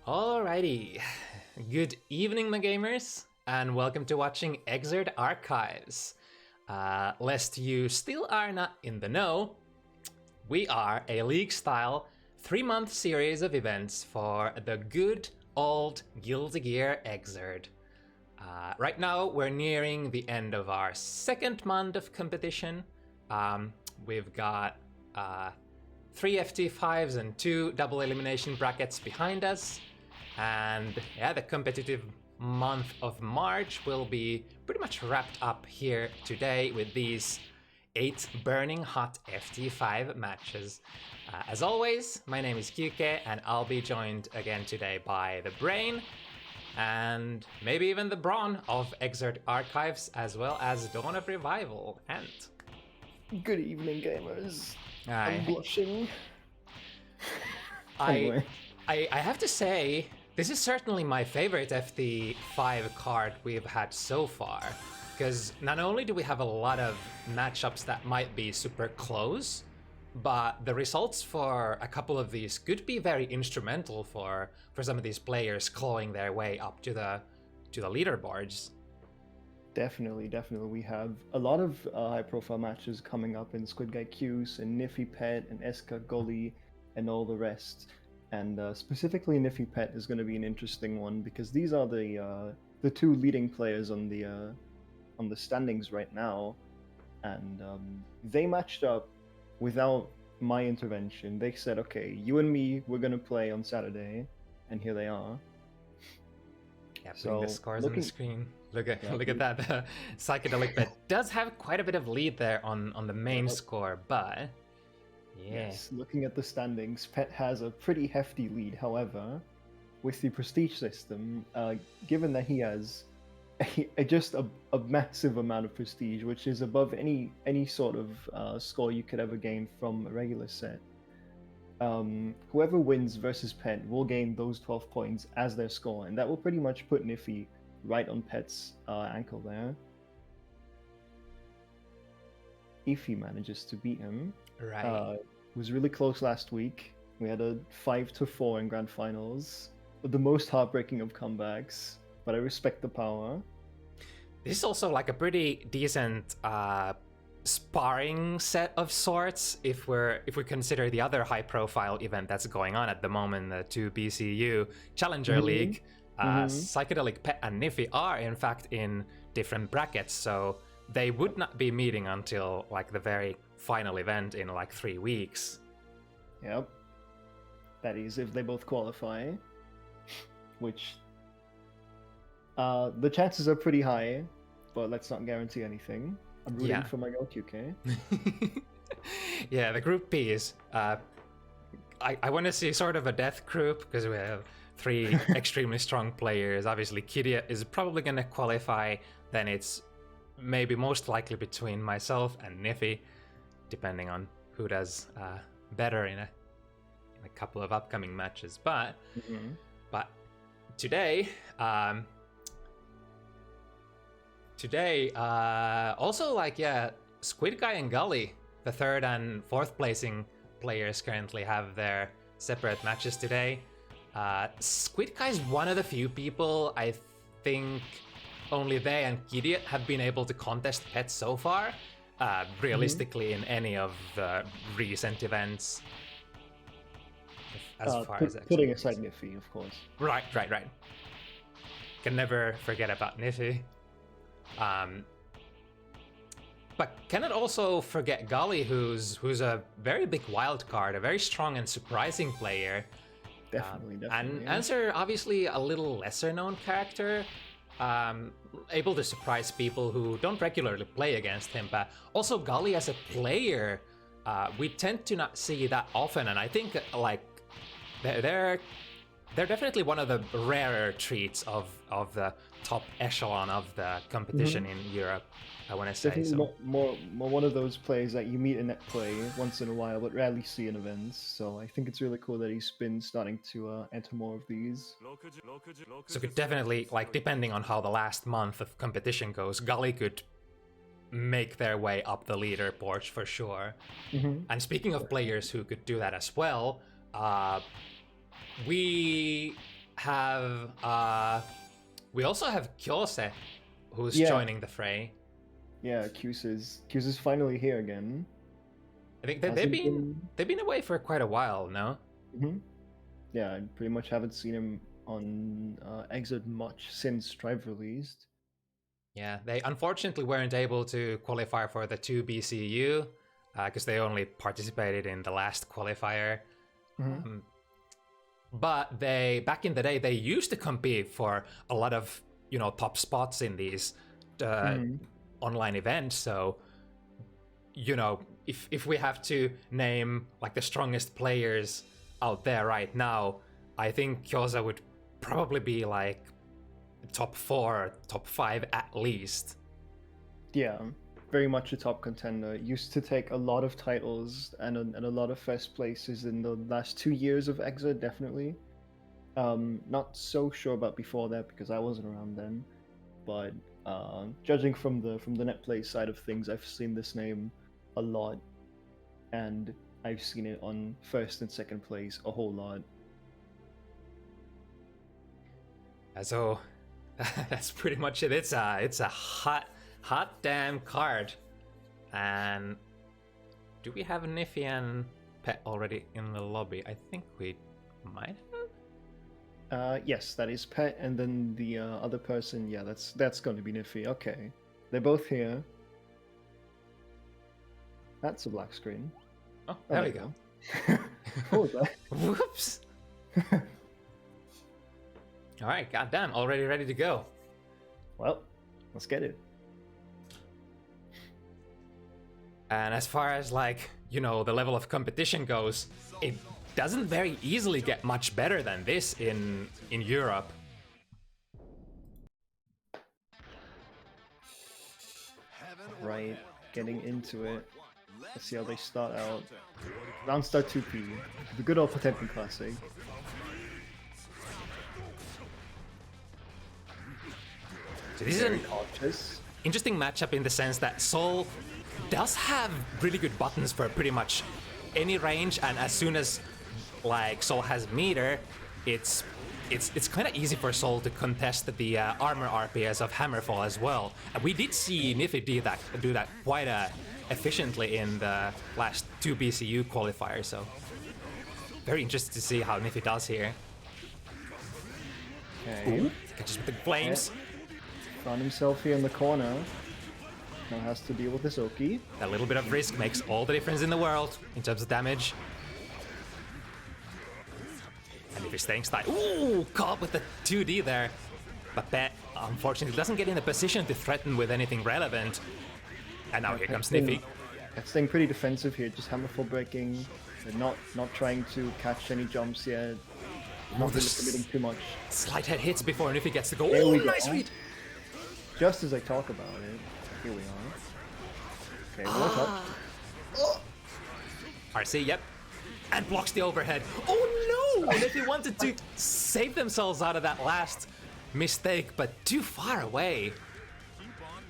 Alrighty, good evening my gamers, and welcome to watching Xrd Archives. Lest you still are not in the know, we are a league-style 3-month series of events for the good old Guilty Gear Xrd. Right now we're nearing the end of our second month of competition. We've got 3 FT5s and 2 double elimination brackets behind us. And yeah, the competitive month of March will be pretty much wrapped up here today with these 8 burning hot FT5 matches. As always, my name is Kyuukei, and I'll be joined again today by the Brain and maybe even the Brawn of Xrd Archives, as well as Dawn of Revival. And good evening, gamers. Aye. I'm blushing. I have to say, this is certainly my favorite FT5 card we've had so far, because not only do we have a lot of matchups that might be super close, but the results for a couple of these could be very instrumental for some of these players clawing their way up to the leaderboards. Definitely. We have a lot of high-profile matches coming up in SquidGuy, Kyouse, and Nyphi Pet, and Eskagasse, and all the rest. And specifically, Nyphi Pet is going to be an interesting one because these are the 2 leading players on the standings right now, and they matched up without my intervention. They said, "Okay, you and me, we're going to play on Saturday," and here they are. Yeah, putting the scores on the screen. Look at that. PsychedelicPet does have quite a bit of lead there on the main score, but yeah. Yes, looking at the standings, Pet has a pretty hefty lead. However, with the prestige system, given that he has just a massive amount of prestige, which is above any sort of score you could ever gain from a regular set, whoever wins versus Pet will gain those 12 points as their score, and that will pretty much put Nyphi right on Pet's ankle there. If he manages to beat him. Right. It was really close last week. We had a 5-4 in grand finals, the most heartbreaking of comebacks, but I respect the power. This is also like a pretty decent sparring set of sorts if we consider the other high-profile event that's going on at the moment, the 2BCU Challenger League. PsychedelicPet and Nyphi are in fact in different brackets, so they would not be meeting until like the very final event in like 3 weeks. Yep. That is if they both qualify, which the chances are pretty high, but let's not guarantee anything. I'm rooting for my girl kyuukei. Yeah, the group P is I want to see sort of a death group because we have 3 extremely strong players. Obviously Kidia is probably going to qualify, then it's maybe most likely between myself and Nyphi, depending on who does better in a couple of upcoming matches. But today also SquidGuy and Gully, the 3rd and 4th placing players, currently have their separate matches today. SquidGuy is one of the few people I think only they and Kidia have been able to contest Pet so far, realistically in any of the recent events. As far as putting aside Nyphi, of course. Right. Can never forget about Nyphi. But cannot also forget Gully, who's a very big wild card, a very strong and surprising player. Definitely. And Answer, obviously a little lesser known character, able to surprise people who don't regularly play against him. But also Gully as a player, we tend to not see that often, and I think like they're definitely one of the rarer treats of the top echelon of the competition in Europe, I want to say. Definitely more one of those players that you meet in net play once in a while, but rarely see in events. So I think it's really cool that he's been starting to enter more of these. So could definitely, like, depending on how the last month of competition goes, Gully could make their way up the leaderboard for sure. And speaking of players who could do that as well, we have we also have Kyouse, who's Yeah. joining the fray. Yeah, Kyouse is finally here again. I think they've been away for quite a while, no? Hmm. Yeah, I pretty much haven't seen him on Xrd much since Strive released. Yeah, they unfortunately weren't able to qualify for the 2 BCU because they only participated in the last qualifier. Mhm. But they, back in the day, they used to compete for a lot of, top spots in these online events. So, if we have to name like the strongest players out there right now, I think Kyouse would probably be like top 4, top 5 at least. Yeah, very much a top contender. Used to take a lot of titles and a lot of first places in the last 2 years of Xrd, definitely. Not so sure about before that because I wasn't around then, but judging from the net play side of things, I've seen this name a lot, and I've seen it on first and second place a whole lot. So that's pretty much it. It's a hot damn card. And do we have Nyphi and Pet already in the lobby? I think we might have. Yes, that is Pet, and then the other person, yeah, that's going to be Nyphi. Okay, they're both here. That's a black screen. Oh, there we go. What was that? Whoops. All right, goddamn, already ready to go. Well, let's get it. And as far as the level of competition goes, it doesn't very easily get much better than this in Europe. Right, getting into it. Let's see how they start out. Round start 2P. The good old Potemkin Classic. So this is an cautious. interesting matchup in the sense that Soul does have really good buttons for pretty much any range, and as soon as Soul has meter, it's kind of easy for Soul to contest the armor RPS of Hammerfall as well. And we did see Nyphi do that quite efficiently in the last 2 BCU qualifiers, so very interested to see how Nyphi does here. Okay. Catches with the flames. Found himself here in the corner. Now has to deal with this Oki. A little bit of risk makes all the difference in the world in terms of damage. And if he's staying style, ooh, caught with the 2D there. But Pet, unfortunately, doesn't get in a position to threaten with anything relevant. And now here comes Nyphi. Staying pretty defensive here, just Hammerfall breaking. They're not trying to catch any jumps yet. Not really committing too much. Slight head hits before Nyphi gets to go. There we Ooh, go. nice read! Just as I talk about it, here we are. Okay, what's up? RC, yep. And blocks the overhead. Oh no! Nyphi wanted to save themselves out of that last mistake, but too far away.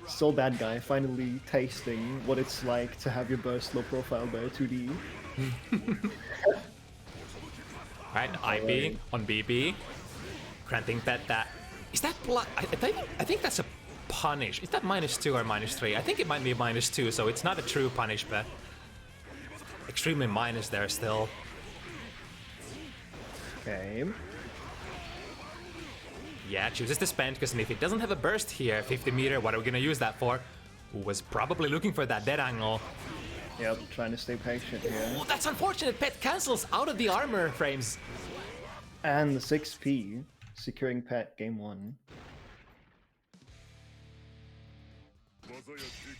So bad guy, finally tasting what it's like to have your burst low profile by a 2D. Right, IP on BB. Granting that is that I think that's a punish. Is that -2 or -3? I think it might be -2, so it's not a true punish, but extremely minus there still. Okay. Yeah, chooses to spend because if it doesn't have a burst here, 50 meter, what are we gonna use that for? Was probably looking for that dead angle. Yep, trying to stay patient here. Oh, that's unfortunate. Pet cancels out of the armor frames. And the 6P, securing Pet game 1.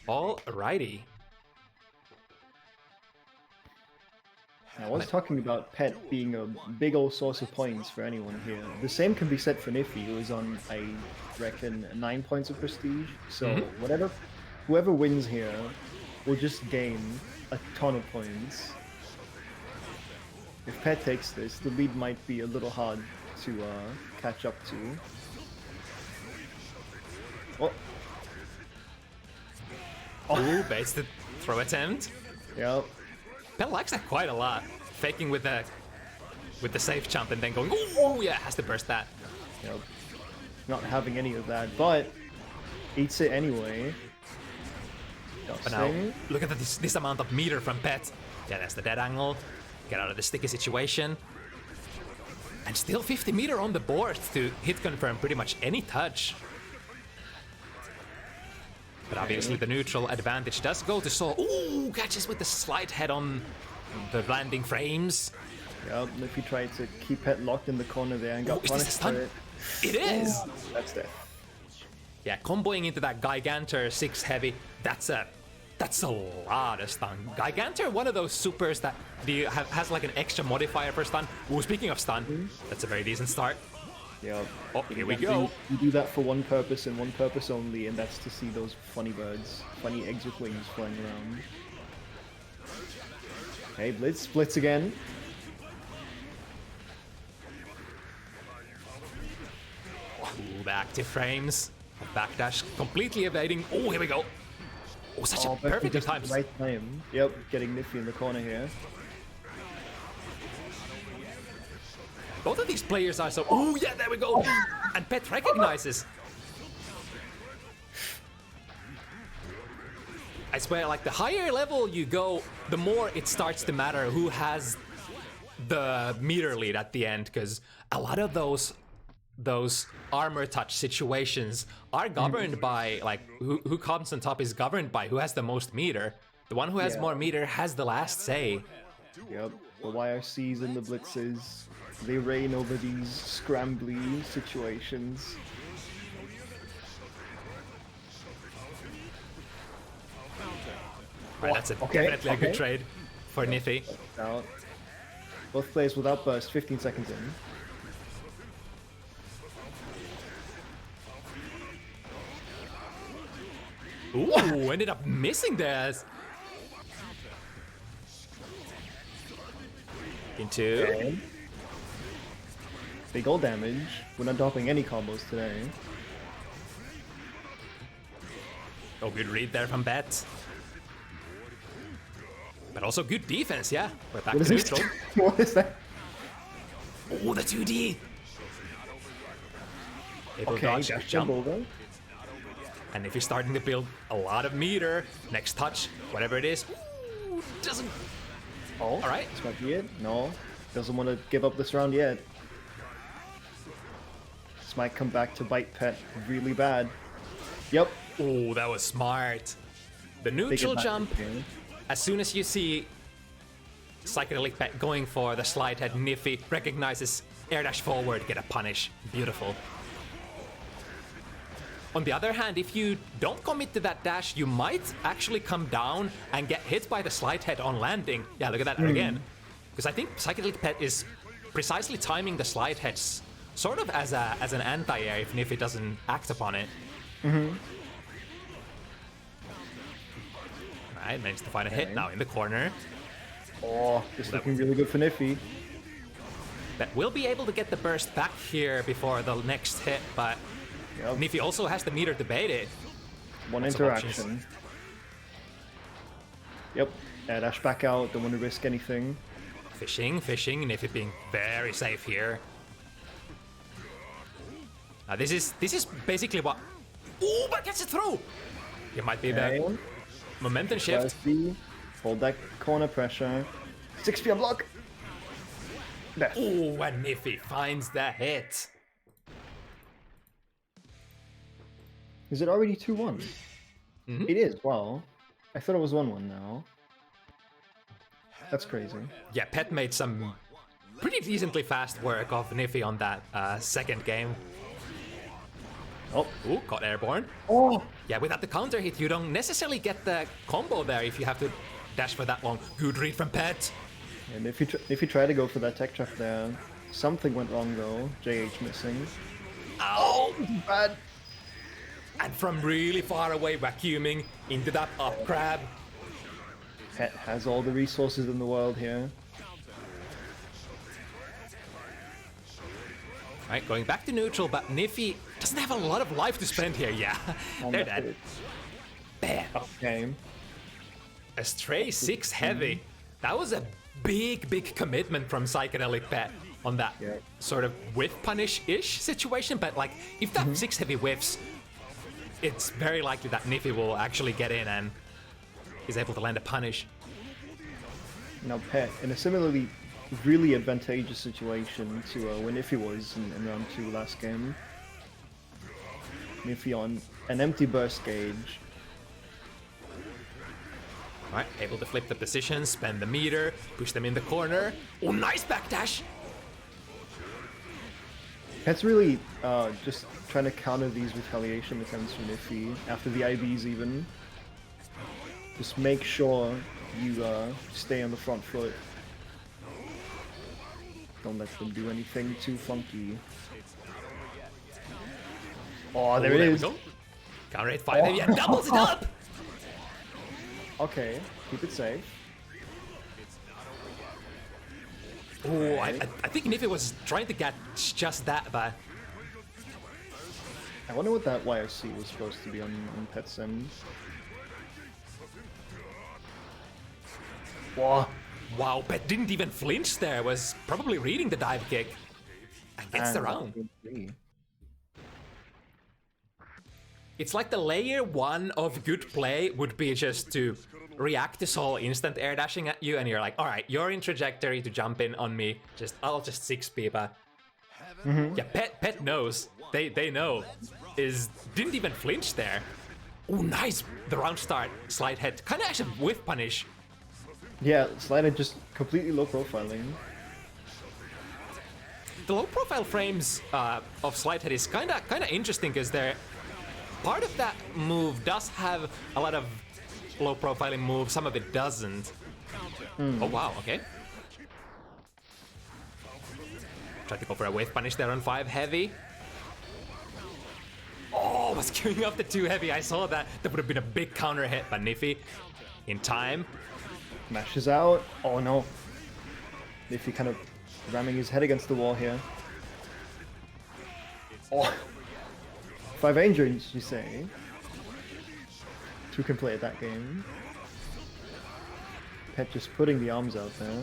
Alrighty. I was talking about Pet being a big old source of points for anyone here. The same can be said for Nyphi, who is on, I reckon, 9 points of prestige. So whoever wins here will just gain a ton of points. If Pet takes this, the lead might be a little hard to catch up to. Oh, baits the throw attempt. Yep. Pet likes that quite a lot. Faking with the with the safe jump and then going, ooh, yeah, has to burst that. Yep. Not having any of that, but eats it anyway. But now, look at this amount of meter from Pet. Yeah, that's the dead angle. Get out of the sticky situation. And still 50 meter on the board to hit confirm pretty much any touch. But obviously the neutral advantage does go to Soul. Ooh, catches with the slide head on the landing frames. Yep, if he tried to keep Pet locked in the corner there and got punished for it. It is! That's death. Yeah, comboing into that Gigantor 6 heavy, that's a lot of stun. Gigantor, one of those supers that has like an extra modifier for stun. Ooh, speaking of stun, that's a very decent start. Yeah. Oh, here we go. You do that for one purpose and one purpose only, and that's to see those funny birds, funny eggs with wings flying around. Okay, Blitz splits again. Ooh, the active frames. Backdash completely evading. Oh, here we go. Oh, such a perfect time. Right time. Yep, getting Nyphi in the corner here. Both of these players are so... Oh, yeah, there we go. And Pet recognizes. I swear, like, the higher level you go, the more it starts to matter who has the meter lead at the end, because a lot of those armor touch situations are governed by, like, who comes on top is governed by who has the most meter. The one who has more meter has the last say. Yep, the YRCs and the Blitzes, they reign over these scrambly situations. Right, that's definitely a good trade for Nyphi. Out. Both players without burst, 15 seconds in. Ooh, ended up missing this. Into. Okay. Big ol' damage. We're not dropping any combos today. Oh, good read there from Bet. But also good defense, yeah. We're back to neutral. What is that? Oh, the 2D. Able Okay, dodge, jump. over. And if you're starting to build a lot of meter, next touch, whatever it is, ooh, doesn't... Oh, alright. This might be it. No, doesn't want to give up this round yet. This might come back to bite Pet really bad. Yep. Oh, that was smart. The neutral jump, as soon as you see PsychedelicPet going for the slide head, Nyphi recognizes air dash forward, get a punish. Beautiful. On the other hand, if you don't commit to that dash, you might actually come down and get hit by the slide head on landing. Yeah, look at that again. Because I think PsychedelicPet is precisely timing the slide heads sort of as an anti-air if Nyphi doesn't act upon it. Alright, managed to find a hit now in the corner. Oh, this is looking really good for Nyphi. But we'll be able to get the burst back here before the next hit, but Nyphi also has the meter to bait it. One interaction. Yep, air dash back out, don't want to risk anything. Fishing, Nyphi being very safe here. Now this is basically what... Ooh, but gets it through! It might be the momentum shift. Hold that corner pressure. 6 PM block! Ooh, and Nyphi finds the hit. Is it already 2-1? It is, wow. I thought it was 1-1 now. That's crazy. Yeah, Pet made some pretty decently fast work of Nyphi on that second game. Oh, ooh, caught airborne. Oh! Yeah, without the counter hit, you don't necessarily get the combo there if you have to dash for that long. Good read from Pet. And if you try to go for that tech trap there, something went wrong though. JH missing. Ow! Bad. And from really far away, vacuuming into that up grab. Pet has all the resources in the world here. Alright, going back to neutral, but Nyphi doesn't have a lot of life to spend here. Yeah, they're dead. Bam. Okay. A stray 6 heavy. That was a big commitment from PsychedelicPet. on that sort of whiff punish-ish situation, but like if that 6 heavy whiffs, it's very likely that Nyphi will actually get in and is able to land a punish. Now Pet, in a similarly really advantageous situation to when Nyphi was in round 2 last game. Nyphi on an empty burst gauge. Alright, able to flip the position, spend the meter, push them in the corner. Oh, nice backdash! Pet's really just trying to counter these retaliation attempts from Nyphi after the IBs even. Just make sure you stay on the front foot. Don't let them do anything too funky. Oh, there it is. We go. Counter hit 5 heavy and doubles it up! Okay, keep it safe. Oh, I think Nyphi was trying to catch just that, but... I wonder what that YRC was supposed to be on Pet's end. Whoa. Wow, Pet didn't even flinch there, was probably reading the dive kick. And gets the round. It's like the layer 1 of good play would be just to react to Sol instant air dashing at you, and you're like, alright, you're in trajectory to jump in on me, I'll just 6P, but... Yeah, Pet knows. They know. Didn't even flinch there. Oh, nice! The round start, slide head. Kinda actually whiff punish. Yeah, slide head just completely low profiling. The low profile frames of slide head is kinda interesting because they're... Part of that move does have a lot of low profiling moves, some of it doesn't. Oh wow, okay. Try to go for a wave punish there on 5 heavy. Oh, was queuing up the 2 heavy, I saw that. That would have been a big counter hit by Nyphi. In time. Mashes out. Oh no. Nyphi kind of ramming his head against the wall here. Oh. 5 injuries, you say? 2 can play at that game. Pet just putting the arms out there.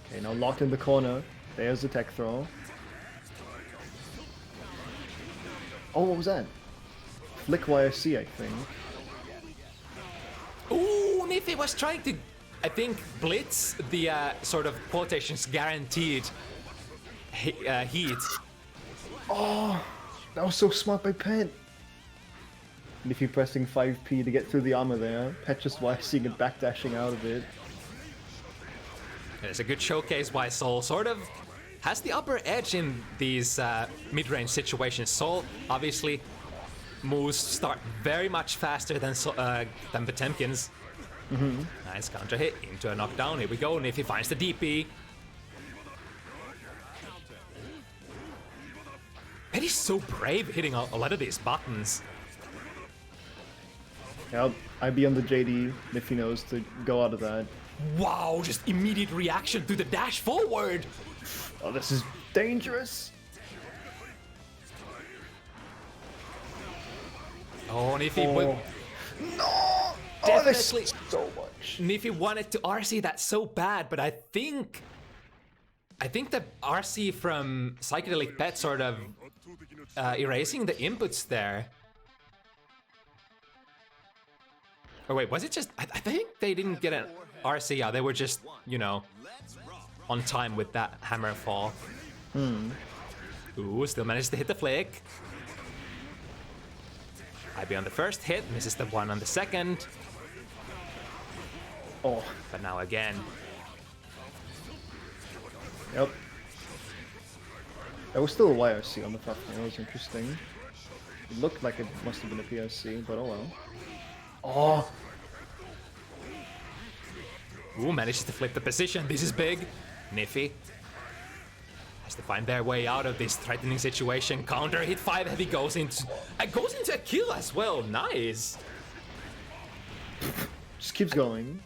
Okay, now locked in the corner. There's the tech throw. Oh, what was that? Flick YRC, I think. Ooh, Nyphi was trying to, I think, blitz the sort of quotations guaranteed heat. Oh, that was so smart by Pet. Nyphi pressing 5P to get through the armor there. Pet just YRCing and backdashing out of it. It's a good showcase why Sol sort of has the upper edge in these mid-range situations. Sol obviously moves start very much faster than Potemkin's. Nice counter hit into a knockdown. Here we go. Nyphi finds the DP. Pet is so brave hitting a lot of these buttons. Yep, IB on the JD. Nyphi knows to go out of that. Wow, just immediate reaction to the dash forward. Oh, this is dangerous. Oh, Nyphi will... No! Definitely. So much. Nyphi wanted to RC that so bad, but I think the RC from PsychedelicPet sort of erasing the inputs there. Oh wait, was it just... I think they didn't get an RC out, they were just, you know, on time with that hammer fall. Ooh, still managed to hit the flick. IB on the first hit, misses the one on the second. Oh. But now again. Yep. There was still a YRC on the platform, that was interesting. It looked like it must have been a PRC, but oh well. Oh! Ooh, manages to flip the position. This is big. Nyphi has to find their way out of this threatening situation. Counter hit 5 heavy goes into a kill as well. Nice. Just keeps going.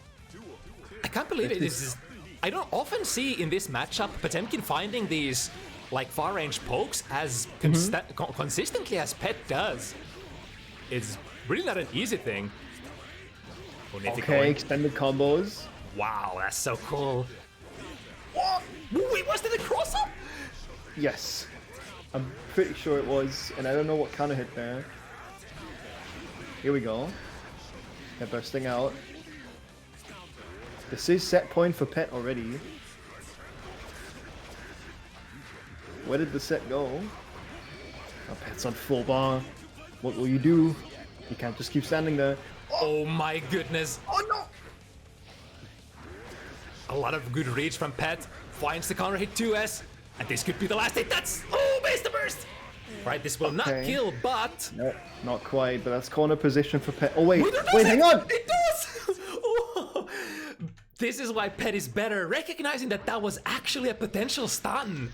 I can't believe it. This is... I don't often see in this matchup Potemkin finding these like far range pokes as consistently as Pet does. It's really not an easy thing. Okay, extended combos. Wow, that's so cool. What? Wait, was that a cross-up? Yes. I'm pretty sure it was, and I don't know what counter hit there. Here we go. They're bursting out. This is set point for Pet already. Where did the set go? Oh, Pet's on full bar. What will you do? You can't just keep standing there. Oh my goodness. Oh no! A lot of good reach from Pet. Finds the counter hit 2S. And this could be the last hit. That's... Oh, base the burst! Right, this will not kill, but... No, not quite, but that's corner position for Pet. Oh wait, wait, hang on! It does! Oh. This is why Pet is better, recognizing that that was actually a potential stun.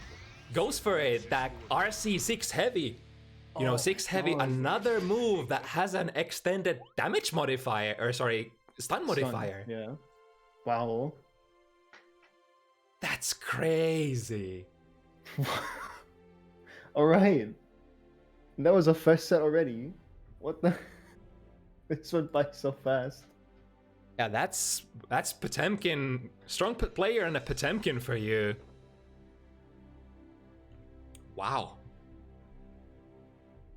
Goes for it, that RC 6 heavy. You know, 6 heavy, another move that has an extended damage modifier, or sorry, stun modifier. Yeah. Wow. That's crazy. Alright. That was a first set already. What the? This went by so fast. Yeah, that's Potemkin. Strong player and a Potemkin for you. Wow.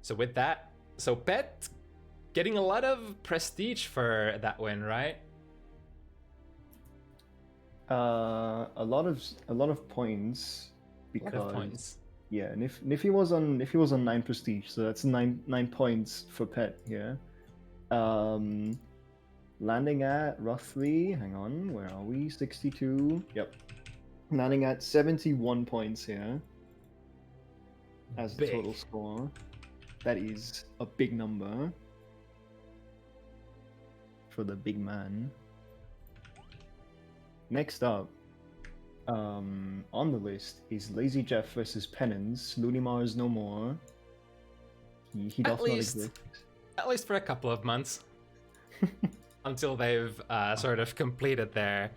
So with that, so Pet getting a lot of prestige for that win, right? A lot of points because A lot of points. Yeah, and if he was on 9 prestige, so that's 9 points for Pet here. Landing at roughly, hang on, where are we? 62. Yep. Landing at 71 points here as the total score. That is a big number for the big man. Next up, on the list is LaziJefff versus Penance. Lunimar is no more. He does not exist. At least for a couple of months. Until they've sort of completed the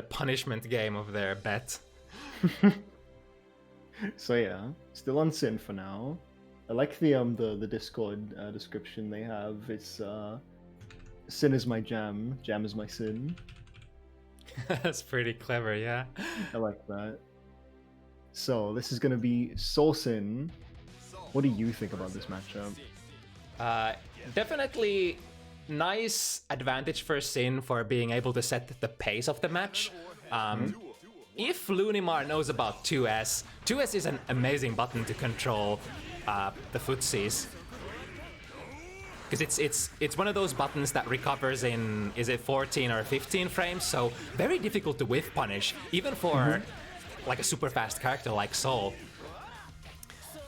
punishment game of their bet. So yeah, still on Sin for now. I like the Discord description they have. It's Sin is my jam, jam is my sin. That's pretty clever, yeah. I like that. So this is gonna be Soul Sin. What do you think about this matchup? Definitely nice advantage for Sin for being able to set the pace of the match. If Lunimar knows about 2S, 2S is an amazing button to control the footsies. Because it's one of those buttons that recovers in, is it 14 or 15 frames? So very difficult to whiff punish, even for like a super fast character like Soul.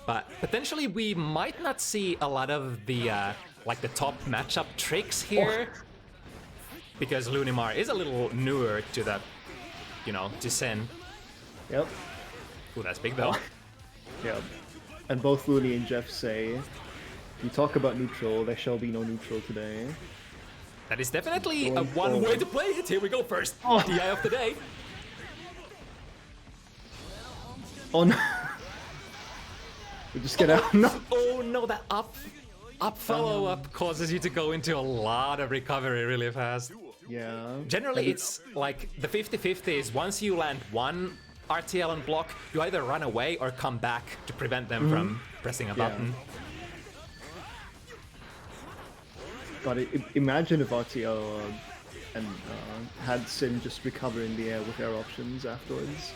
But potentially we might not see a lot of the like the top matchup tricks here, because Lunimar is a little newer to the, you know, to Sin. Yep. Ooh, that's big though. Yep. And both Luni and Jeff say, you talk about neutral, there shall be no neutral today. That is definitely a one way to play it. Here we go first. DI of the day. Oh no. We just get out. No. Oh no, that up follow-up causes you to go into a lot of recovery really fast. Yeah. Generally, it's like the 50-50 is once you land one RTL on block, you either run away or come back to prevent them from pressing a button. God, imagine if RTL and had Sin just recover in the air with air options afterwards.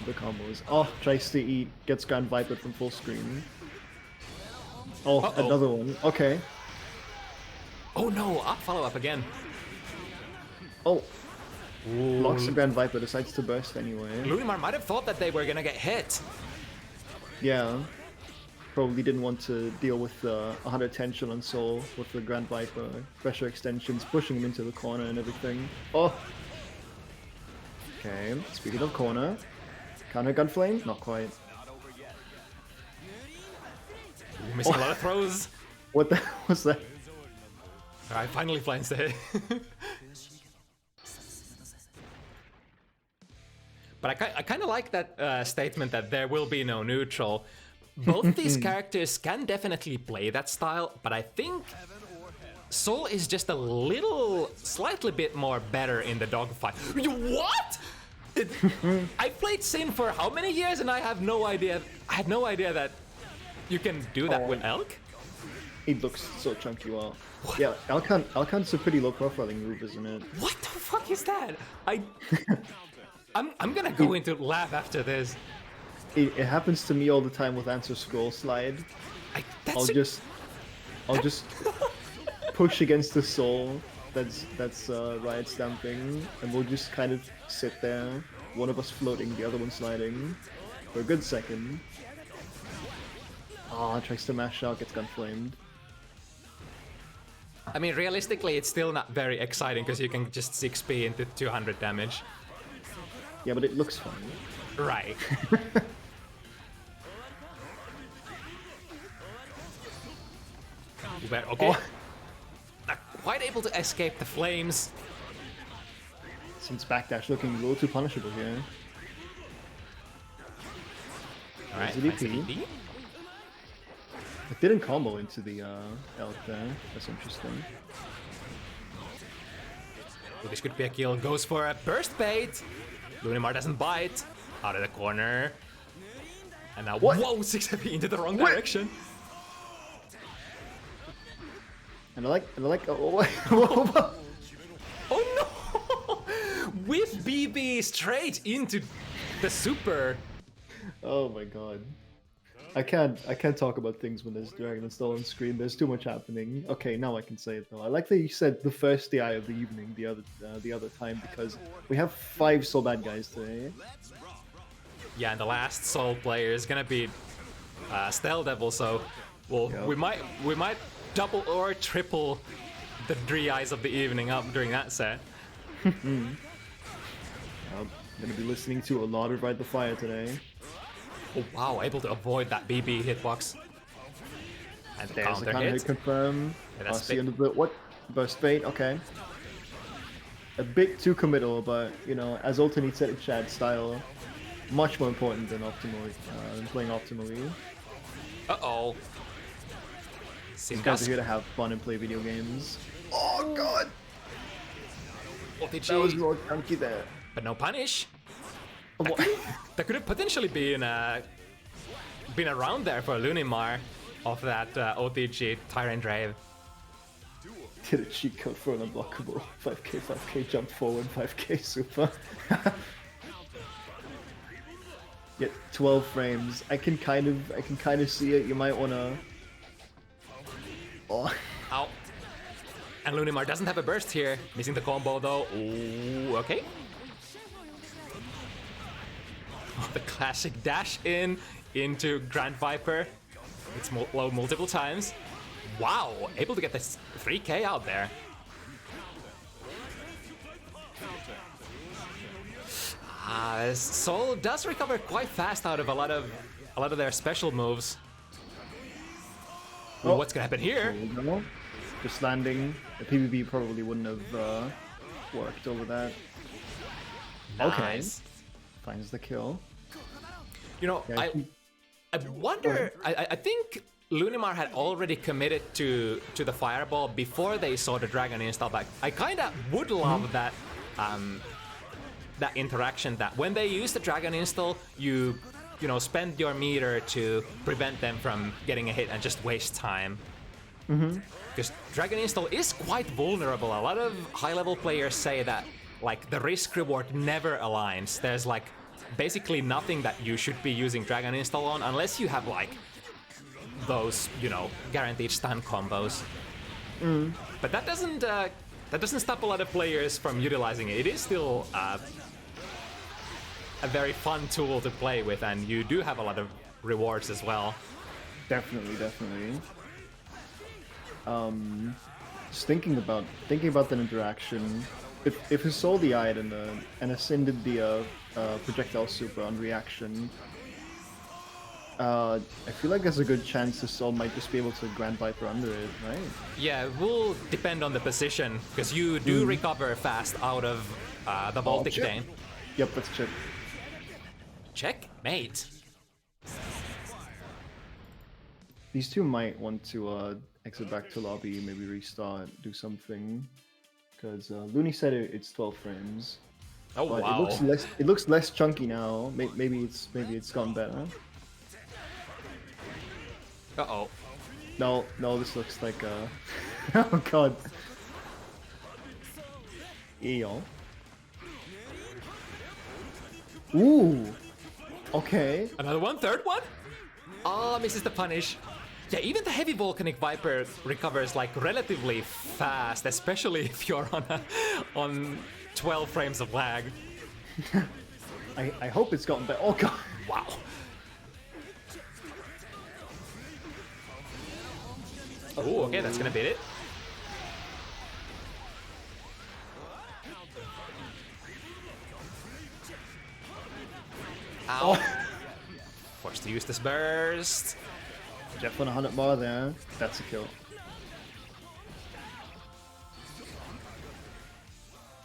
The combos. Oh, tries to eat, gets Grand Viper from full screen. Oh, another one. Okay. Oh no, up follow-up again. Oh. Blocks the Grand Viper, decides to burst anyway. Lunimar might have thought that they were gonna get hit. Yeah. Probably didn't want to deal with 100 tension on Soul with the Grand Viper. Pressure extensions, pushing him into the corner and everything. Oh! Okay, speaking of corner. Counter Gunflame? Not quite. Ooh, missing a lot of throws. What the hell was that? Alright, finally finds the hit. But I kind of like that statement that there will be no neutral. Both these characters can definitely play that style, but I think Soul is just a little, slightly bit more better in the dogfight. What? I played Sin for how many years, and I have no idea. I had no idea that you can do that with Elk. It looks so chunky. Well, yeah, Alcan's a pretty low profiling move, isn't it? What the fuck is that? I'm gonna go into lab after this. It happens to me all the time with answer scroll slide. I'll just push against the soul that's riot stamping, and we'll just kind of sit there, one of us floating, the other one sliding, for a good second. Tries to mash out, gets gun flamed. I mean, realistically, it's still not very exciting because you can just 6p into 200 damage. Yeah, but it looks fun. Right. Okay. Not quite able to escape the flames. Since backdash looking a little too punishable here. Alright, nice DP. It didn't combo into the elk there. That's interesting. Well, this could be a kill. Goes for a burst bait. Lunimar doesn't bite. Out of the corner. And now, whoa, 6 heavy into the wrong direction. And I like, oh no! With BB straight into the super. Oh my god. I can't talk about things when there's Dragon installed on screen. There's too much happening. Okay, now I can say it though. I like that you said the first DI of the evening the other time, because we have 5 Soul bad guys today. Yeah, and the last Soul player is gonna be StaleDevil, so we might double or triple the DIs of the evening up during that set. I'm gonna be listening to a lot of Ride the Fire today. Oh wow, able to avoid that BB hitbox. And the there's counter a counter hit. Confirm. Yeah, that's See under the what? Burst bait, okay. A bit too committal, but you know, as Ultimate said in chat, style much more important than playing optimally. Uh-oh. These guys are here to have fun and play video games. Oh god! OTG. That was more chunky there. But no punish. That could have potentially been around there for Lunimar of that OTG Tyrant Drive. Did a cheat code for an unblockable 5k jump forward, 5k super. Yet 12 frames. I can kind of see it. You might wanna. Oh. Ow. And Lunimar doesn't have a burst here. Missing the combo though. Ooh, okay. The classic dash into Grand Viper. It's low multiple times. Wow, able to get this 3k out there. Soul does recover quite fast out of a lot of their special moves. Ooh, what's gonna happen here? Just landing. The PvP probably wouldn't have worked over that. Nice. Okay. Finds the kill. You know, Yeah, I wonder. I think Lunimar had already committed to the fireball before they saw the dragon install back. I kind of would love that that interaction. That when they use the dragon install, you know, spend your meter to prevent them from getting a hit and just waste time. Because dragon install is quite vulnerable. A lot of high-level players say that like the risk-reward never aligns. There's like basically nothing that you should be using dragon install on unless you have like those, you know, guaranteed stun combos. But that doesn't stop a lot of players from utilizing it. It is still a very fun tool to play with, and you do have a lot of rewards as well. Definitely. Just thinking about that interaction. If his soul DI'd and ascended the projectile super on reaction, I feel like there's a good chance the soul might just be able to Grand Viper under it, right? Yeah, it will depend on the position, because you do recover fast out of the Baltic Dane. Yep, that's chip. Checkmate. These two might want to exit back to lobby, maybe restart, do something. Because Looney said it's 12 frames. Oh but wow. it looks less chunky now. Maybe it's gotten better. Uh-oh. No, this looks like oh god. Ew. Ooh. Okay. Another one, third one? Ah, misses the punish. Yeah, even the heavy volcanic viper recovers like relatively fast, especially if you're on 12 frames of lag. I hope it's gotten better. Oh god. Wow. Oh, okay, that's gonna beat it. Ow. Forced to use this burst. Jeff on 100 more there. That's a kill.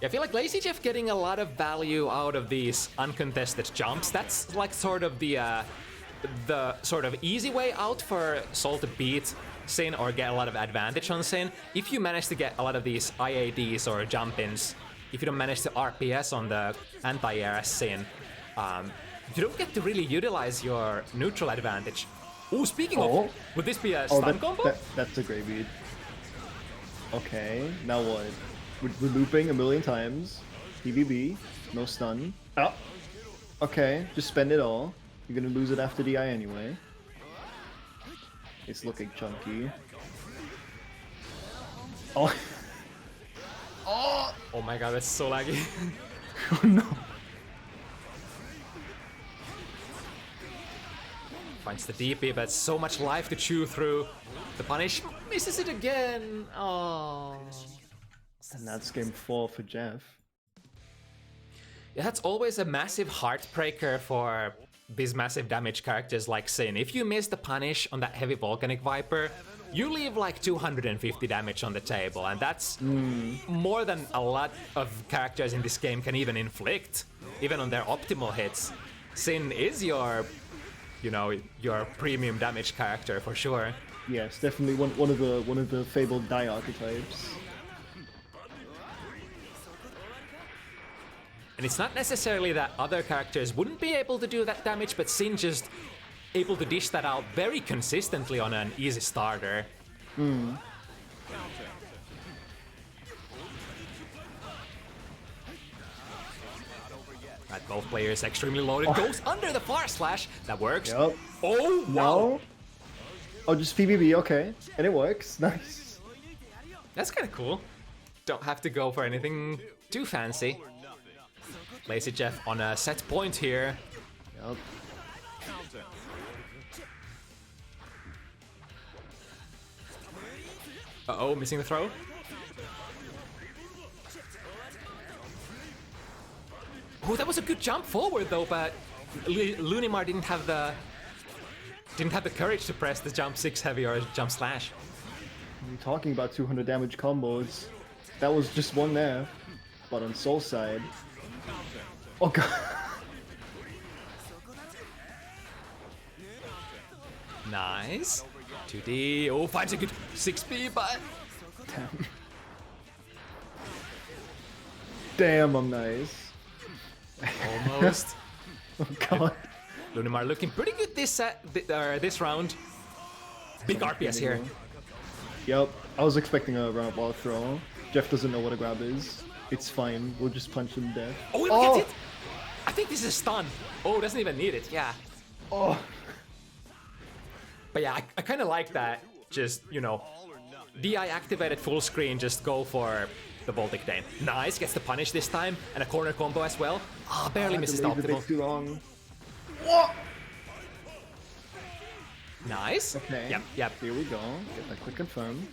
Yeah, I feel like LazyJefff getting a lot of value out of these uncontested jumps. That's like sort of the sort of easy way out for Sol to beat Sin or get a lot of advantage on Sin. If you manage to get a lot of these IADs or jump-ins, if you don't manage to RPS on the anti-air Sin, you don't get to really utilize your neutral advantage. Oh, speaking of, would this be a stun combo? That's a great beat. Okay, now what? We're looping a million times. PvB, no stun. Oh. Okay, just spend it all. You're gonna lose it after DI anyway. It's looking chunky. Oh. Oh my god, that's so laggy. Oh no. Finds the DP, but so much life to chew through. The punish misses it again. Oh. And that's game 4 for Jeff. Yeah, that's always a massive heartbreaker for these massive damage characters like Sin. If you miss the punish on that heavy volcanic viper, you leave like 250 damage on the table, and that's more than a lot of characters in this game can even inflict, even on their optimal hits. Sin is your, you know, your premium damage character for sure. Yes, definitely one of the fabled D.I.r.a archetypes. And it's not necessarily that other characters wouldn't be able to do that damage, but Sin just able to dish that out very consistently on an easy starter. Right, both players extremely loaded. Goes under the far slash. That works. Yep. Oh, wow. No. Oh, just PvB, okay. And it works. Nice. That's kind of cool. Don't have to go for anything too fancy. LazyJefff on a set point here. Yep. Uh-oh, missing the throw. Oh, that was a good jump forward though, but Lunimar didn't have the courage to press the jump 6 heavy or jump slash. You're talking about 200 damage combos. That was just one there. But on Sol's side. Oh god. Nice. 2D. Oh, finds a good 6B, but Damn, I'm nice. almost. Oh god. Lunimar looking pretty good this this round. Big RPS here. Yep. I was expecting a round ball throw. Jeff doesn't know what a grab is. It's fine. We'll just punch him dead. Oh, he gets it! I think this is a stun. Oh, doesn't even need it. Yeah. Oh. But yeah, I kind of like that. Just, you know, DI activated full screen, just go for the Baltic Dane. Nice, gets the punish this time, and a corner combo as well. Ah, barely misses the optimal. Too long. What? Nice. Okay. Yep. Here we go. Get that quick confirm.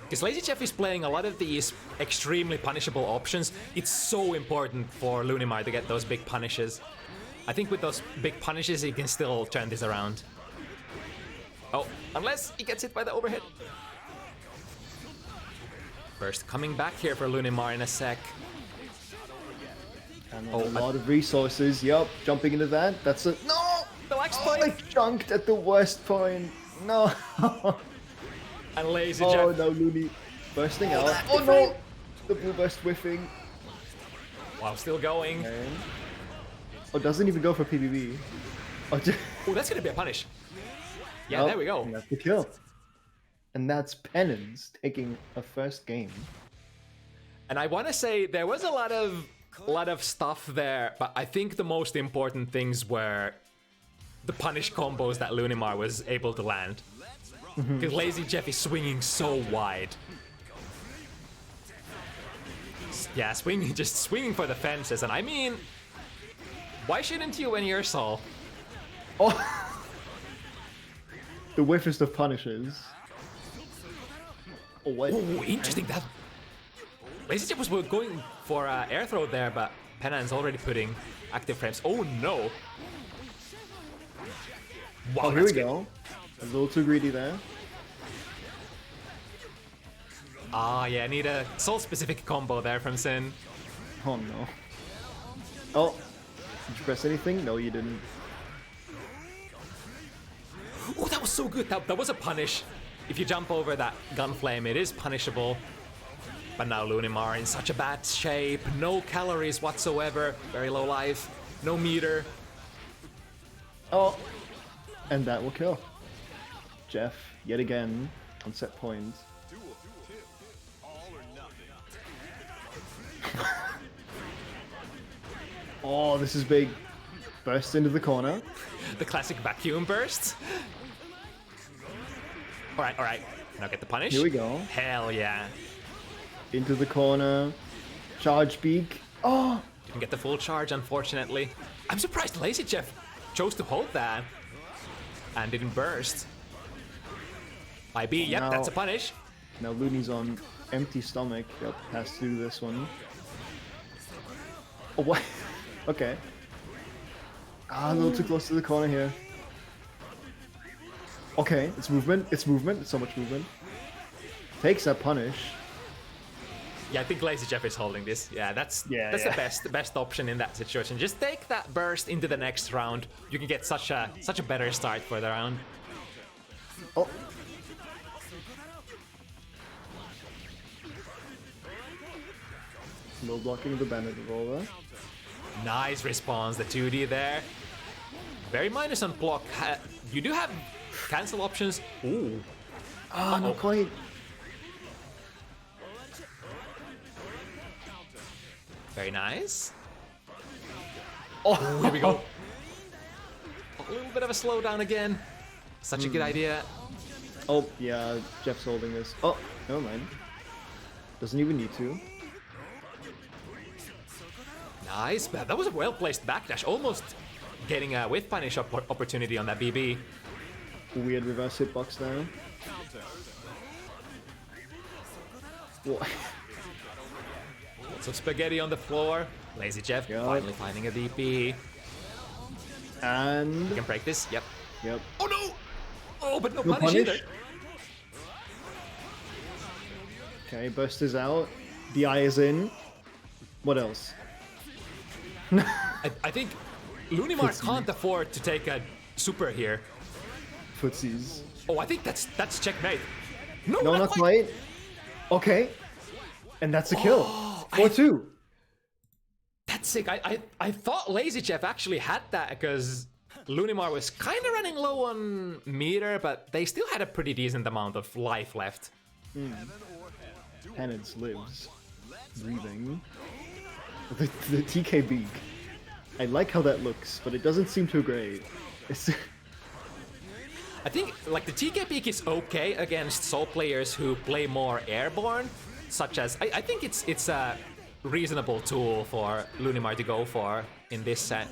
Because LazyJefff is playing a lot of these extremely punishable options. It's so important for Lunimar to get those big punishes. I think with those big punishes, he can still turn this around. Oh, unless he gets hit by the overhead. Burst coming back here for Lunimar in a sec. And a lot of resources. Yup, jumping into that. That's a no. The lag Oh, I junked at the worst point. No. And LazyJefff. Oh no, Looney bursting out. Oh no, the blue burst whiffing. Wow, still going. Okay. Oh, doesn't even go for PBB. Oh, that's gonna be a punish. Yeah, oh, there we go. And that's the kill. And that's Penance taking a first game. And I want to say there was a lot of stuff there, but I think the most important things were the punish combos that Lunimar was able to land. Because LazyJefff is swinging so wide. Yeah, just swinging for the fences, and I mean, why shouldn't you when you're Sol? Oh! The whiffest of punishes. Oh, what? Ooh, interesting. That LazyJefff was going for air throw there, but Penance already putting active frames. Oh no! Wow, Oh, here we go. A little too greedy there. Ah, yeah, need a Sol-specific combo there from Sin. Oh no. Oh, did you press anything? No, you didn't. Oh, that was so good. That was a punish. If you jump over that gunflame, it is punishable. But now Lunimar in such a bad shape. No calories whatsoever. Very low life. No meter. Oh, and that will kill. Jeff, yet again, on set point. Oh, this is big. Burst into the corner. The classic vacuum burst. Alright. Now get the punish. Here we go. Hell yeah. Into the corner. Charge beak. Oh! Didn't get the full charge, unfortunately. I'm surprised LazyJefff chose to hold that. And didn't burst. IB, yep, Now- that's a punish. Now Looney's on empty stomach. Yep, has to do this one. Oh, what? Okay. Ah, a little too close to the corner here. Okay, it's movement. It's so much movement. Takes that punish. Yeah, I think LazyJefff is holding this. Yeah, that's the best option in that situation. Just take that burst into the next round. You can get such a better start for the round. Oh. No blocking the bandit revolver. Nice response, the 2D there. Very minus on block. You do have cancel options. Ooh. Ah, not quite. Very nice. Oh, Here we go. A little bit of a slowdown again. Such a good idea. Oh, yeah, Jeff's holding this. Oh, never mind. Doesn't even need to. Nice, but that was a well-placed backdash. Almost getting a whiff punish opportunity on that BB. Weird reverse hitbox there. What? So spaghetti on the floor. LazyJefff finally finding a DP. And... You can break this, yep. Yep. Oh no! Oh, but no No punish either. Okay, burst is out. D.I.r.a is in. What else? I think Lunimar can't afford to take a super here. Footsies. Oh, I think that's checkmate. No, No, not quite. Okay. And that's a kill. 4-2. That's sick. I thought LazyJefff actually had that because Lunimar was kind of running low on meter, but they still had a pretty decent amount of life left. Penance lives. Breathing. The TK beak. I like how that looks, but it doesn't seem too great. I think like the TK peak is okay against Soul players who play more airborne, such as I think it's a reasonable tool for Lunimar to go for in this set.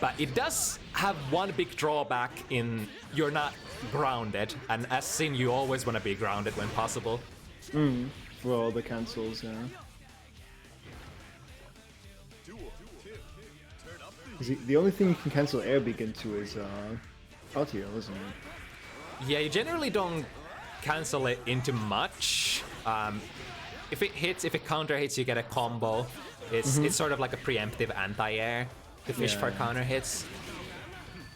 But it does have one big drawback in you're not grounded, and as Sin you always want to be grounded when possible. For all the cancels, yeah. The only thing you can cancel air beacon to is RTO, isn't it? Yeah, you generally don't cancel it into much. If it hits, if it counter hits, you get a combo. It's sort of like a preemptive anti-air to fish for counter hits.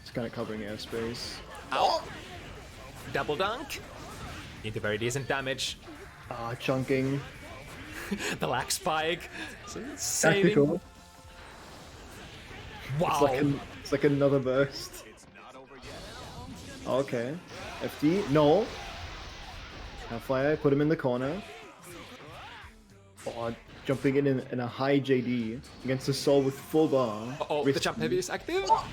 It's kind of covering airspace. Ow! Double dunk into very decent damage. Chunking. The lag spike. So saving. Tactical. Wow. It's like another burst. Okay. FD. No. Hellfire. Put him in the corner. Oh, jumping in a high JD against a soul with full bar. Oh, the jump heavy is active. Oh,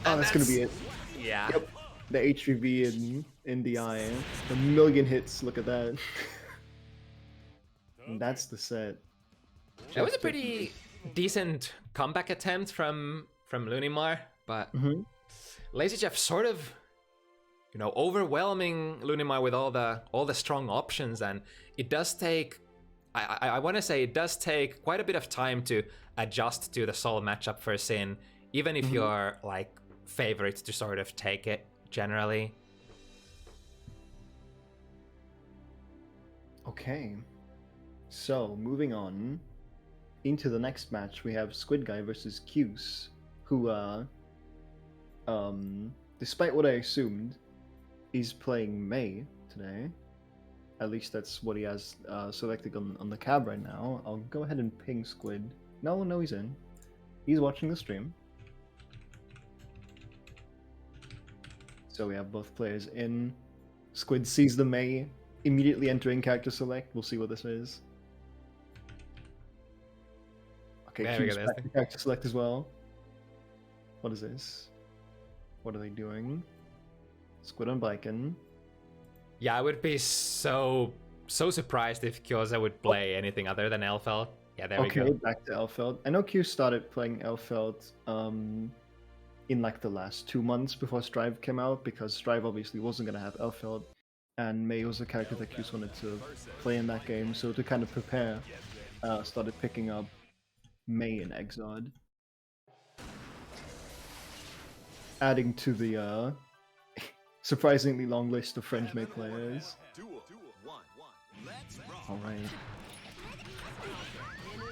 that's gonna be it. Yeah. Yep. The HVV in D.I.r.a. A million hits. Look at that. And that's the set. That was a pretty decent comeback attempt from Lunimar, but LazyJefff sort of, you know, overwhelming Lunimar with all the strong options, and it does take. I want to say it does take quite a bit of time to adjust to the soul matchup for Sin, even if you're like favorite to sort of take it generally. Okay, so moving on into the next match, we have SquidGuy versus Kyouse, who, despite what I assumed, is playing Mei today. At least that's what he has selected on the cab right now. I'll go ahead and ping Squid. No, he's in. He's watching the stream. So we have both players in. Squid sees the Mei, immediately entering character select. We'll see what this is. Okay, Kyouse back to character select as well. What is this? What are they doing? Squid on Biken. Yeah, I would be so surprised if Kyouse would play anything other than Elfeld. Yeah, there we go. Okay, back to Elfeld. I know Kyouse started playing Elfeld in like the last 2 months before Strive came out, because Strive obviously wasn't going to have Elfeld, and Mei was a character that Kyouse wanted to play in that game, so to kind of prepare, started picking up Mei and Xrd. Adding to the surprisingly long list of French Mei players. Alright.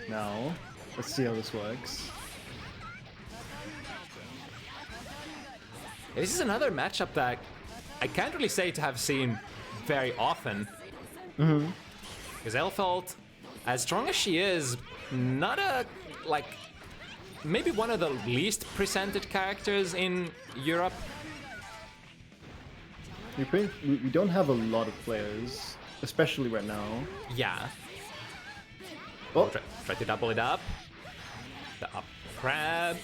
Now, let's see how this works. This is another matchup that I can't really say to have seen very often. Because Elfeld, as strong as she is, not a, like, maybe one of the least presented characters in Europe. We don't have a lot of players, especially right now. Yeah. Oh, Try to double it up. The up grab.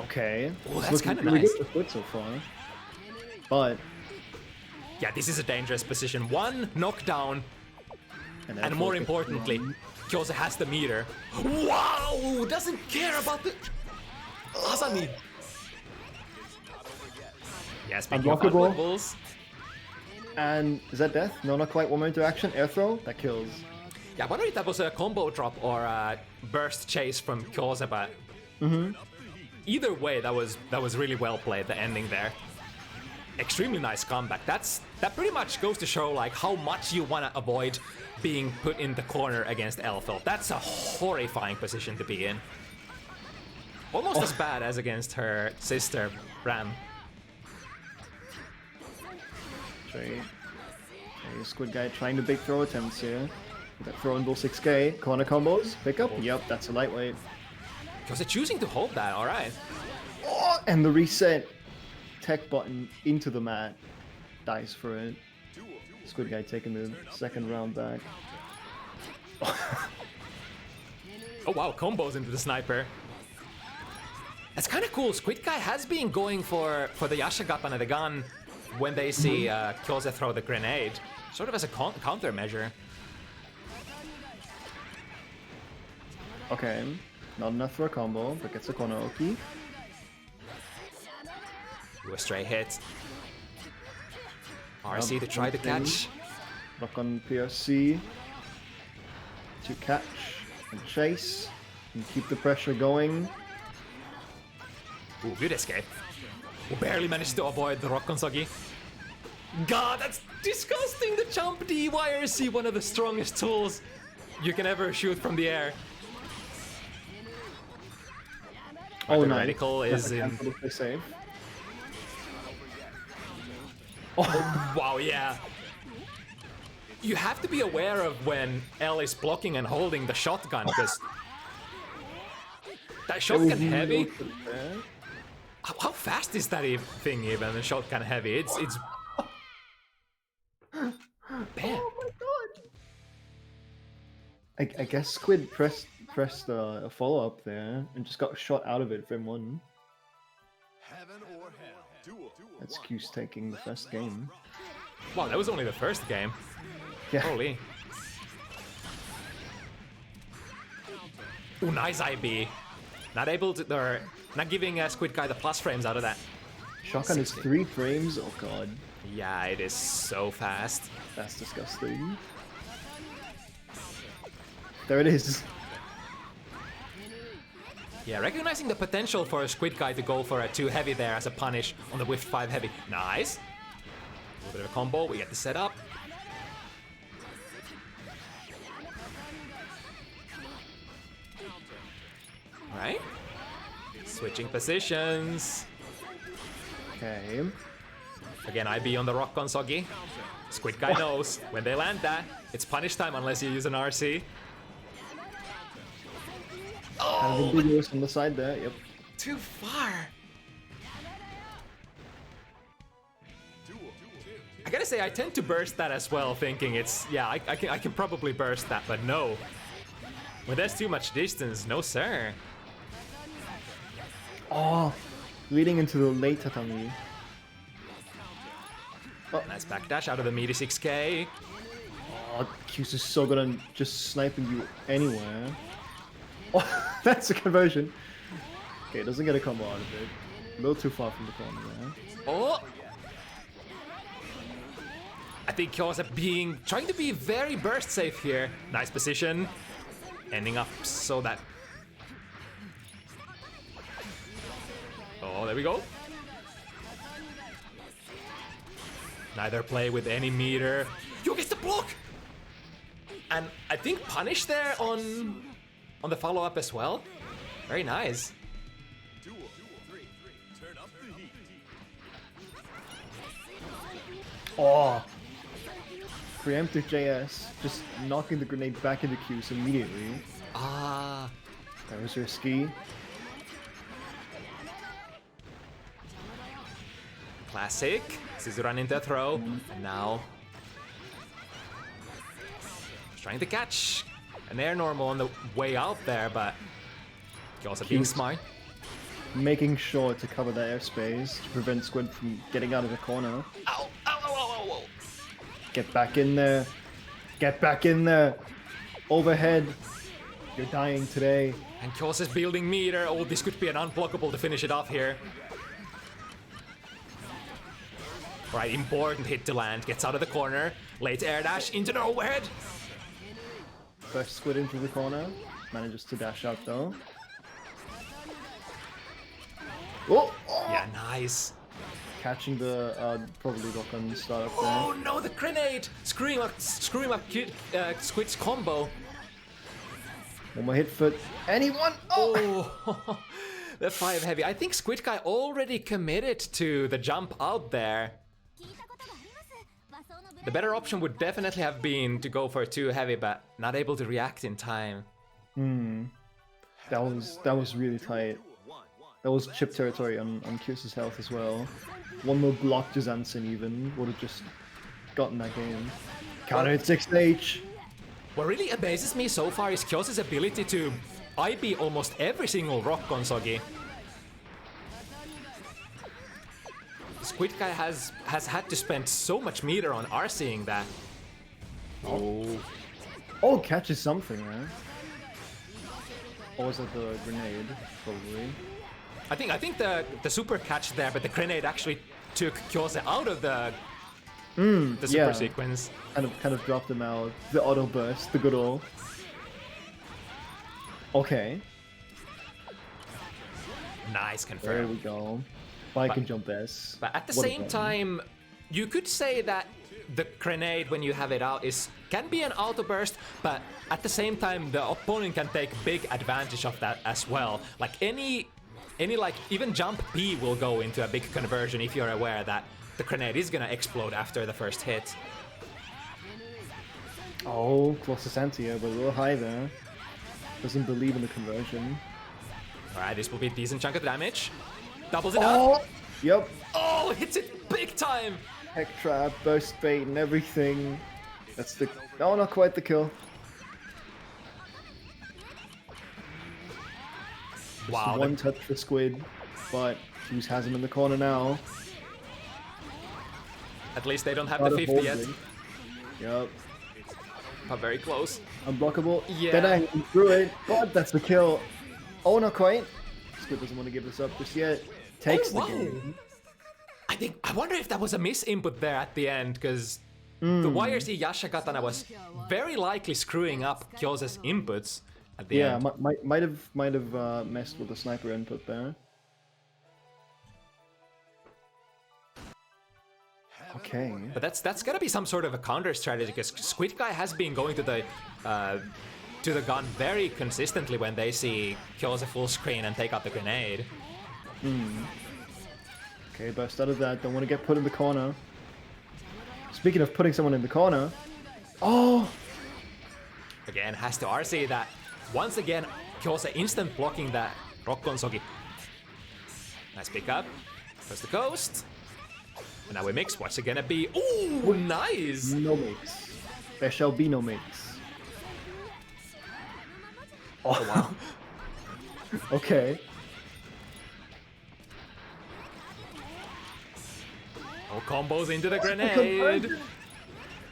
okay. Oh, that's kind of nice. Good so far. But yeah, this is a dangerous position. One knockdown, and more importantly, Kyouse has the meter. Wow! Doesn't care about the Asani. Yeah, speaking of unblockables. And is that death? No, not quite. One more interaction. Air throw. That kills. Yeah, I wonder if that was a combo drop or a burst chase from Kyouse, but either way, that was really well played. The ending there, extremely nice comeback. That pretty much goes to show like how much you want to avoid being put in the corner against Elfeld. That's a horrifying position to be in. Almost as bad as against her sister Ram. SquidGuy trying to big throw attempts here. That throw in bull 6k. Corner combos. Pick up. Yep, that's a lightweight. Kyouse choosing to hold that, alright. Oh, and the reset tech button into the mat. Dies for it. SquidGuy taking the second round back. Oh wow, combos into the sniper. That's kind of cool. SquidGuy has been going for the Yashagappan and the gun when they see Kyouse throw the grenade, sort of as a countermeasure. Okay, not enough for a combo, but gets a corner Oki. Do a straight hit. RC to try to catch. Rock on PRC to catch and chase and keep the pressure going. Ooh, good escape. Who barely managed to avoid the rock on Sogi. God, that's disgusting! The jump D.I.r.a, one of the strongest tools you can ever shoot from the air. Oh, the nice. radical is in. Save. Oh, wow, yeah. you have to be aware of when L is blocking and holding the shotgun, because that shotgun heavy. How fast is that thing even? The shotgun heavy. It's. Bam. Oh my god! I guess Squid pressed a follow up there and just got shot out of it from one. That's Kyouse taking the first game. Wow, that was only the first game. Yeah. Holy. Ooh, nice IB. Not able to, or not giving SquidGuy the plus frames out of that. Shotgun is 3 frames? Oh god. Yeah, it is so fast. That's disgusting. There it is. Yeah, recognizing the potential for a SquidGuy to go for a 2 heavy there as a punish on the whiff 5 heavy. Nice. A little bit of a combo, we get the setup. Alright. Switching positions. Okay. Again, IB on the rock on Soggy. SquidGuy knows when they land that, it's punish time unless you use an RC. Kind of ambiguous on the side there, yep. Too far. I gotta say, I tend to burst that as well, thinking it's, yeah, I can probably burst that, but no. When there's too much distance, no sir. Oh, leading into the late tatami. Oh. Nice backdash out of the meaty 6k. Oh, Kyouse is so good on just sniping you anywhere. Oh, that's a conversion. Okay, doesn't get a combo out of it. A little too far from the corner there. Oh! I think Kyouse trying to be very burst safe here. Nice position. Ending up so that... Oh, there we go. Neither play with any meter. You get the block! And I think punish there on the follow-up as well. Very nice. Oh! Preemptive JS, just knocking the grenade back into Kyouse immediately. Ah. That was risky. Classic. This is run into a throw. And now... trying to catch an air normal on the way out there, but... also being smart. Making sure to cover that airspace to prevent Squid from getting out of the corner. Ow! Ow! Ow! Ow! Ow! Get back in there. Get back in there. Overhead. You're dying today. And Kyouse is building meter. Oh, this could be an unblockable to finish it off here. Right, important hit to land. Gets out of the corner. Late air dash into the overhead. First Squid into the corner. Manages to dash out though. Oh! Yeah, nice. Catching the probably rock on startup there. Oh no, the grenade! Screwing up Squid's combo. One more hit for anyone. Oh, the 5 heavy. I think SquidGuy already committed to the jump out there. The better option would definitely have been to go for a 2 heavy, but not able to react in time. That was really tight. That was chip territory on Kyouse's health as well. One more block to Zansen even would have just gotten that game. Counter hit 6H. What really amazes me so far is Kyouse's ability to IB almost every single rock on Soggy. SquidGuy has had to spend so much meter on RCing that. Oh, catches something, man. Or was it the grenade? Probably. I think the super catch there, but the grenade actually took Kyouse out of the super sequence. Kind of dropped him out. The auto burst, the good old. Okay. Nice confirm. There we go. Bike and jump S. But at the same time, you could say that the grenade when you have it out can be an auto burst, but at the same time the opponent can take big advantage of that as well. Like any like even jump P will go into a big conversion if you're aware that the grenade is gonna explode after the first hit. Oh, close to Santia, but a little high there. Doesn't believe in the conversion. Alright, this will be a decent chunk of damage. Doubles it Oh! up. Yep. Oh, hits it big time. Heck trap, burst bait, and everything. That's the... No, not quite the kill. Wow. One touch for Squid, but Kyouse has him in the corner now. At least they don't have Not the a 50 yet. holding. Yep. But very close. Unblockable. Yeah. Then I threw it, but that's the kill. Oh, not quite. Squid doesn't want to give this up just yet. Takes the game. I wonder if that was a misinput there at the end, because the YRC Yasha Katana was very likely screwing up Kyouse's inputs at the end. Might have messed with the sniper input there. Okay. But that's gotta be some sort of a counter strategy, because SquidGuy has been going to the gun very consistently when they see Kyouse full screen and take out the grenade. Okay, burst out of that. Don't want to get put in the corner. Speaking of putting someone in the corner. Oh! Again, has to RC that. Once again, Kyouse instant blocking that Rokkon Sogi. Nice pickup. Goes the coast. And now we mix. What's it gonna be? Ooh, nice! No mix. There shall be no mix. Oh, wow. Okay. Oh, combos into the grenade.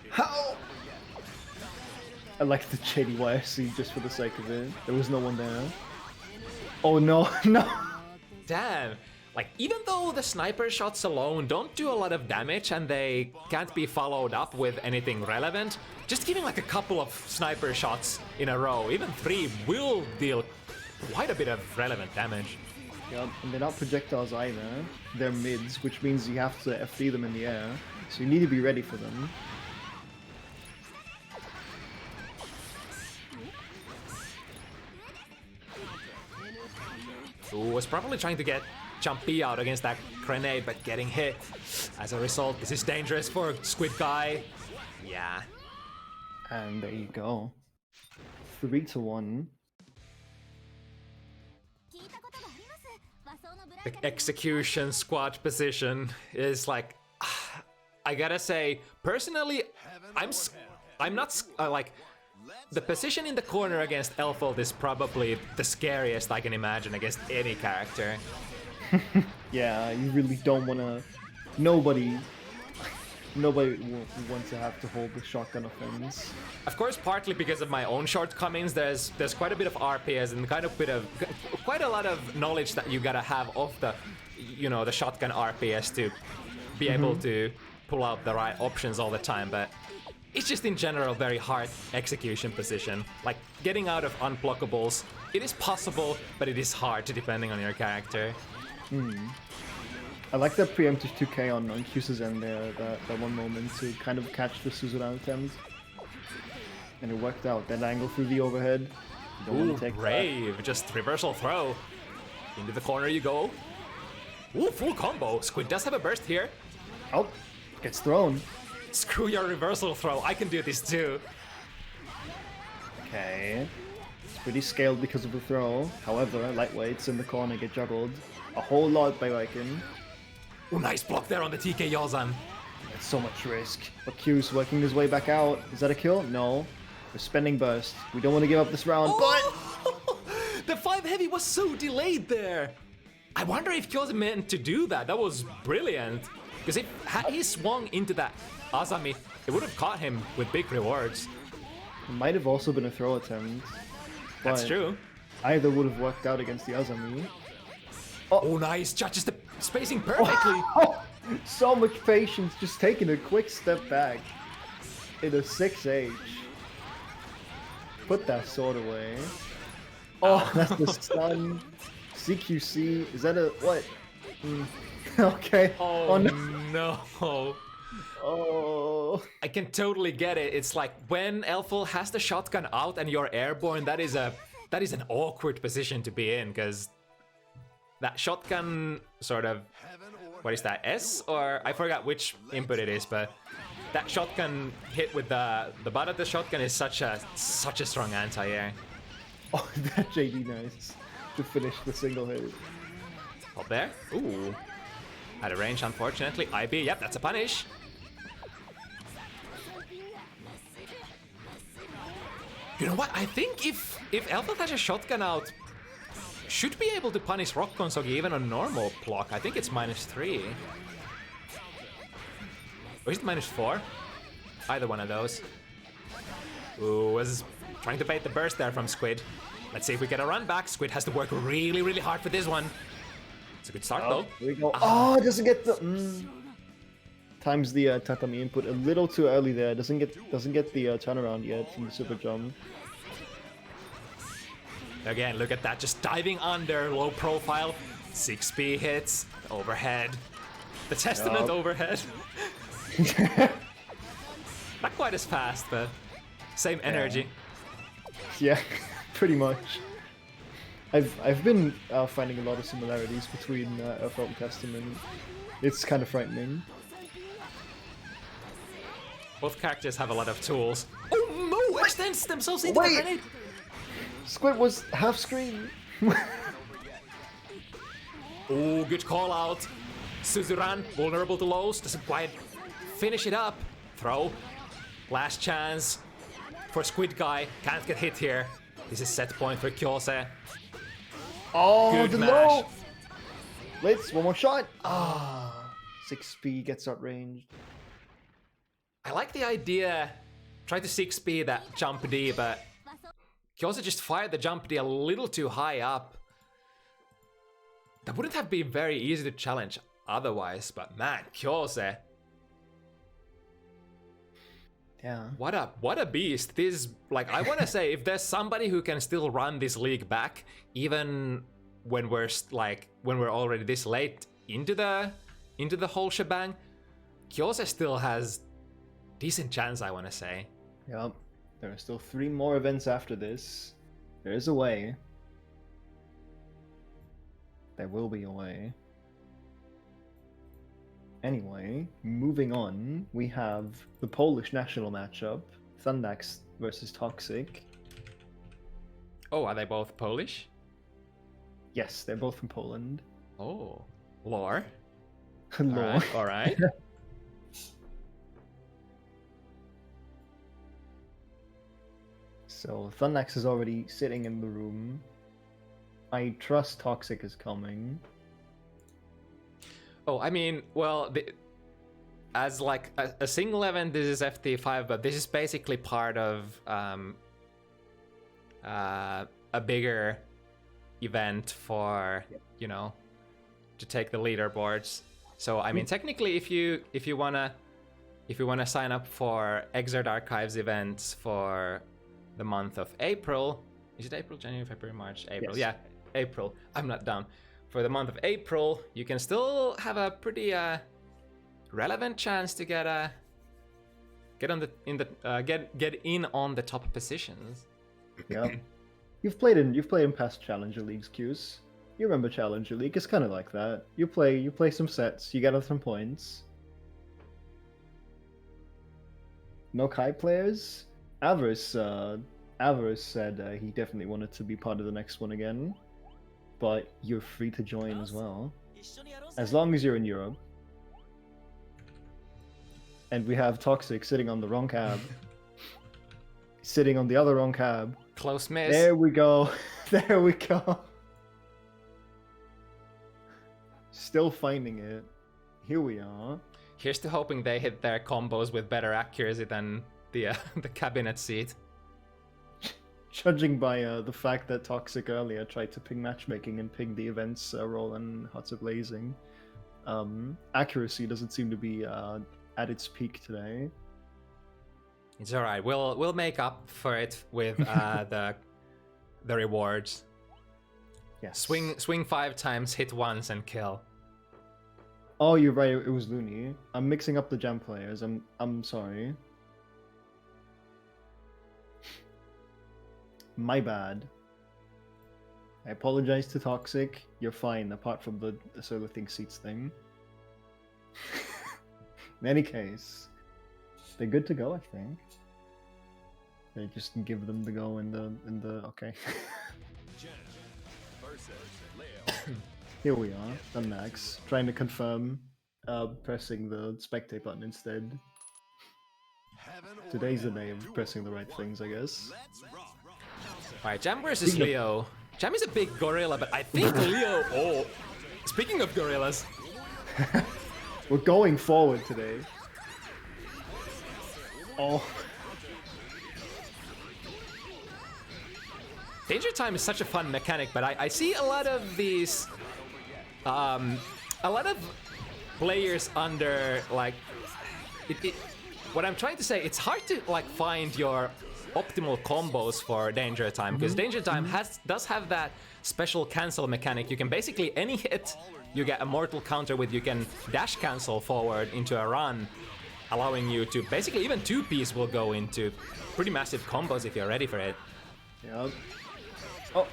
How? I like the shady YFC just for the sake of it. There was no one there. Oh no, no! Damn. Like, even though the sniper shots alone don't do a lot of damage and they can't be followed up with anything relevant, just giving like a couple of sniper shots in a row, even 3, will deal quite a bit of relevant damage. Yep, and they're not projectiles either. They're mids, which means you have to FD them in the air. So you need to be ready for them. Ooh, was probably trying to get Jumpy out against that grenade, but getting hit. As a result, this is dangerous for SquidGuy. Yeah. And there you go. 3-1. The execution squad position is like, I gotta say, personally, I'm not like, the position in the corner against Elfold is probably the scariest I can imagine against any character. Yeah, you really don't want to... Nobody wants to have to hold the shotgun offense. Of course, partly because of my own shortcomings, there's quite a bit of RPS and quite a lot of knowledge that you gotta have of the, the shotgun RPS to be able to pull out the right options all the time. But it's just in general very hard execution position. Like getting out of unblockables, it is possible, but it is hard depending on your character. I like that preemptive 2k on Kyouse's end there, that one moment to kind of catch the Suzerain attempt. And it worked out. That angle through the overhead. You don't want to take brave! That. Just reversal throw. Into the corner you go. Ooh, full combo. Squid does have a burst here. Oh, gets thrown. Screw your reversal throw, I can do this too. Okay. It's pretty scaled because of the throw. However, lightweights in the corner get juggled a whole lot by Riken. Ooh, nice block there on the TK Yozan. That's so much risk. But Kyouse working his way back out. Is that a kill? No. We're spending burst. We don't want to give up this round, but... The 5 heavy was so delayed there. I wonder if Kyouse meant to do that. That was brilliant. Because if had he swung into that Azami, it would have caught him with big rewards. It might have also been a throw attempt. That's true. Either would have worked out against the Azami. Oh, nice. Judges the spacing perfectly. So much patience, just taking a quick step back. In a 6H. Put that sword away. Oh, that's the stun. CQC. Is that a... what? Okay. Oh, no. Oh. I can totally get it. It's like when Elful has the shotgun out and you're airborne, that is an awkward position to be in, because that shotgun sort of, what is that, S? Or I forgot which input it is, but That shotgun hit with the butt of the shotgun is such a strong anti-air. Oh, that JD nice to finish the single hit. Up there. Ooh. Out of range, unfortunately. IB, yep, that's a punish. You know what? I think if Elfelt has a shotgun out, should be able to punish Rock Konsogi even on normal block. I think it's -3. Or is it -4? Either one of those. Ooh, was trying to bait the burst there from Squid. Let's see if we get a run back. Squid has to work really, really hard for this one. It's a good start though. Here we go. Oh, doesn't get the times the tatami input a little too early there. Doesn't get the turnaround yet from the super jump. Again, look at that, just diving under, low profile. 6B hits, overhead. The Testament overhead. Not quite as fast, but same energy. Yeah, pretty much. I've been finding a lot of similarities between Elfelt and Testament. It's kind of frightening. Both characters have a lot of tools. Oh no! Extends themselves into the grenade! Squid was half screen. Oh, good call out. Suzuran, vulnerable to lows, doesn't quite finish it up. Throw. Last chance for SquidGuy. Can't get hit here. This is set point for Kyouse. Oh, good the mash. low! Blitz, one more shot. 6B gets outranged. I like the idea. Try to 6B that jump D, but Kyouse just fired the jump D a little too high up. That wouldn't have been very easy to challenge otherwise, but man, Kyouse. Yeah. What a beast. This, like, I want to say, if there's somebody who can still run this league back, even when we're already this late into the whole shebang, Kyouse still has decent chance, I want to say. Yep. There are still 3 more events after this. There is a way. There will be a way. Anyway, moving on, we have the Polish national matchup, Thundax versus Toxic. Oh, are they both Polish? Yes, they're both from Poland. Oh, lore. Lore. All right. So Thundax is already sitting in the room. I trust Toxic is coming. Oh, I mean, well, as like a single event, this is FT5, but this is basically part of a bigger event for, you know, to take the leaderboards. So I mean, technically, if you wanna sign up for Xrd Archives events for the month of April, is it April, January, February, March, April? Yes. Yeah, April. I'm not dumb. For the month of April, you can still have a pretty relevant chance to get in on the top positions. Yeah. You've played in past Challenger Leagues, Kyouse. You remember Challenger League? It's kind of like that. You play some sets, you get some points. No Kai players. Avarice said he definitely wanted to be part of the next one again, but you're free to join as well, as long as you're in Europe. And we have Toxic sitting on the wrong cab, sitting on the other wrong cab. Close miss. There we go. There we go. Still finding it. Here we are. Here's to hoping they hit their combos with better accuracy than the cabinet seat. Judging by the fact that Toxic earlier tried to ping matchmaking and ping the events roll and Hearts of Blazing, accuracy doesn't seem to be at its peak today. It's all right. We'll make up for it with the rewards. Yes. Swing 5 times, hit once, and kill. Oh, you're right. It was Looney. I'm mixing up the jam players. I'm sorry. My bad. I apologize to Toxic. You're fine, apart from the Solar Thing Seats thing. In any case, They're good to go, I think. They just give them the go in the okay. Here we are, Thundax, trying to confirm, pressing the spectate button instead. Today's the day of pressing the right things, I guess. Alright, Jam versus Leo. Jam is a big gorilla, but I think Leo... Oh, speaking of gorillas... We're going forward today. Oh. Danger Time is such a fun mechanic, but I see a lot of these... a lot of players under, like... what I'm trying to say, it's hard to, like, find your optimal combos for Danger Time, because Danger Time does have that special cancel mechanic. You can basically, any hit you get a mortal counter with, you can dash cancel forward into a run, allowing you to, basically even 2-piece will go into pretty massive combos if you're ready for it. Yep. Oh.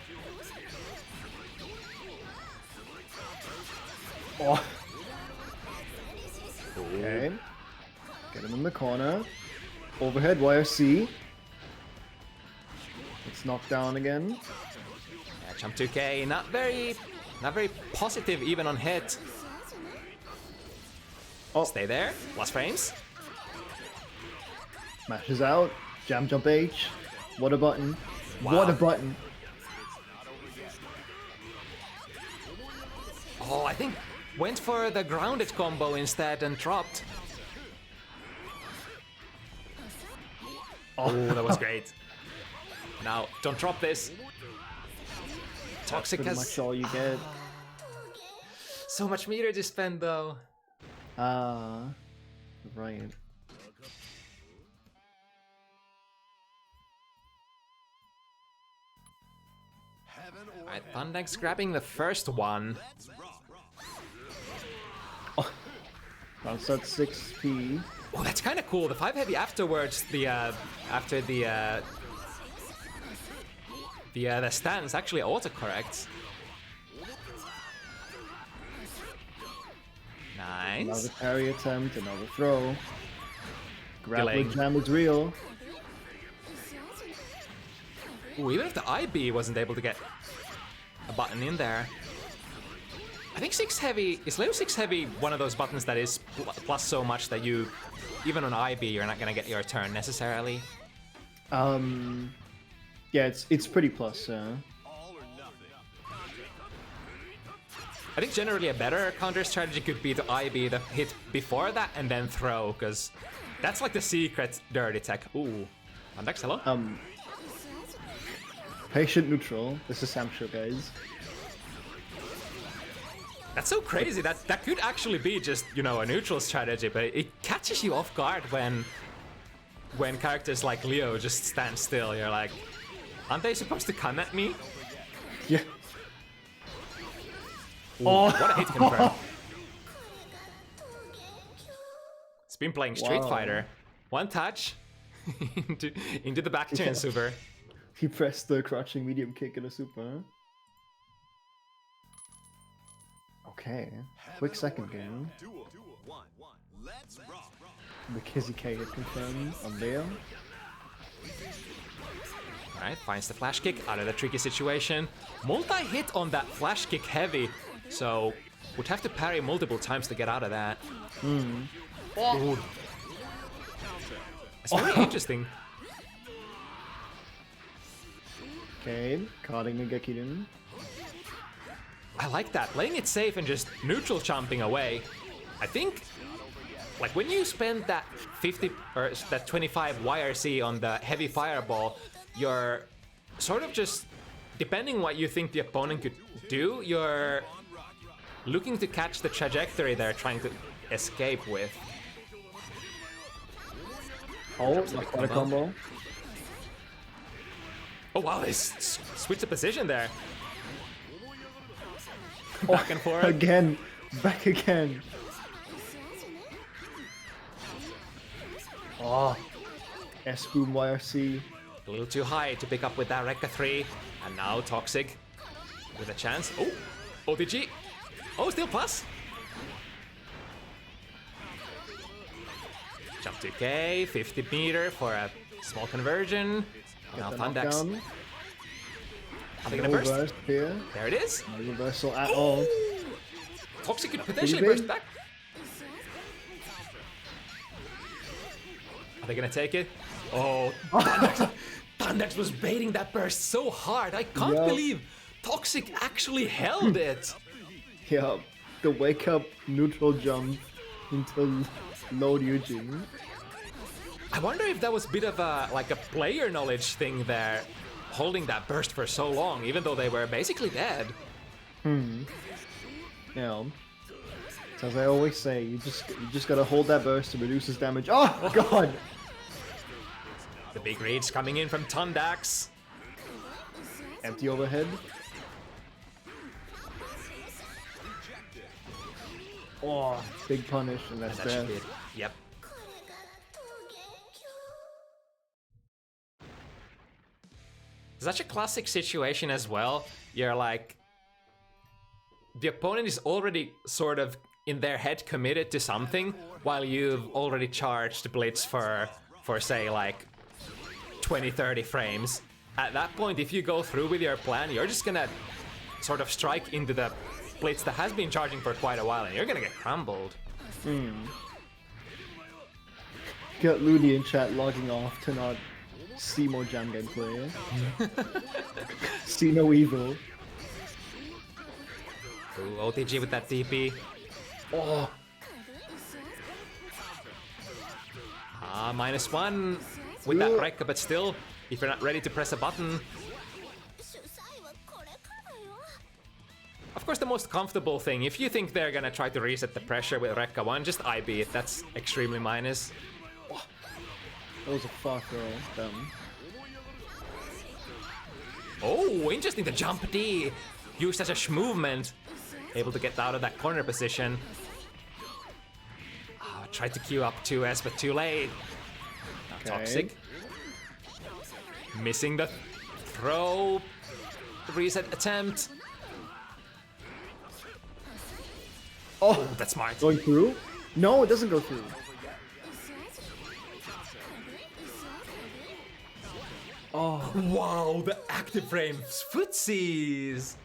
Oh. Okay. Get him in the corner. Overhead YRC. It's knocked down again. Yeah, jump 2K, not very positive even on hit. Oh. Stay there. Last frames. Smashes out. Jam jump H. What a button. Wow. What a button. Oh, I think went for the grounded combo instead and dropped. Oh, that was great. Now, don't drop this. Toxic Pretty has much all you get. so much meter to spend though. Right. Alright, Thundax grabbing the first one. Oh. Bounce at 6p. Oh, that's kind of cool. The 5 heavy afterwards, after the stance actually autocorrects. Nice. Another parry attempt, another throw. Delaying. Grappling jam is real. Ooh, even if the IB wasn't able to get a button in there. I think 6 heavy, is Leo 6 heavy one of those buttons that is plus so much that you, even on IB, you're not gonna get your turn necessarily? Yeah, it's pretty plus, I think generally a better counter strategy could be to IB the hit before that and then throw, because that's like the secret dirty tech. Ooh. Thundax, hello? Patient neutral. This is Samsho, guys. That's so crazy. That could actually be just, you know, a neutral strategy, but it catches you off guard when characters like Leo just stand still. You're like, aren't they supposed to come at me? Yeah. Ooh, what a hit confirm. It's been playing Street Fighter. One touch into the back turn, super. He pressed the crouching medium kick in a super. Okay, quick second game. The Kizzy K hit confirmed on Leo. Alright, finds the flash kick out of the tricky situation. Multi-hit on that flash kick heavy, so would have to parry multiple times to get out of that. Oh. It's very interesting. Okay, carding the Gekiden. I like that, playing it safe and just neutral chomping away. I think, like when you spend that 50 or that 25 YRC on the heavy fireball, you're sort of just, depending what you think the opponent could do, you're looking to catch the trajectory they're trying to escape with. Oh, quite a combo. Oh wow, they switched the position there. Back and forth. Again, back again. Oh, S-Boom YRC. A little too high to pick up with that Rekka 3. And now Toxic with a chance. Oh, OTG. Oh, still plus. Jump to K, 50 meter for a small conversion. Now Thundax. Are they gonna burst? Here. There it is. No reversal at all. Toxic could potentially burst back. Are they gonna take it? Oh, Thundax was baiting that burst so hard. I can't believe Toxic actually held it. Yeah, the wake up neutral jump into low Eugene. I wonder if that was a bit of a like a player knowledge thing there, holding that burst for so long, even though they were basically dead. Yeah. So as I always say, you just gotta hold that burst to reduce his damage. Oh god! The big rage coming in from Thundax. Empty overhead. Oh, big punish, and that's death. Yep. Such a classic situation as well. You're like, the opponent is already sort of in their head committed to something, while you've already charged Blitz for say like 20-30 frames. At that point, if you go through with your plan, you're just gonna sort of strike into the Blitz that has been charging for quite a while, and you're gonna get crumbled. Got Looney in chat logging off to not see more jam gameplay. See no evil. Ooh, OTG with that TP. Oh. -1 with that Rekka, but still, if you're not ready to press a button. Of course, the most comfortable thing, if you think they're gonna try to reset the pressure with Rekka 1, just IB it. That's extremely minus. That was a fuck roll. Dumb. Oh, interesting. The jump D used as a movement. Able to get out of that corner position. Oh, tried to queue up 2S, but too late. Now Toxic. Missing the throw. Reset attempt. Oh, that's smart. Going through? No, it doesn't go through. Oh, wow, the active frames footsies.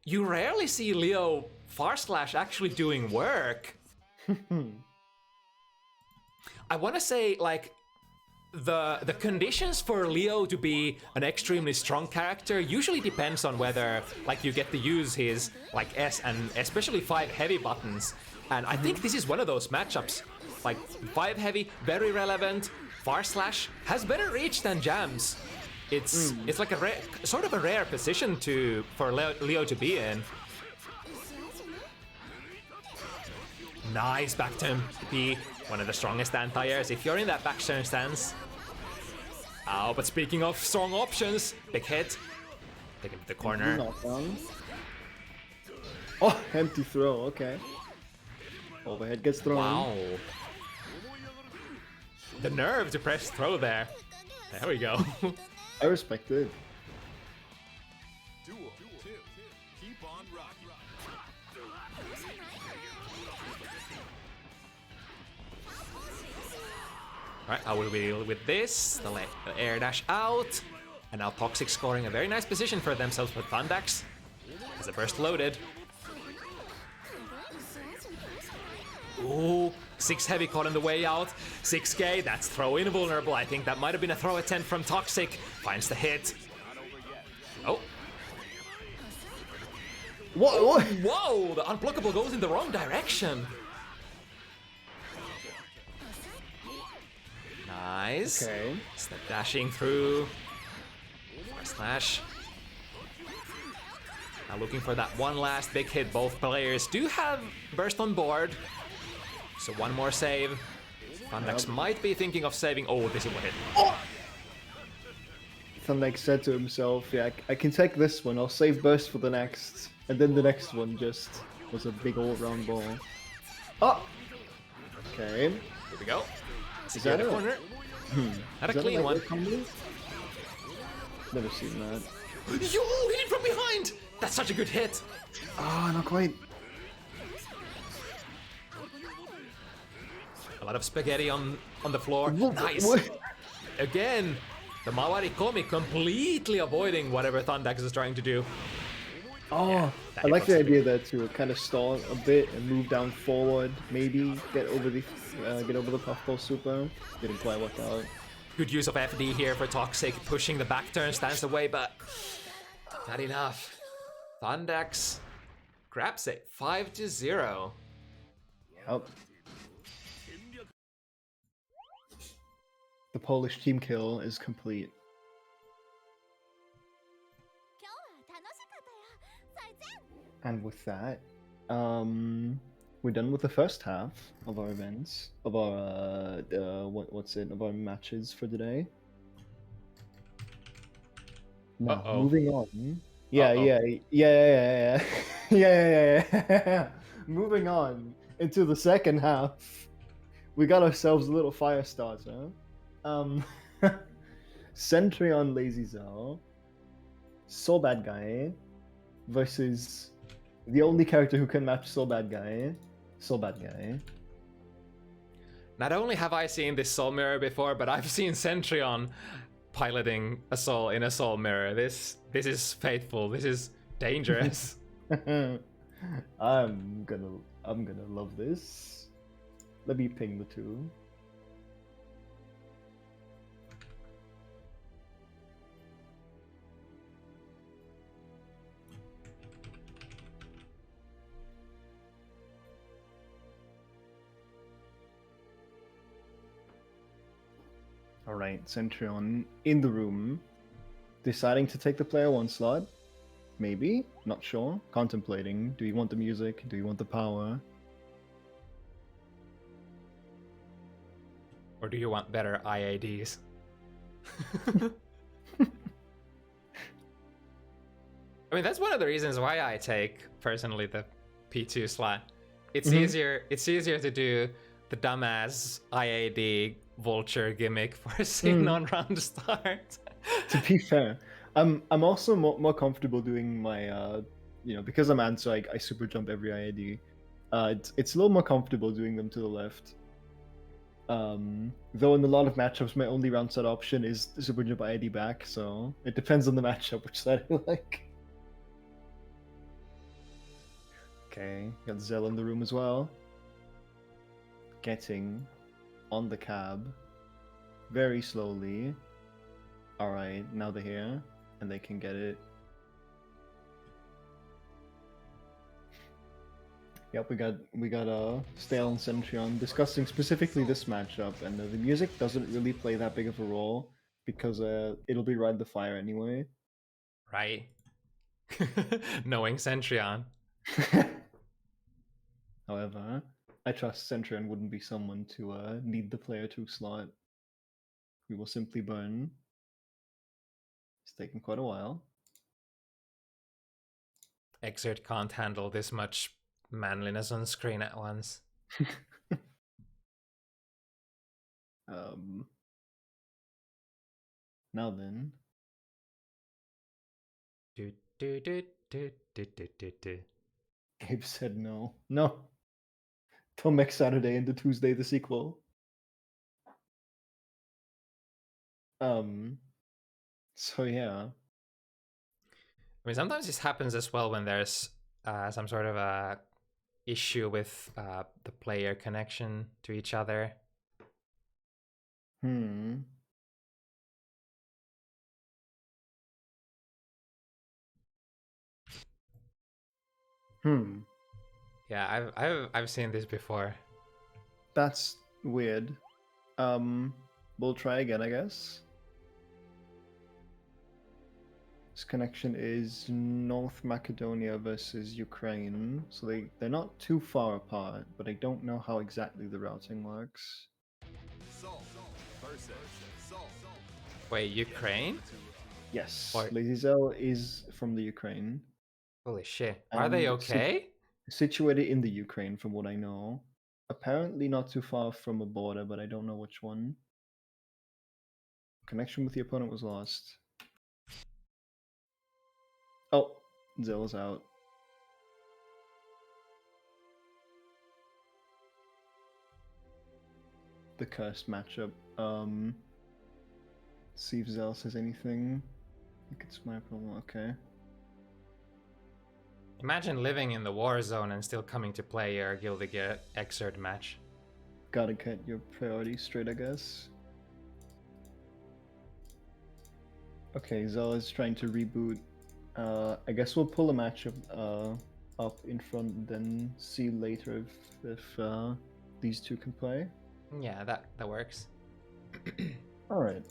You rarely see Leo // actually doing work. I want to say, like, the conditions for Leo to be an extremely strong character usually depends on whether, like, you get to use his, like, S and especially 5 heavy buttons. And I think this is one of those matchups. Like, 5 heavy, very relevant. // has better reach than jams. It's like a sort of a rare position for Leo to be in. Nice back turn P, one of the strongest anti-airs if you're in that back turn stance. Oh, but speaking of strong options, big hit. Take him to the corner. Oh, empty throw, okay. Overhead gets thrown. Wow. The nerve to press throw there. There we go. I respect it. Alright, how will we deal with this? The air dash out. And now Toxic scoring a very nice position for themselves with Thundax. As a burst loaded. Ooh, 6 heavy caught on the way out. 6K, that's throw invulnerable. I think that might have been a throw attempt from Toxic. Finds the hit. Oh. Whoa! Whoa, the unblockable goes in the wrong direction. Nice. Okay. Step dashing through. Slash. Now looking for that one last big hit. Both players do have burst on board. So one more save. Thundax might be thinking of saving. Oh, this is what hit. Oh! Thundax said to himself, yeah, I can take this one, I'll save burst for the next. And then the next one just was a big all-round ball. Oh! Okay. Here we go. Is that a corner? Not a clean one. Never seen that. Yo, hit him from behind! That's such a good hit. Ah, not quite. lot of spaghetti on the floor. What- Nice. what? Again, the Mawari Komi completely avoiding whatever Thundax is trying to do. Oh, Yeah, I like the that idea there to kind of stall a bit and move down forward. Maybe get over the puffball super. Didn't quite work out. Good use of FD here for Toxic, pushing the back turn, stands away, but not enough. Thundax grabs it 5-0. Yep. The Polish team kill is complete. And with that, we're done with the first half of our events, of our of our matches for today. Now, Uh-oh. moving on. Yeah, Uh-oh. yeah. Moving on into the second half, we got ourselves a little fire starter. Sentryon LazyzeL, StaleDevil versus the only character who can match StaleDevil. Not only have I seen this soul mirror before, but I've seen Sentryon piloting a soul in a soul mirror. This is faithful. This is dangerous. I'm gonna love this. Let me ping the two. Alright, Sentryon in the room, deciding to take the player 1 slot. Maybe, not sure. Contemplating. Do you want the music? Do you want the power? Or do you want better IADs? I mean, that's one of the reasons why I take personally the P2 slot. It's easier to do the dumbass IAD vulture gimmick for a Signon round start. To be fair, I'm also more comfortable doing my because I'm Ant, so I super jump every IAD. It's a little more comfortable doing them to the left. Though in a lot of matchups, my only round set option is super jump IAD back, so it depends on the matchup which side I like. Okay, got Zell in the room as well. Getting on the cab very slowly. Alright, now they're here and they can get it. Yep, we got Stale and Sentryon discussing specifically this matchup, and the music doesn't really play that big of a role because it'll be Ride the Fire anyway. Right. Knowing Sentryon. However, I trust Sentryon wouldn't be someone to need the player 2 slot. We will simply burn. It's taken quite a while. Xrd can't handle this much manliness on screen at once. Now then. Gabe said no. No. Till next Saturday into Tuesday the sequel. So yeah. I mean, sometimes this happens as well when there's some sort of a issue with the player connection to each other. Yeah, I've seen this before. That's weird. We'll try again, I guess. This connection is North Macedonia versus Ukraine, so they're not too far apart, but I don't know how exactly the routing works. Wait, Ukraine? Yes, Or... LazyzeL is from the Ukraine. Holy shit. Are they okay? Situated in the Ukraine, from what I know. Apparently not too far from a border, but I don't know which one. Connection with the opponent was lost. Oh, Zell is out. the cursed matchup. See if Zell says anything. I think it's my problem. Okay. Imagine living in the war zone and still coming to play your Gilded Gear Xrd match. Gotta cut your priorities straight, I guess. Okay, Zell is trying to reboot. I guess we'll pull a matchup up in front, then see later if these two can play. Yeah, that works. All right.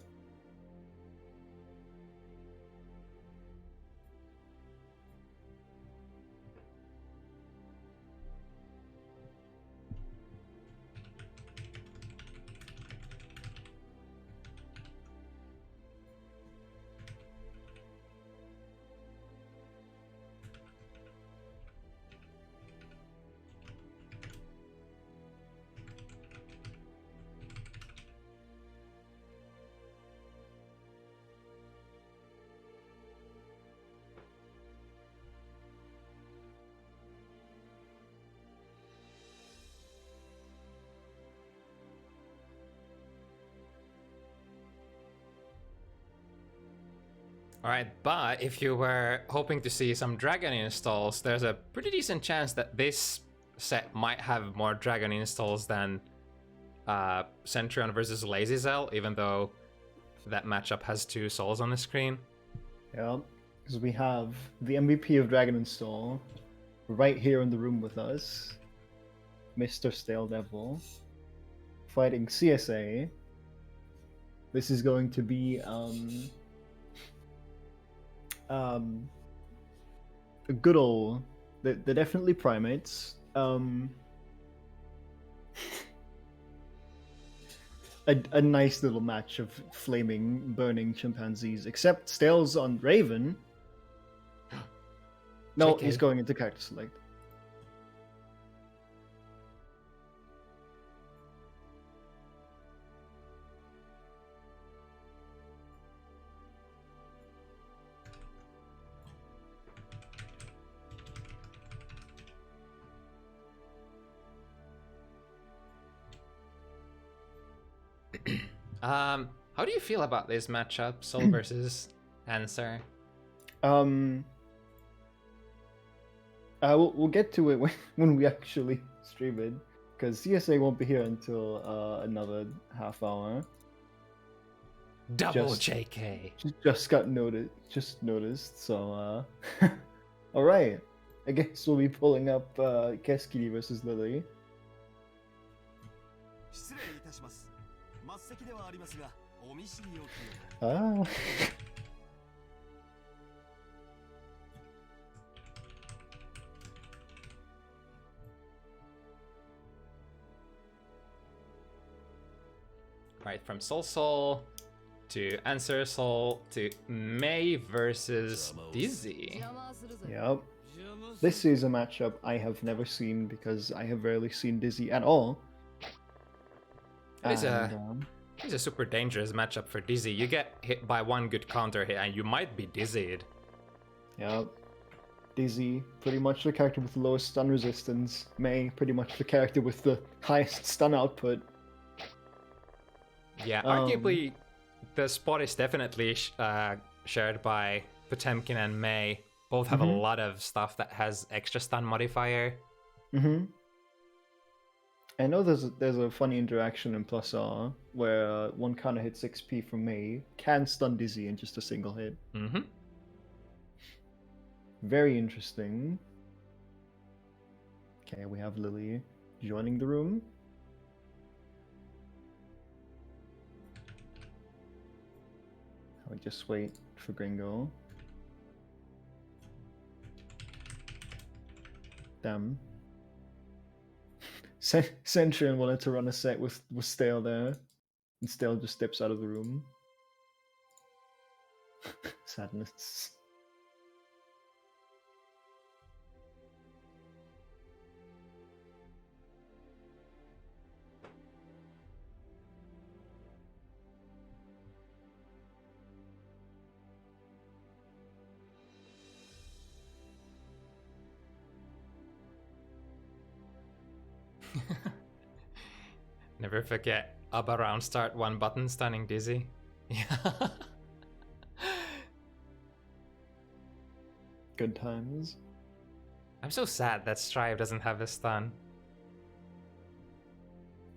Alright, but if you were hoping to see some dragon installs, there's a pretty decent chance that this set might have more dragon installs than Sentryon versus LazyzeL, even though that matchup has 2 souls on the screen. Yeah, because we have the MVP of Dragon Install right here in the room with us, Mr. StaleDevil, fighting CSA. This is going to be a good old. They're definitely primates. A nice little match of flaming, burning chimpanzees. Except Stale's on Raven. No, JK. he's going into character select. How do you feel about this matchup, Soul versus Answer? We'll get to it when we actually stream it, because CSA won't be here until another half hour. Double JK. Just noticed. So, all right. I guess we'll be pulling up Keskiri versus Lily. Ah. Right, from Soul to Answer Soul to May versus Dizzy. Yep. This is a matchup I have never seen because I have rarely seen Dizzy at all. It's a super dangerous matchup for Dizzy. You get hit by one good counter hit and you might be dizzied. Yep. Dizzy, pretty much the character with the lowest stun resistance. May, pretty much the character with the highest stun output. Yeah, arguably the spot is definitely shared by Potemkin and May. Both have a lot of stuff that has extra stun modifier. I know there's a funny interaction in Plus R where one counter hit 6p from May can stun Dizzy in just a single hit. Very interesting. Okay, we have Lily joining the room. I would just wait for Gringo. Damn. Sentryon wanted to run a set with Stale there, and Stale just steps out of the room. Sadness. Never forget Up around start 1 button stunning Dizzy. Yeah. Good times. I'm so sad that Strive doesn't have a stun.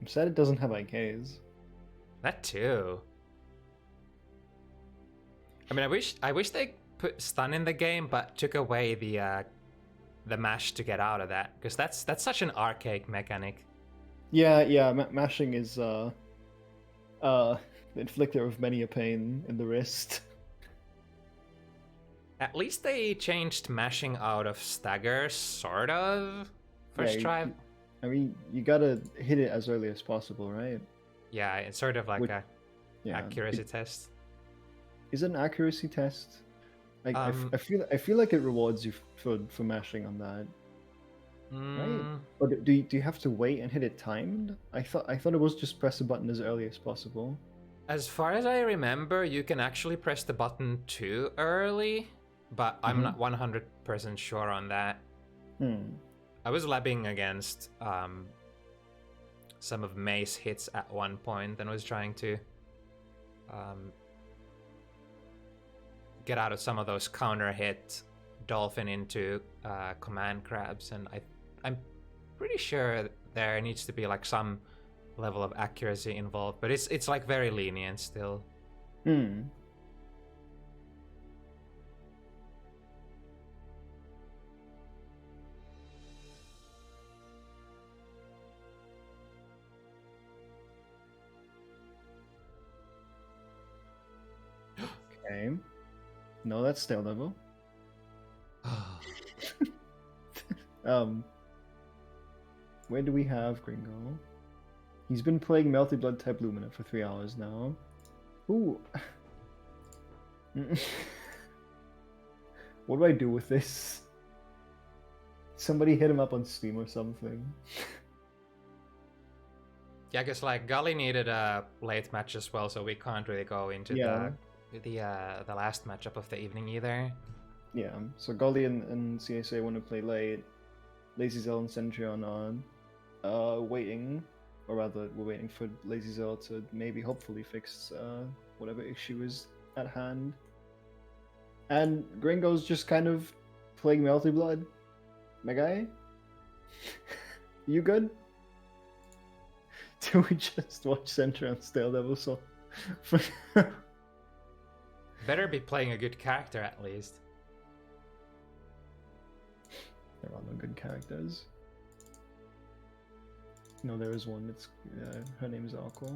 I'm sad it doesn't have IKs. That too. I mean, I wish they put stun in the game, but took away the mash to get out of that, because that's such an archaic mechanic. Yeah, mashing is the inflictor of many a pain in the wrist. At least they changed mashing out of stagger, sort of, for Strive. I mean, you gotta hit it as early as possible, right? Yeah, it's sort of like a accuracy test. Is it an accuracy test? Like, I feel like it rewards you for mashing on that. Right? Or do you have to wait and hit it timed? I thought it was just press a button as early as possible. As far as I remember, you can actually press the button too early, but I'm not 100% sure on that. I was labbing against some of May's hits at one point and was trying to get out of some of those counter hit dolphin into command crabs, and I'm pretty sure there needs to be like some level of accuracy involved, but it's like very lenient still. Okay. No, that's StaleDevil. Where do we have Gringo? He's been playing Melty Blood type Lumina for 3 hours now. Ooh. What do I do with this? Somebody hit him up on Steam or something. Yeah, because like Gully needed a late match as well, so we can't really go into the last matchup of the evening either. Yeah, so Gully and CSA want to play late. LazyzeL and Sentryon are waiting, or rather, we're waiting for LazyzeL to maybe hopefully fix whatever issue is at hand. And Gringo's just kind of playing Melty Blood. My guy? You good? Do we just watch Sentryon StaleDevil? So better be playing a good character at least. There are no good characters. No, there is one. It's her name is Aqua.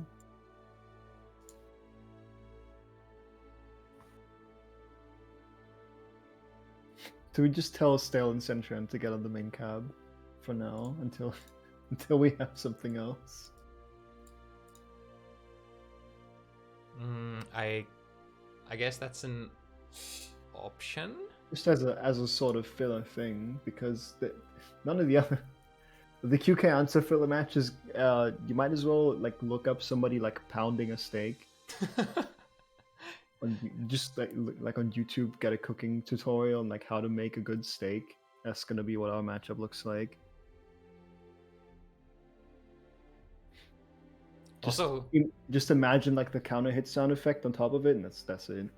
Do we just tell Stale and Sentryon to get on the main cab for now until we have something else? I guess that's an option. Just as a sort of filler thing, because none of the other the QK answer filler matches, you might as well like look up somebody like pounding a steak. Just like on YouTube, get a cooking tutorial on like how to make a good steak. That's gonna be what our matchup looks like. Just imagine like the counter hit sound effect on top of it, and that's it.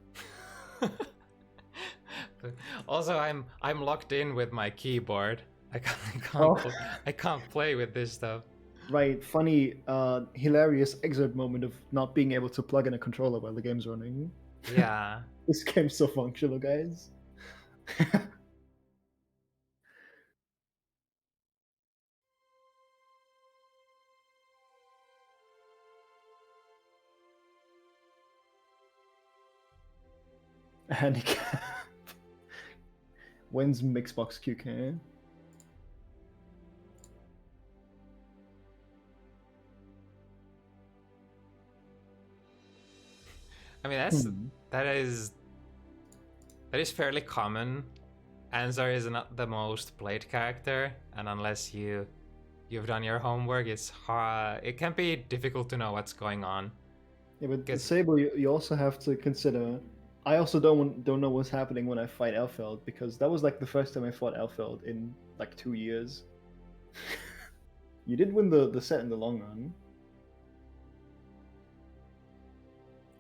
Also, I'm locked in with my keyboard. I can't play with this stuff. Right, funny, hilarious Xrd moment of not being able to plug in a controller while the game's running. Yeah. This game's so functional, guys. Handicap. When's Mixbox QK? I mean that is fairly common. Anzar is not the most played character, and unless you've done your homework, it's hard. It can be difficult to know what's going on. Yeah, but Sable, you also have to consider. I also don't know what's happening when I fight Elfeld, because that was like the first time I fought Elfeld in like 2 years. You did win the set in the long run.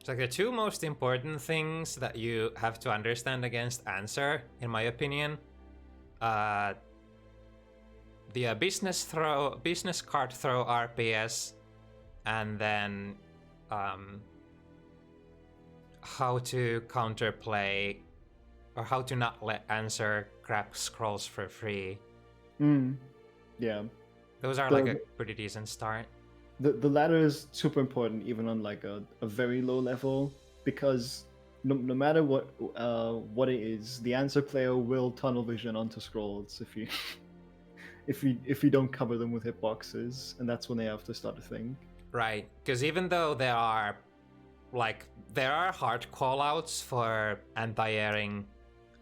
It's like the two most important things that you have to understand against answer, in my opinion. The business card throw RPS, and then how to counterplay, or how to not let answer grab scrolls for free. Yeah. Those are like a pretty decent start. The latter is super important, even on like a very low level, because no matter what it is, the answer player will tunnel vision onto scrolls if you if you don't cover them with hitboxes, and that's when they have to start to think. Right, because even though there are hard callouts for anti-airing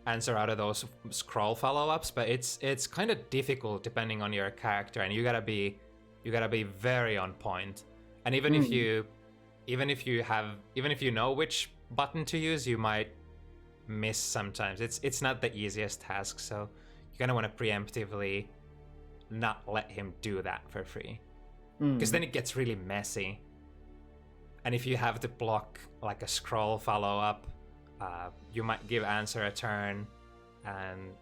answer out of those scroll follow-ups, but it's kind of difficult depending on your character, and you gotta be very on point. And even if you know which button to use, you might miss sometimes. It's not the easiest task, so you kind of want to preemptively not let him do that for free, because then it gets really messy. And if you have to block like a scroll follow-up, you might give answer a turn, and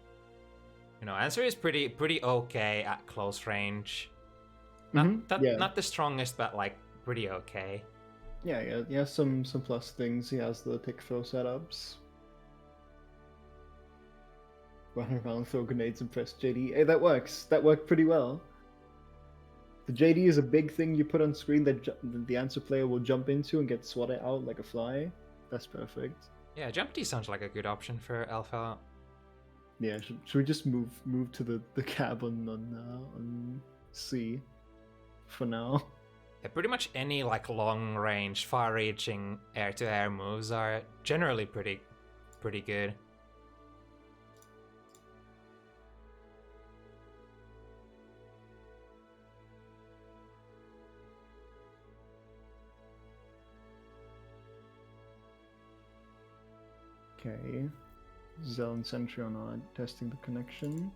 answer is pretty okay at close range. Not the strongest, but like pretty okay. Yeah. Some plus things. He has the pick throw setups. Run around, throw grenades, and press JD. Hey, that works. That worked pretty well. The JD is a big thing you put on screen that the answer player will jump into and get swatted out like a fly. That's perfect. Yeah, jump D sounds like a good option for Alpha. Yeah, should we just move to the cab on C for now? Yeah, pretty much any like long range, far reaching air to air moves are generally pretty good. Okay, Zell and Sentryon are testing the connection.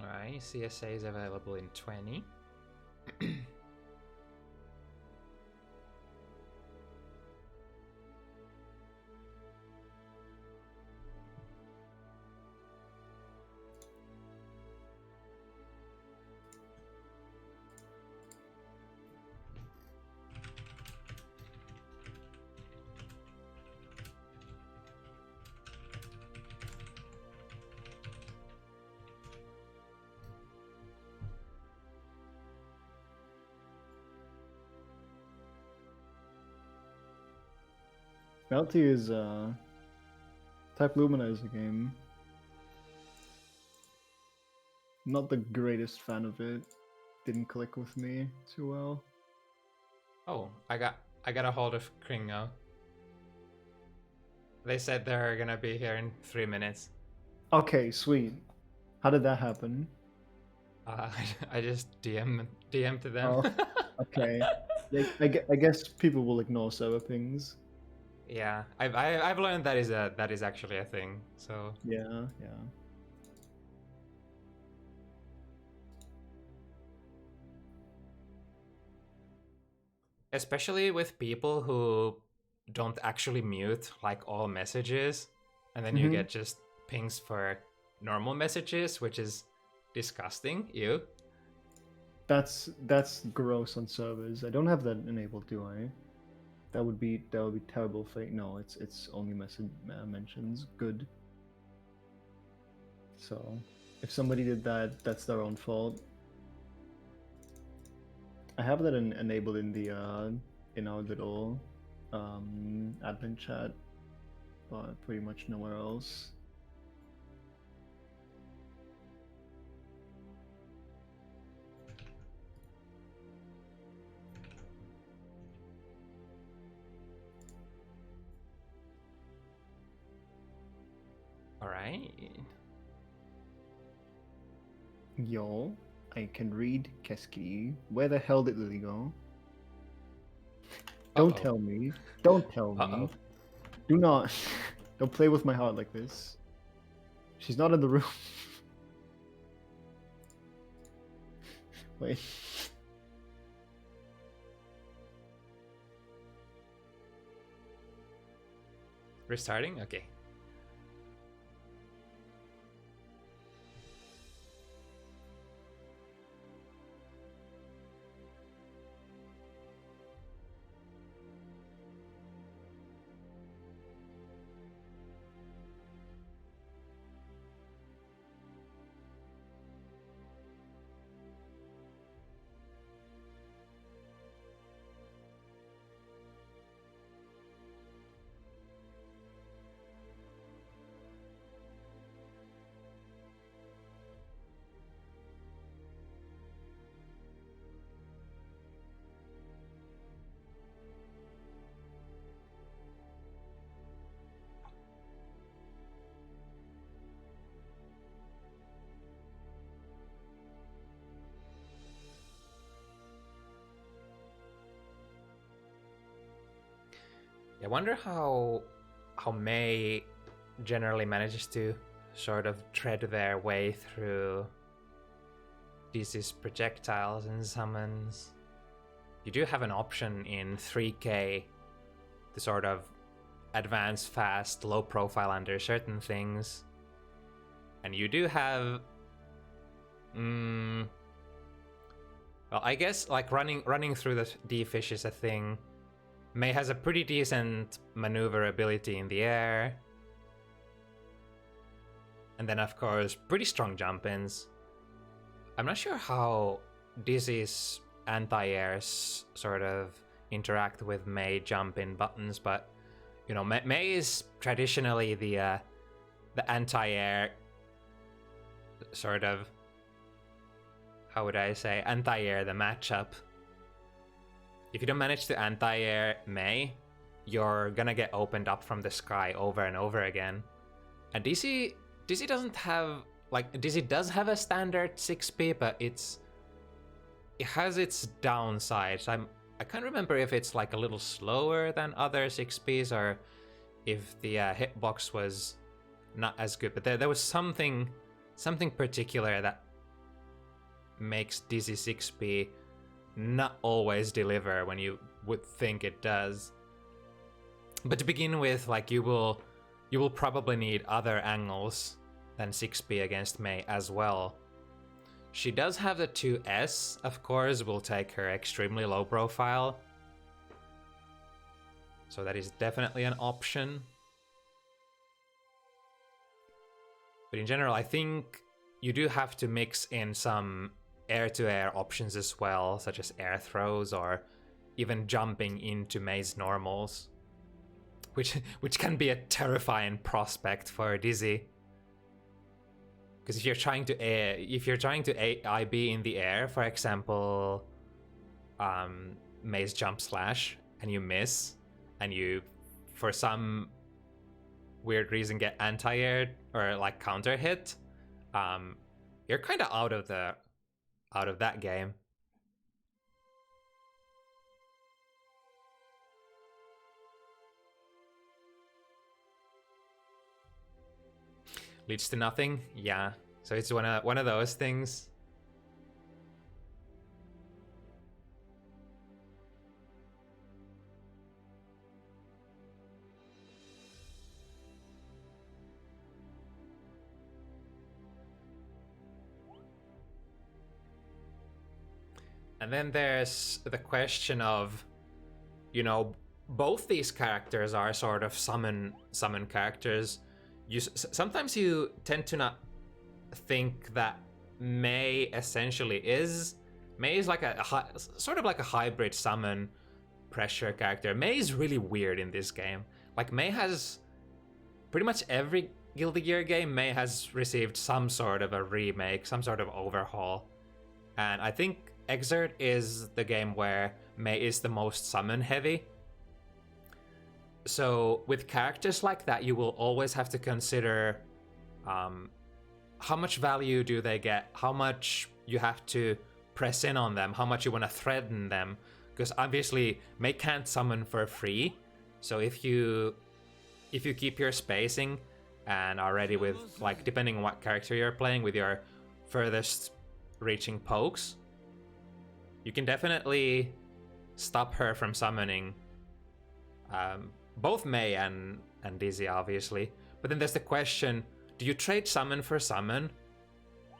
Alright, CSA is available in 20. Melty is Type Lumina is a game. Not the greatest fan of it. Didn't click with me too well. Oh, I got a hold of Gringo. They said they're gonna be here in 3 minutes. Okay, sweet. How did that happen? I just DM'd to them. Oh, okay. Yeah, I guess people will ignore server pings. Yeah, I've learned that is actually a thing. So yeah. Especially with people who don't actually mute like all messages, and then you get just pings for normal messages, which is disgusting. Ew. That's gross on servers. I don't have that enabled, do I? That would be terrible. Fake. No, it's only message mentions. Good. So, if somebody did that, that's their own fault. I have that enabled in the in our little admin chat, but pretty much nowhere else. All right. Yo, I can read Keski. Where the hell did Lily go? Don't tell me. Don't tell me. Do not. Don't play with my heart like this. She's not in the room. Wait. Restarting? Okay. I wonder how May generally manages to sort of tread their way through these projectiles and summons. You do have an option in 3K to sort of advance fast, low profile under certain things. And you do have well, I guess like running through the D-fish is a thing. May has a pretty decent maneuverability in the air. And then, of course, pretty strong jump-ins. I'm not sure how Dizzy's anti-airs sort of interact with May jump-in buttons, but, you know, May is traditionally the anti-air sort of, how would I say, anti-air the matchup. If you don't manage to anti-air May, you're gonna get opened up from the sky over and over again. And Dizzy doesn't have, like, Dizzy does have a standard 6p, but it has its downsides. I can't remember if it's like a little slower than other 6ps or if the hitbox was not as good, but there was something particular that makes Dizzy 6p not always deliver when you would think it does. But to begin with, like, you will probably need other angles than 6p against May as well. She does have the 2S, of course, will take her extremely low profile. So that is definitely an option. But in general, I think you do have to mix in some air-to-air options as well, such as air throws or even jumping into May's normals, which can be a terrifying prospect for Dizzy. Because if you're trying to IB in the air, for example, May's jump slash, and you miss, and you, for some weird reason, get anti-aired or like counter hit, you're kind of out of that game. Leads to nothing? Yeah. So it's one of those things. And then there's the question of, you know, both these characters are sort of summon characters. Sometimes you tend to not think that May essentially is. May is like sort of like a hybrid summon pressure character. May is really weird in this game. Like, May has pretty much every Guilty Gear game, May has received some sort of a remake, some sort of overhaul. And I think Xrd is the game where May is the most summon heavy. So with characters like that, you will always have to consider how much value do they get, how much you have to press in on them, how much you want to threaten them. Because obviously May can't summon for free. So if you keep your spacing and are ready with, like, depending on what character you're playing, with your furthest reaching pokes, you can definitely stop her from summoning Both Mei and Dizzy, obviously. But then there's the question, do you trade summon for summon?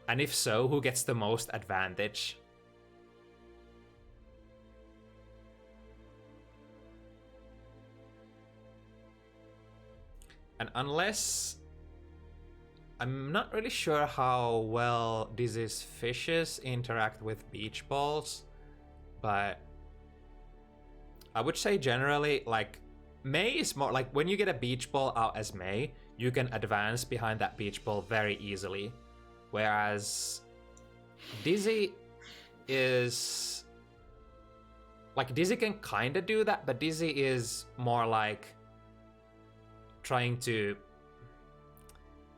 And if so, who gets the most advantage? And unless... I'm not really sure how well Dizzy's fishes interact with beach balls, but I would say generally, like, Mei is more like when you get a beach ball out as Mei, you can advance behind that beach ball very easily. Whereas Dizzy is like, Dizzy can kind of do that, but Dizzy is more like trying to...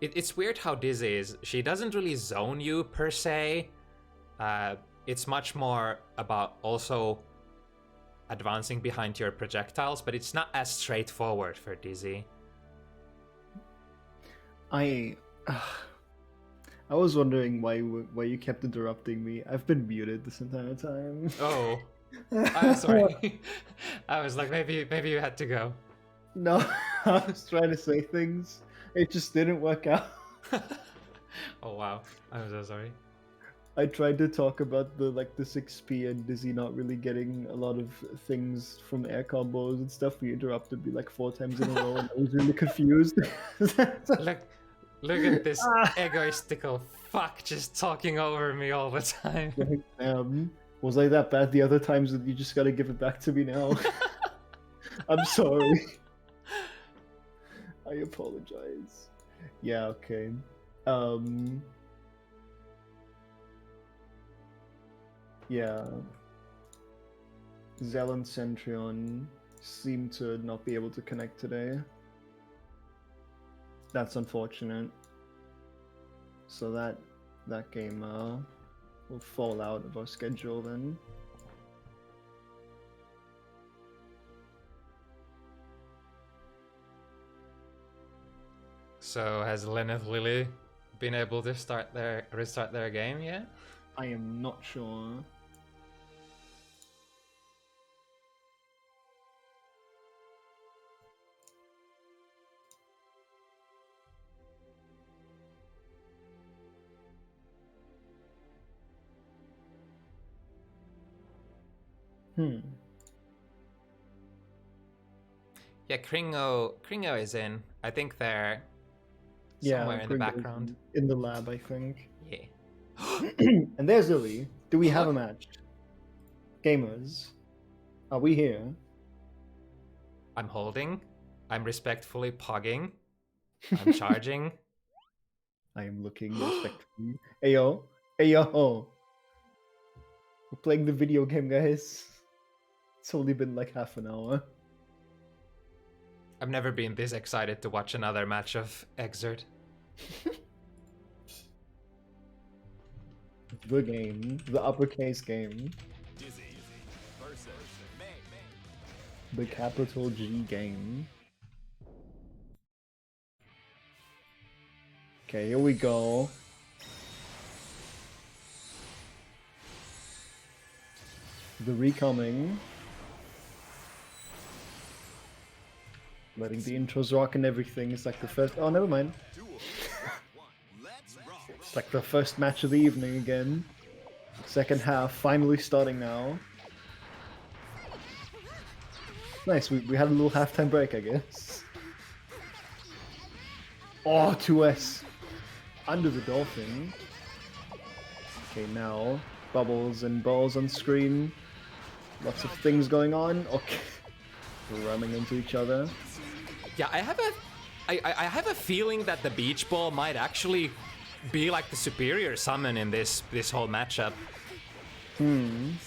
It's weird how Dizzy is. She doesn't really zone you per se. It's much more about also advancing behind your projectiles, but it's not as straightforward for Dizzy. I was wondering why you kept interrupting me. I've been muted this entire time. Oh, I'm sorry. I was like, maybe you had to go. No, I was trying to say things. It just didn't work out. Oh wow, I'm so sorry. I tried to talk about the 6P and Dizzy not really getting a lot of things from air combos and stuff. You interrupted me like 4 times in a row, and I was really confused. Look at this egoistical fuck just talking over me all the time. Was I that bad the other times that you just gotta give it back to me now? I'm sorry. I apologize. Yeah, okay. Yeah. Zell and Sentryon seem to not be able to connect today. That's unfortunate. So that game will fall out of our schedule then. So has Lenneth Lily been able to restart their game yet? I am not sure. Yeah, Gringo is in. I think they're somewhere in the background. In the lab, I think. Yeah. And there's Lily. Do we have a match? Gamers, are we here? I'm holding. I'm respectfully pogging. I'm charging. I am looking respectfully. Ayo. Ayo. We're playing the video game, guys. It's only been like half an hour. I've never been this excited to watch another match of Xrd. The game. The uppercase game. The capital G game. Okay, here we go. The recoming. Letting the intros rock and everything. It's like the first... Oh, never mind. It's like the first match of the evening again. Second half, finally starting now. Nice, we had a little halftime break, I guess. Oh, 2S. Under the dolphin. Okay, now, bubbles and balls on screen. Lots of things going on. Okay. We're running into each other. Yeah, I have a feeling that the beach ball might actually be like the superior summon in this whole matchup. And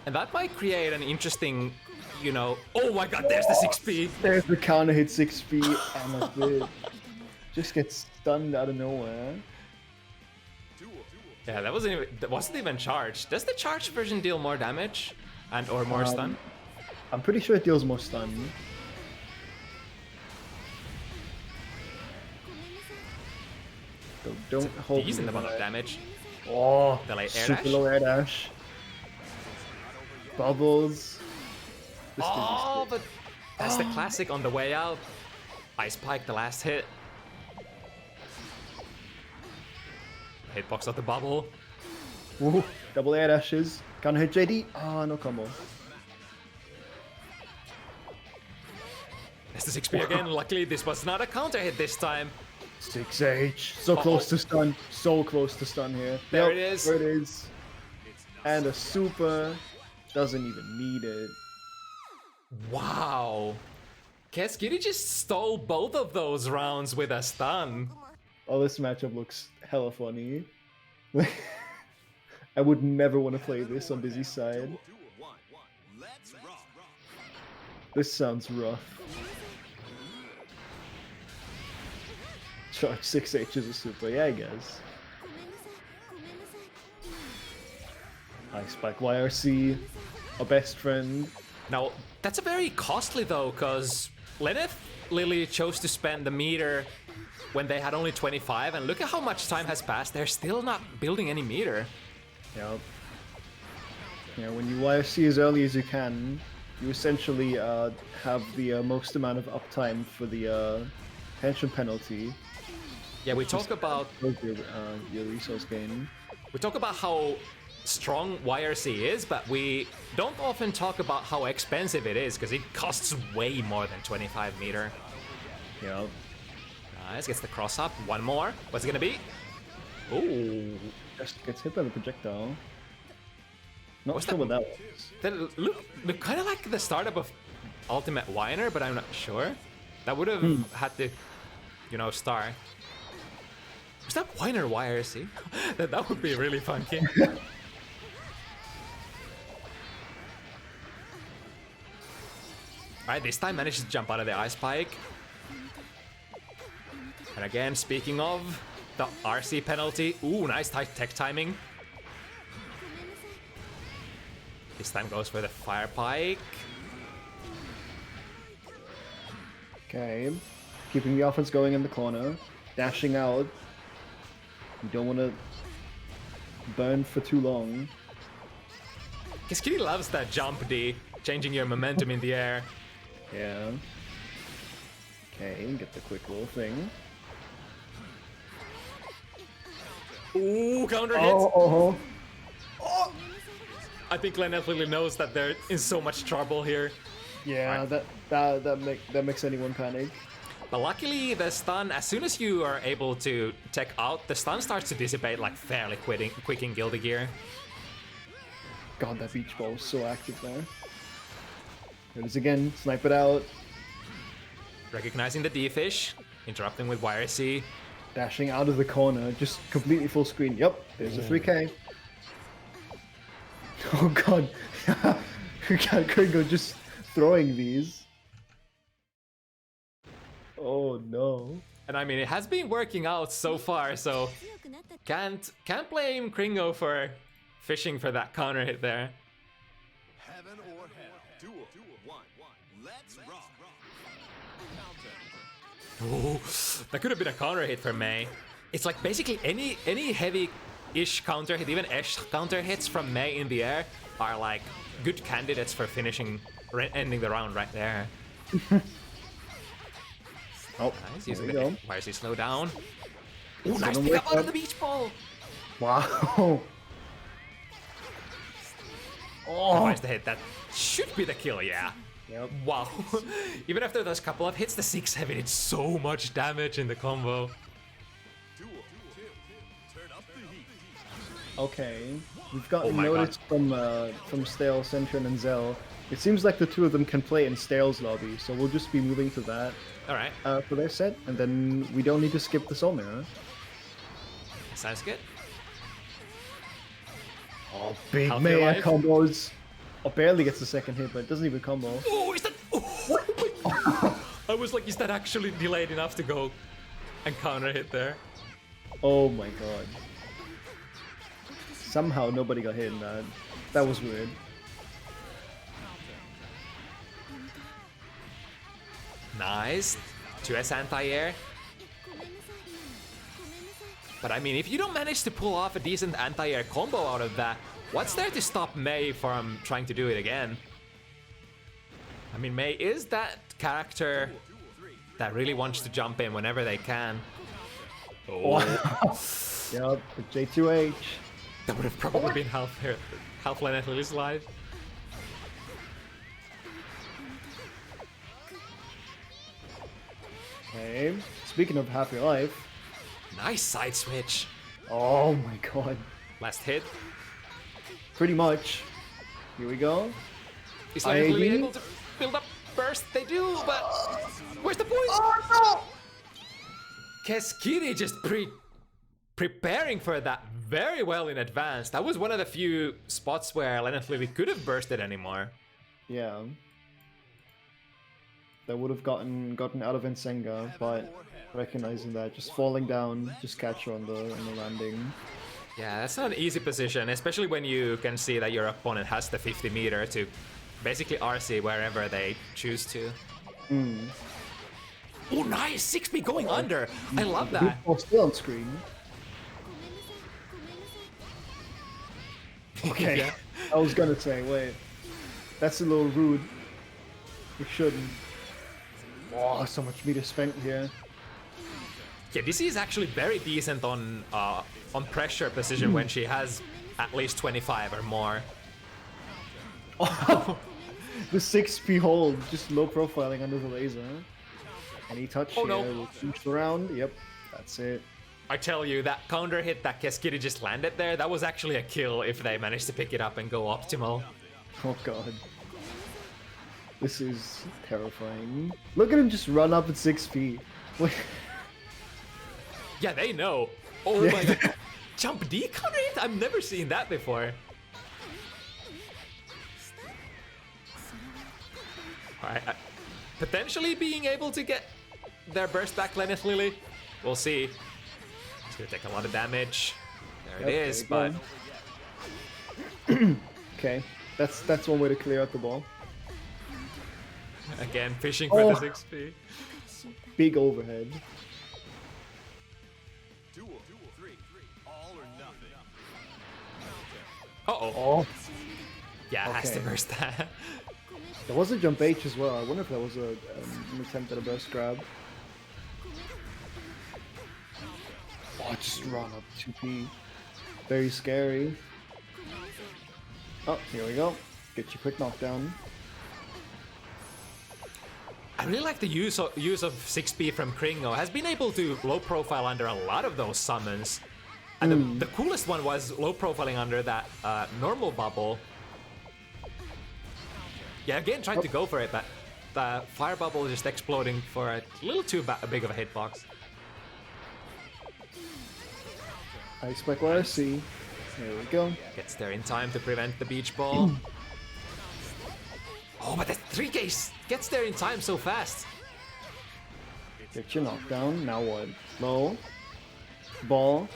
that might create an interesting, you know... Oh my god, there's the 6P! There's the counter hit 6P, and that's it. Just gets stunned out of nowhere. Yeah, that wasn't even charged. Does the charged version deal more damage? Or more stun? I'm pretty sure it deals more stun. So don't hold Decent amount of damage. Oh, The air super dash. low air dash. Bubbles. Oh, but that's the classic on the way out. Ice Spike, the last hit. Hitbox of the bubble. Ooh, double air dashes. Can't hit JD. Ah, no combo. That's the 6P again. Luckily, this was not a counter hit this time. 6H. So close to stun. So close to stun here. There it is. There it is. And a super. Doesn't even need it. Wow. Keskitty just stole both of those rounds with a stun. Oh, this matchup looks hella funny. I would never want to play this on Dizzy's side. This sounds rough. Charge 6H is a super, yeah, I guess. Ice Spike YRC, a best friend. Now, that's a very costly though, because Lenneth literally chose to spend the meter when they had only 25, and look at how much time has passed. They're still not building any meter. Yep. Yeah, when you YRC as early as you can, you essentially have the most amount of uptime for the pension penalty. Yeah, we talk about your resource gain. We talk about how strong YRC is, but we don't often talk about how expensive it is, because it costs way more than 25 meter. Yep. Nice, gets the cross up. One more. What's it gonna be? Ooh. Just gets hit by the projectile. Not What's sure what that was. That look kind of like the startup of Ultimate Whiner, but I'm not sure. That would have had to, you know, start. Was that Whiner YRC? that would be really funky. Alright, this time managed to jump out of the Ice Spike. And again, speaking of the RC penalty. Ooh, nice tech timing. This time goes for the Fire Pike. Okay. Keeping the offense going in the corner. Dashing out. You don't want to burn for too long. Keskitty loves that jump D, changing your momentum in the air. Yeah. Okay, get the quick little thing. Ooh, counter hit! Oh. I think Lenneth really knows that they're in so much trouble here. Yeah, that makes anyone panic. But luckily, the stun, as soon as you are able to tech out, the stun starts to dissipate like fairly quick in Guilty Gear. God, that beach ball was so active there. There it is again, snipe it out. Recognizing the D-Fish, interrupting with YRC. Dashing out of the corner, just completely full screen. Yep, there's a 3K. Oh god. Gringo just throwing these. Oh no. And I mean, it has been working out so far, so can't blame Gringo for fishing for that counter hit there. Heaven or hell. Duel. 1. Let's rock. Ooh, that could have been a counter hit for Mei. It's like basically any heavy-ish counter hit, even Esh counter hits from Mei in the air are like good candidates for ending the round right there. Oh, nice, using the YRC slow down. Ooh, nice Gonna pick up wake out of up. the beach ball. Wow. Oh, nice to hit. That should be the kill, yeah. Yep. Wow. Even after those couple of hits, the 6-7 did so much damage in the combo. Duel. 2. Turn up the heat. Okay. We've gotten Oh my notice from Stale, Sentryon, and Zell. It seems like the two of them can play in Stale's lobby, so we'll just be moving to that Alright, for their set, and then we don't need to skip the Soul Mirror. sounds good. Oh, big Healthy Mei life. combos. Oh, barely gets the second hit, but it doesn't even combo. Oh, is that... Oh. I was like, is that actually delayed enough to go and counter hit there? Oh my god. Somehow nobody got hit in that. That was weird. Nice. 2S anti-air. But I mean, if you don't manage to pull off a decent anti-air combo out of that, what's there to stop Mei from trying to do it again? I mean, Mei is that character that really wants to jump in whenever they can. Oh, Yep, the J2H. that would have probably been half Lenneth Lily's life. Okay, speaking of half your life. Nice side switch. Oh my god. Last hit. Pretty much. Here we go. Is Lenneth Lily IAD? able to build up first? They do, but where's the point? Oh Keskiri just preparing for that very well in advance. That was one of the few spots where Lenneth Lily could have bursted anymore. no! Yeah. That would have gotten out of Nsenga, but recognizing that, just falling down, just catch her on the landing. Yeah, that's not an easy position, especially when you can see that your opponent has the 50 meter to basically RC wherever they choose to. Oh, nice! 6B going under! I love that! Oh, still on screen. Okay. Yeah. I was gonna say, wait. That's a little rude. We shouldn't. Oh, so much meter spent here. Yeah, DC is actually very decent on pressure position when she has at least 25 or more. Oh, the 6P hold, just low profiling under the laser. Any touch Oh, here no. will switch around. Yep, that's it. I tell you, that counter hit that Keskiri just landed there, that was actually a kill if they managed to pick it up and go optimal. Oh god. This is terrifying. Look at him just run up at 6P. Wait. Yeah, they know. Oh my god. Jump D counter hit? I've never seen that before. Alright, potentially being able to get their burst back Lenneth Lily. We'll see. It's gonna take a lot of damage. There it is, but Okay, that's one way to clear out the ball. again, fishing for Oh. the 6P. Big overhead. Duel 3. All or nothing. Uh-oh. Oh, Yeah, has to Okay. burst that. there was a jump H as well. I wonder if that was an attempt at a burst grab. Oh, just run up 2P. Very scary. Oh, here we go. Get your quick knockdown. I really like the use of 6P from Gringo. Has been able to low profile under a lot of those summons. And the coolest one was low profiling under that normal bubble. Yeah, again, tried to go for it, but the fire bubble just exploding for a little too big of a hitbox. I expect what I see. There we go. Gets there in time to prevent the beach ball. Oh, but the 3K gets there in time so fast. Get your knockdown. Now what? Low. Ball.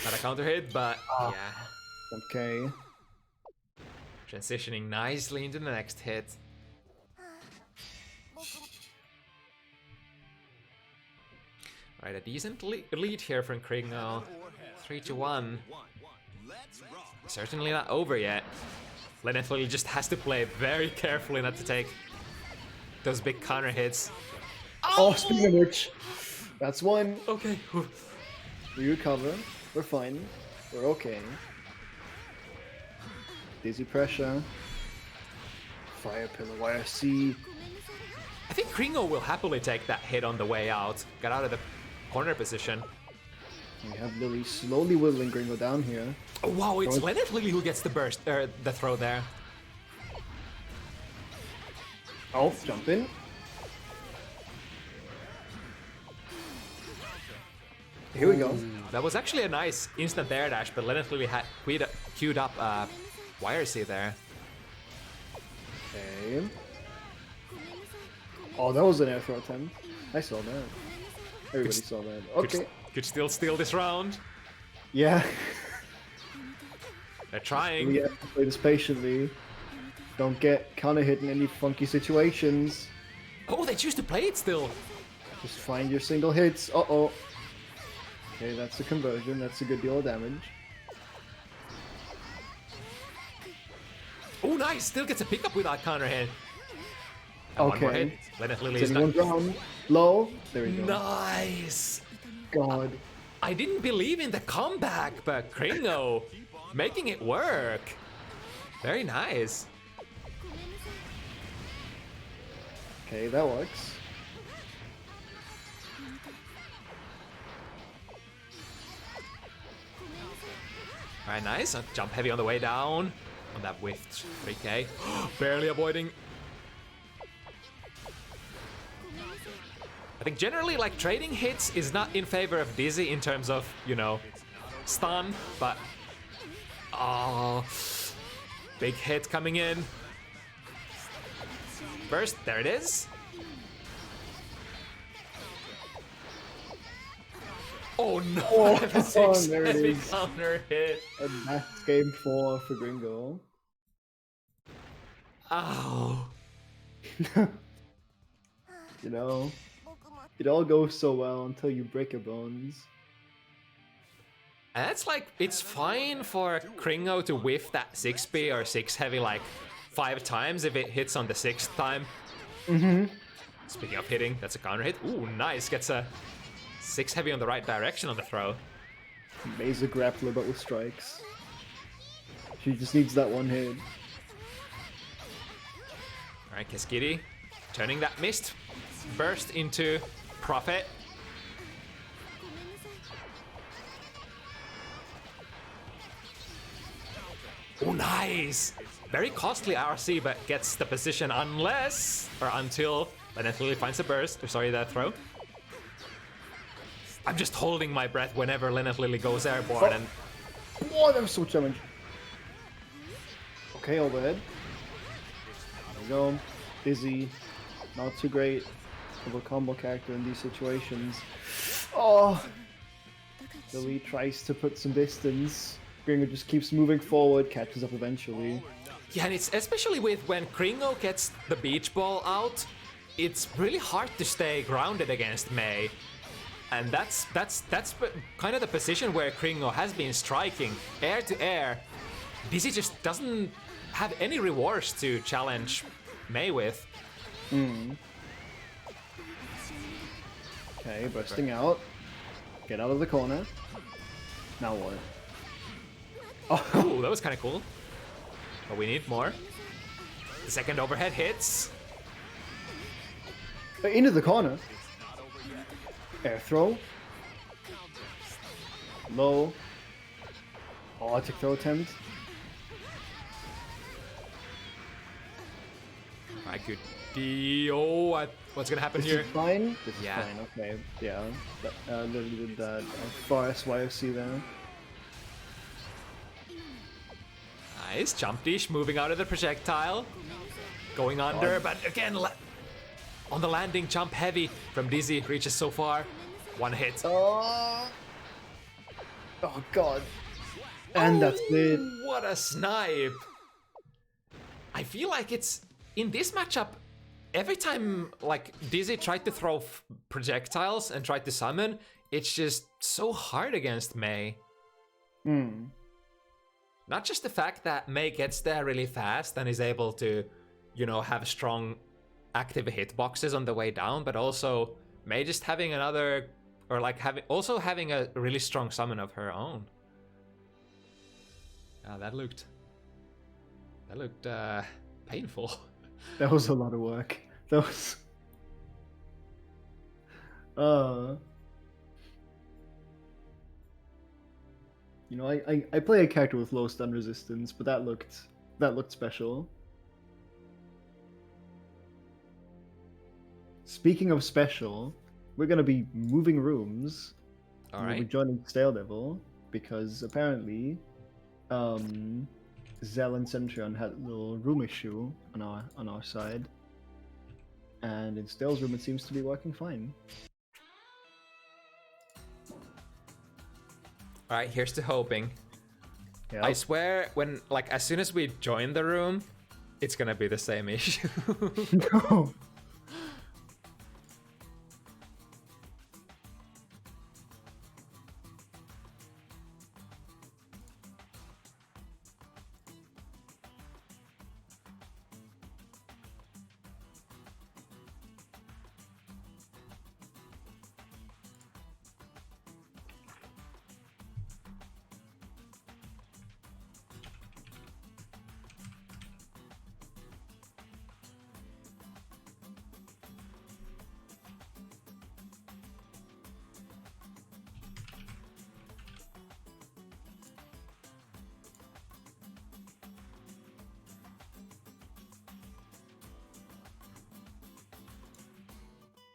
Not a counter hit, but yeah. Okay. Transitioning nicely into the next hit. Alright, a decent lead here from Gringo. 3-1. Let's rock. Certainly not over yet. Lenneth Lily just has to play very carefully not to take those big counter hits. Oh, speaking of which, that's one. Okay. We recover. We're fine. We're okay. Dizzy pressure. Fire pillar YRC. I think Gringo will happily take that hit on the way out. Got out of the corner position. We have Lily slowly whittling Gringo down here. Oh, wow, it's Lenneth Lily who gets the burst, the throw there. Oh, jump in. Here we go. That was actually a nice instant air dash, but Lenneth Lily had queued up YRC there. Okay. Oh, that was an air throw attempt. I saw that. Everybody saw that. Okay. Could still steal this round. Yeah. They're trying. We have to play this patiently. Don't get counter hit in any funky situations. Oh, they choose to play it still. Just find your single hits. Uh-oh. Okay, that's a conversion. That's a good deal of damage. nice! Still gets a pickup without counter hit. And one more hit. Lenneth Lily is one not... down. Low. There we go. Nice! God. I didn't believe in the comeback, but Gringo making it work. Very nice. Okay, that works. Alright, nice. Jump heavy on the way down. On that whiffed 3k. Barely avoiding. I think generally, like, trading hits is not in favor of Dizzy in terms of, you know, stun, but... Oh, big hit coming in. Burst, there it is. Oh no, Oh, F6 there it heavy is. counter hit. And that's game 4 for Gringo. Ow. You know, it all goes so well until you break your bones. And it's like, it's fine for Gringo to whiff that 6B or 6 heavy like 5 times if it hits on the 6th time. Speaking of hitting, that's a counter hit. Ooh, nice. Gets a 6 heavy on the right direction on the throw. May's a grappler but with strikes. She just needs that one hit. Alright, Keskitty turning that mist burst into profit. Oh, nice! Very costly RC, but gets the position unless, or until Lenneth Lily finds a burst. Or sorry, that throw. I'm just holding my breath whenever Lenneth Lily goes airborne and... Oh, that was so challenging. Okay, overhead. There we go. Busy. Not too great of a combo character in these situations. Oh! Lily tries to put some distance. Gringo just keeps moving forward, catches up eventually. Yeah, and it's especially with when Gringo gets the beach ball out, it's really hard to stay grounded against May. And that's kind of the position where Gringo has been striking air to air. Dizzy just doesn't have any rewards to challenge May with. Okay, bursting out. Get out of the corner. Now what? Oh, that was kind of cool. But we need more. The second overhead hits. Into the corner. Air throw. Low. Electric throw attempt. I could Oh, what's gonna happen here? This is fine? This is Yeah. fine, okay. Yeah. Literally did that far SYOC there. Nice. Jump dish moving out of the projectile. Going under, but again, on the landing, jump heavy from Dizzy. Reaches so far. One hit. Oh god. And that's it. What a snipe. I feel like it's in this matchup, every time like Dizzy tried to throw projectiles and tried to summon, it's just so hard against May. Not just the fact that May gets there really fast and is able to, you know, have strong active hitboxes on the way down, but also May just having another, or like having a really strong summon of her own. That looked painful. That was a lot of work. That was... You know, I play a character with low stun resistance, but that looked special. Speaking of special, we're gonna be moving rooms. All We'll right. be joining StaleDevil because apparently, Zell and Sentryon had a little room issue on our side, and in Stale's room it seems to be working fine. All right, here's to hoping. Yeah. I swear, as soon as we join the room, it's gonna be the same issue. No.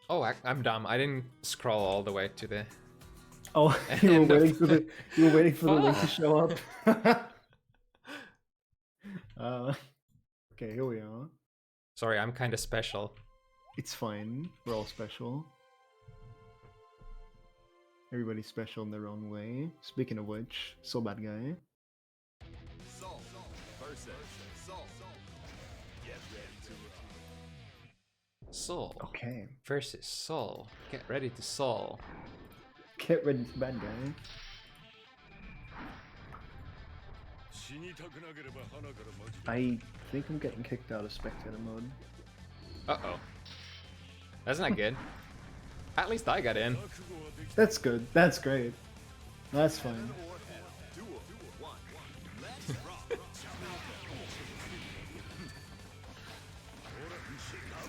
Oh, I'm dumb. I didn't scroll all the way to the... Oh, you were waiting for the link to Fuck. show up. Okay, here we are. Sorry, I'm kind of special. It's fine. We're all special. Everybody's special in their own way. Speaking of which, so bad guy. Soul versus Soul. Get ready to Soul Okay. versus Soul. Get ready to Soul. Get ready for bad guy. I think I'm getting kicked out of spectator mode. Uh-oh. That's not good. At least I got in. That's good. That's great. That's fine.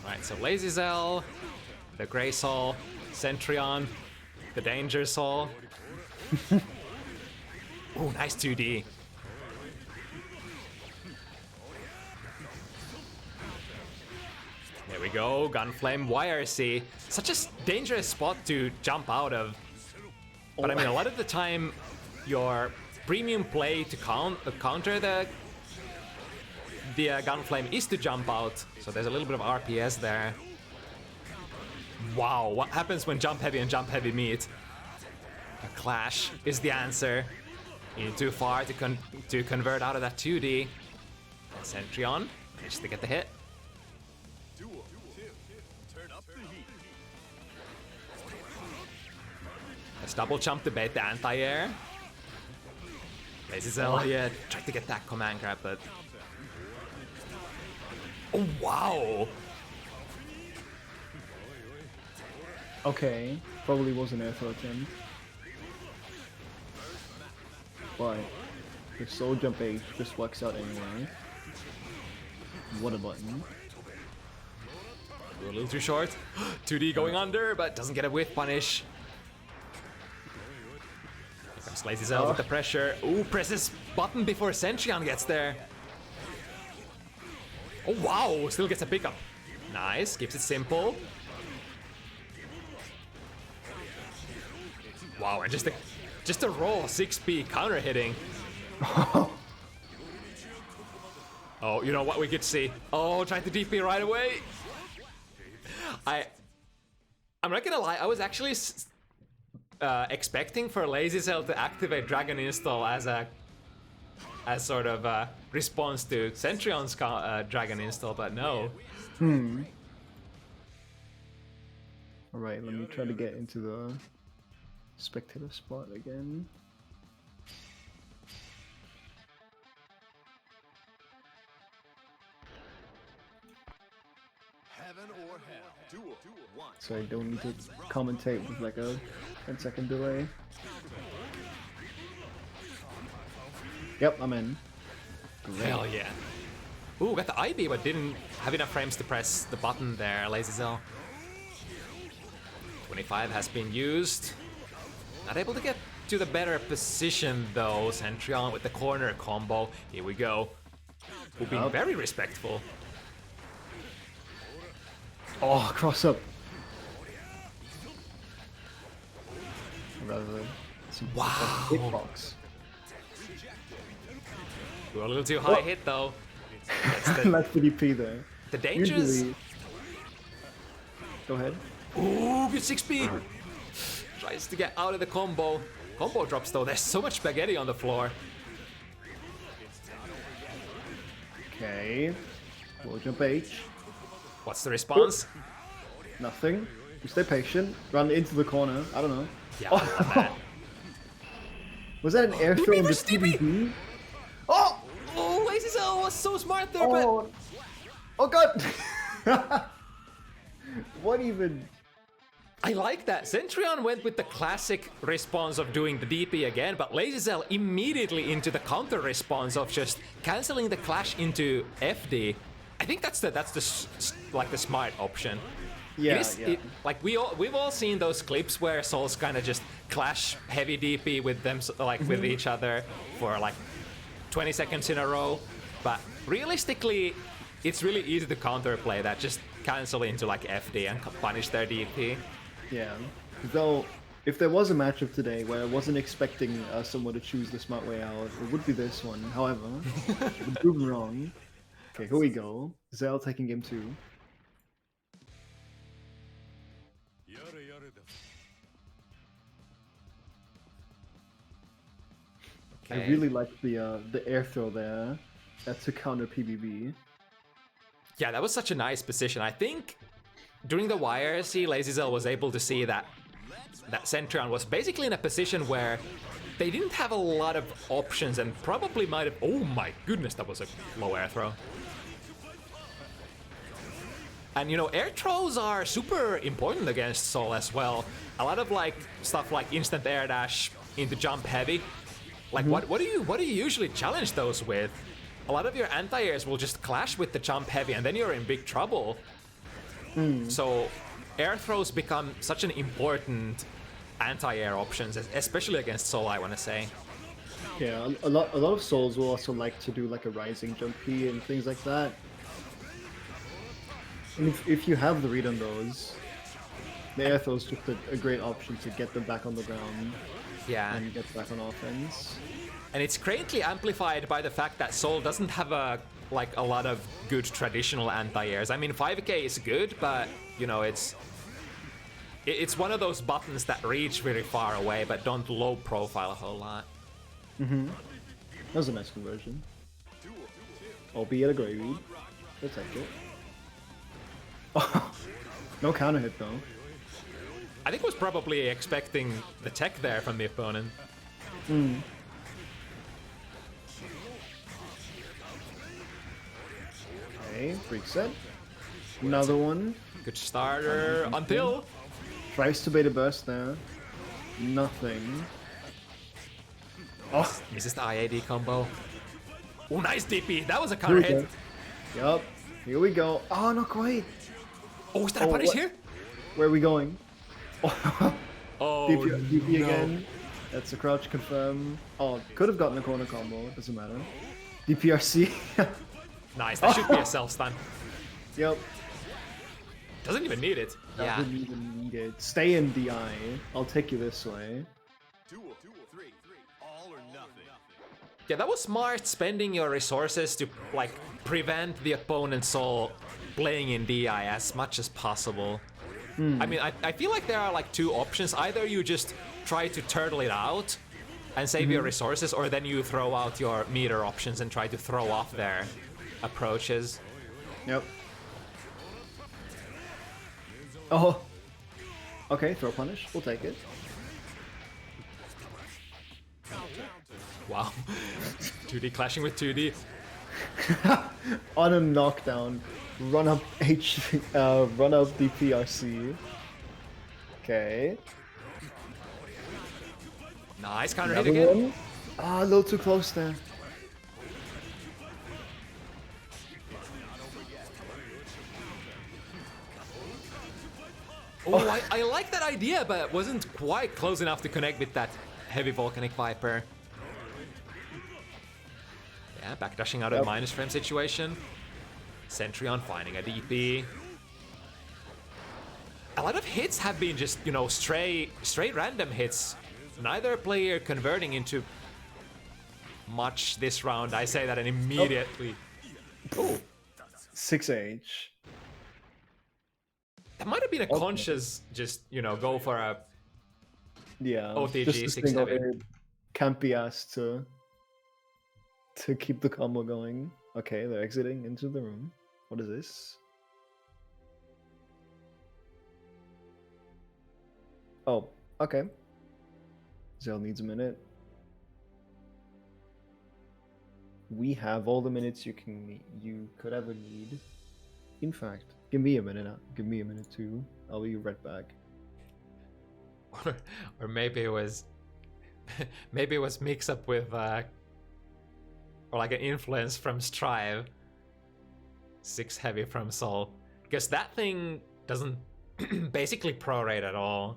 Alright, so LazyzeL, the Grey Soul, Sentryon, the Danger Soul. Ooh, nice 2D. There we go, Gunflame, YRC. Such a dangerous spot to jump out of. But I mean, a lot of the time, your premium play to counter the Gunflame is to jump out. So there's a little bit of RPS there. Wow, what happens when jump heavy and jump heavy meet? A clash is the answer. You're too far to convert out of that 2D. And Sentryon managed to get the hit. Let's double jump to bait the anti-air. LazyzeL, yeah, tried to get that command grab, but... Oh, wow! Okay, probably was an air throw attempt. But the soul jump H just works out anyway. What a button. A little too short. 2D going under, but doesn't get a whiff punish. Here comes LazyzeL with the pressure. Ooh, presses button before Sentryon gets there. Oh wow, still gets a pickup. Nice, keeps it simple. Wow, and just a raw 6p counter hitting. Oh, you know what we could see? Oh, tried to DP right away. I'm not gonna lie, I was actually expecting for LazyzeL to activate Dragon Install as sort of a response to Sentryon's Dragon Install, but no. Alright, let me try to get into the spectator spot again. Heaven or hell. Duel. One. So I don't need to commentate with like a 10-second delay. Yep, I'm in. Hell yeah. Ooh, got the IB, but didn't have enough frames to press the button there, LazyzeL. 25 has been used. Not able to get to the better position though, Sentryon with the corner combo. Here we go. Ooh, being very respectful. Oh, cross up. Rather than some hitbox. Ooh, a little too high hit though. That's the DP there. The dangers. Usually... Go ahead. Ooh, good 6p. Tries to get out of the combo. Combo drops though. There's so much spaghetti on the floor. Okay. We'll jump H. What's the response? Nothing. You stay patient. Run into the corner. I don't know. Yeah, not bad. Was that an air throw in the TP? TDP? Oh! Oh, LazyzeL was so smart there, Oh! Oh god! What even? I like that. Sentryon went with the classic response of doing the DP again, but LazyzeL immediately into the counter response of just canceling the clash into FD. I think that's the smart option. Yeah, Like we've all seen those clips where souls kind of just clash heavy DP with them, like with each other for like 20 seconds in a row. But realistically, it's really easy to counterplay that. Just cancel into like FD and punish their DP. Yeah. Though, if there was a matchup today where I wasn't expecting someone to choose the smart way out, it would be this one. However, I'm proven wrong. Okay, here we go. Zell taking game 2. Okay. I really like the air throw there. That's to counter PBB. Yeah, that was such a nice position. I think during the YRC, LazyzeL was able to see that Sentryon was basically in a position where they didn't have a lot of options and probably might have... Oh my goodness, that was a low air throw. And you know, air throws are super important against Sol as well. A lot of like stuff like instant air dash into jump heavy. Like what do you usually challenge those with? A lot of your anti-airs will just clash with the jump heavy and then you're in big trouble. So air throws become such an important anti-air options, especially against Sol, I want to say. Yeah, a lot of souls will also like to do like a rising jump P and things like that. And if you have the read on those, the air throw is just a great option to get them back on the ground. Yeah. And get back on offense. And it's greatly amplified by the fact that Sol doesn't have a lot of good traditional anti-airs. I mean, 5k is good, but you know, it's one of those buttons that reach very far away but don't low profile a whole lot. That was a nice conversion. Albeit a great read. We'll take it. Oh, no counter hit though. I think was probably expecting the tech there from the opponent. Okay, freak set. Another one. Good starter until... Tries to bait a burst there. Nothing. Oh, Misses the IAD combo. Oh, nice DP. That was a counter hit. Yup. Here we go. Oh, not quite. Oh, is that a punish here? Where are we going? Oh, DP no. again. That's a crouch confirm. Oh, could have gotten a corner combo. Doesn't matter. DPRC. Nice. That should be a self stun. Yep. Doesn't even need it. Yeah. Doesn't even need it. Stay in DI. I'll take you this way. Duel 3, all or nothing. Yeah, that was smart, spending your resources to like prevent the opponent's soul playing in DI as much as possible. I mean, I feel like there are like two options. Either you just try to turtle it out and save your resources, or then you throw out your meter options and try to throw off their approaches. Yep. Oh. Okay, throw punish. We'll take it. Wow. 2D clashing with 2D. On a knockdown, run up DPRC. Okay. Nice counter hit Another again. one. Ah, a little too close there. Oh, I like that idea, but wasn't quite close enough to connect with that heavy Volcanic Viper. Yeah, backdashing out of minus frame situation. Sentryon finding a DP. A lot of hits have been just, you know, straight random hits. Neither player converting into much this round. I say that and immediately... Oh. 6H. That might have been a conscious, just, you know, go for a Yeah. OTG just a 6 single heavy. hit. Can't be asked to keep the combo going. Okay, they're exiting into the room. What is this? Oh, okay. Zell needs a minute. We have all the minutes you could ever need. In fact, give me a minute. Give me a minute too. I'll be right back. Or maybe it was mixed up with or like an influence from Strive. 6 heavy from Sol, because that thing doesn't basically prorate at all.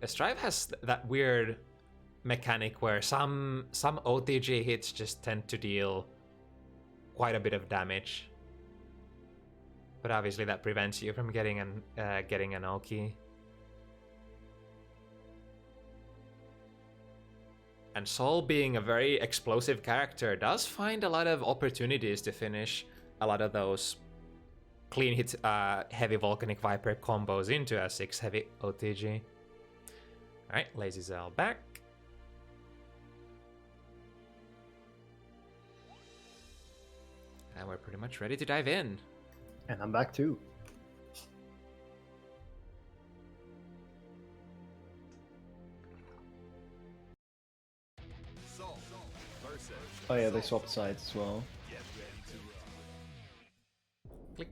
Strive has that weird mechanic where some OTG hits just tend to deal quite a bit of damage. But obviously that prevents you from getting an ulti. And Sol, being a very explosive character, does find a lot of opportunities to finish a lot of those clean hit heavy Volcanic Viper combos into a 6 heavy OTG. Alright, LazyzeL back. And we're pretty much ready to dive in. And I'm back too. Oh yeah, they swapped sides as well. Click.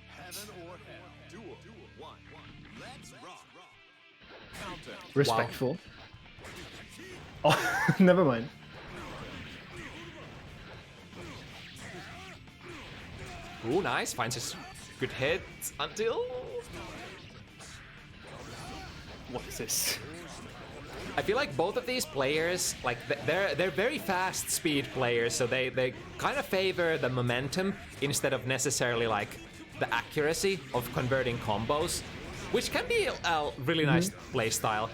Heaven or hell. Duel. 1. Let's rock. Counter. Respectful. Wow. Oh, never mind. Ooh, nice. Finds his good hit until... What is this? I feel like both of these players, like they're very fast speed players, so they kind of favor the momentum instead of necessarily like the accuracy of converting combos, which can be a really nice play style.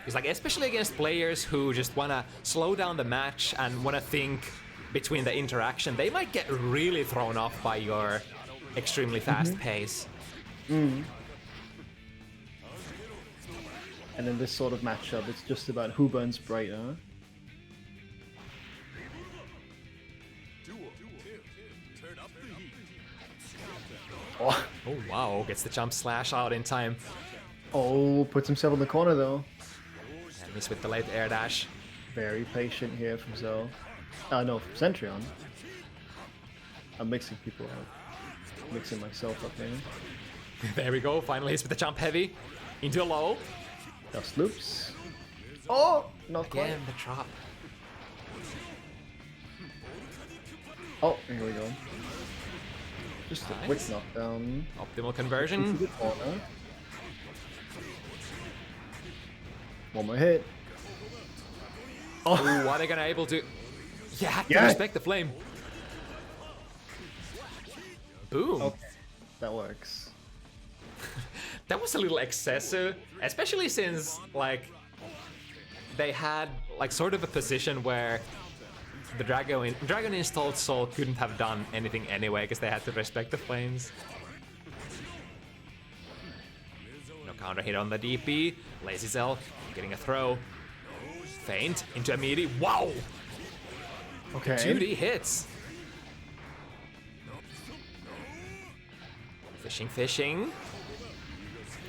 It's like, especially against players who just want to slow down the match and want to think between the interaction, they might get really thrown off by your extremely fast pace. And in this sort of matchup, it's just about who burns brighter. Oh, Oh wow, gets the jump slash out in time. oh, puts himself in the corner though. And miss with the late air dash. Very patient here from Zell. No, from Sentryon. I'm mixing people up. Mixing myself up here. There we go, finally hits with the jump heavy. Into a low. Just loops. Oh, not quite. Again, the drop. Oh, here we go. Just a quick Nice. knockdown. Optimal Into conversion. the corner. One more hit. Ooh, what are they gonna able to... Yeah, have to Yeah. respect the flame. Boom. Okay, that works. That was a little excessive, especially since, like, they had, like, sort of a position where the Dragon installed Soul couldn't have done anything anyway, because they had to respect the flames. No counter hit on the DP. LazyzeL getting a throw. Feint into a meaty. Wow! Okay. 2D hits. Fishing.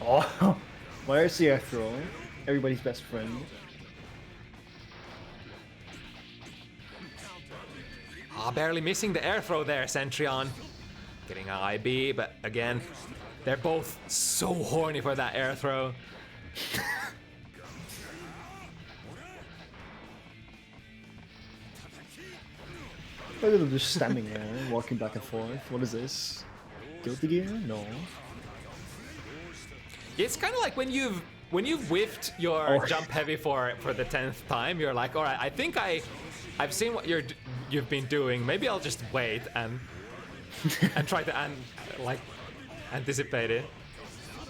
Oh, where's the air throw? Everybody's best friend. Barely missing the air throw there, Sentryon. Getting an IB, but again, they're both so horny for that air throw. Look at them just standing there, walking back and forth. What is this? Guilty Gear? No. It's kind of like when you've whiffed your jump heavy for the 10th time, you're like, all right, I think I've seen what you've been doing. Maybe I'll just wait and try to anticipate it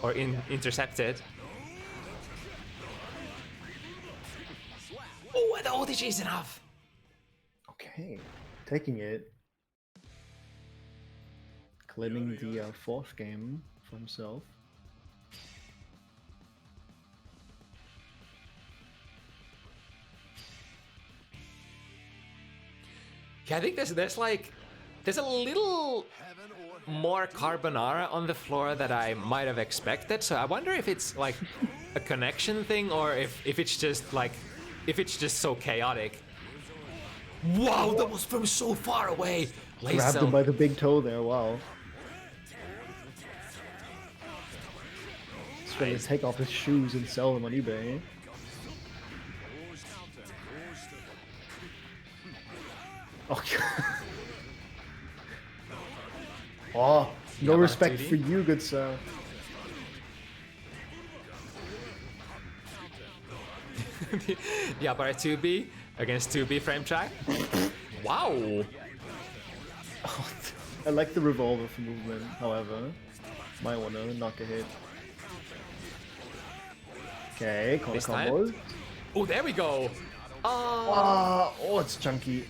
or intercept it. Oh, and the OTG is enough. Okay, taking it. Claiming the fourth game for himself. Yeah, I think there's a little more carbonara on the floor that I might have expected. So I wonder if it's like a connection thing or if it's just like so chaotic. Wow, that was from so far away. Grabbed him by the big toe there, wow. He's going to take off his shoes and sell them on eBay. Okay. Oh, no Yeah, respect 2D. for you, good sir. D.I.r.a 2B against 2B frame track. Wow. I like the revolver for movement, however. Might wanna knock a hit. Okay, corner This time? combos. Oh, there we go. Oh, it's chunky.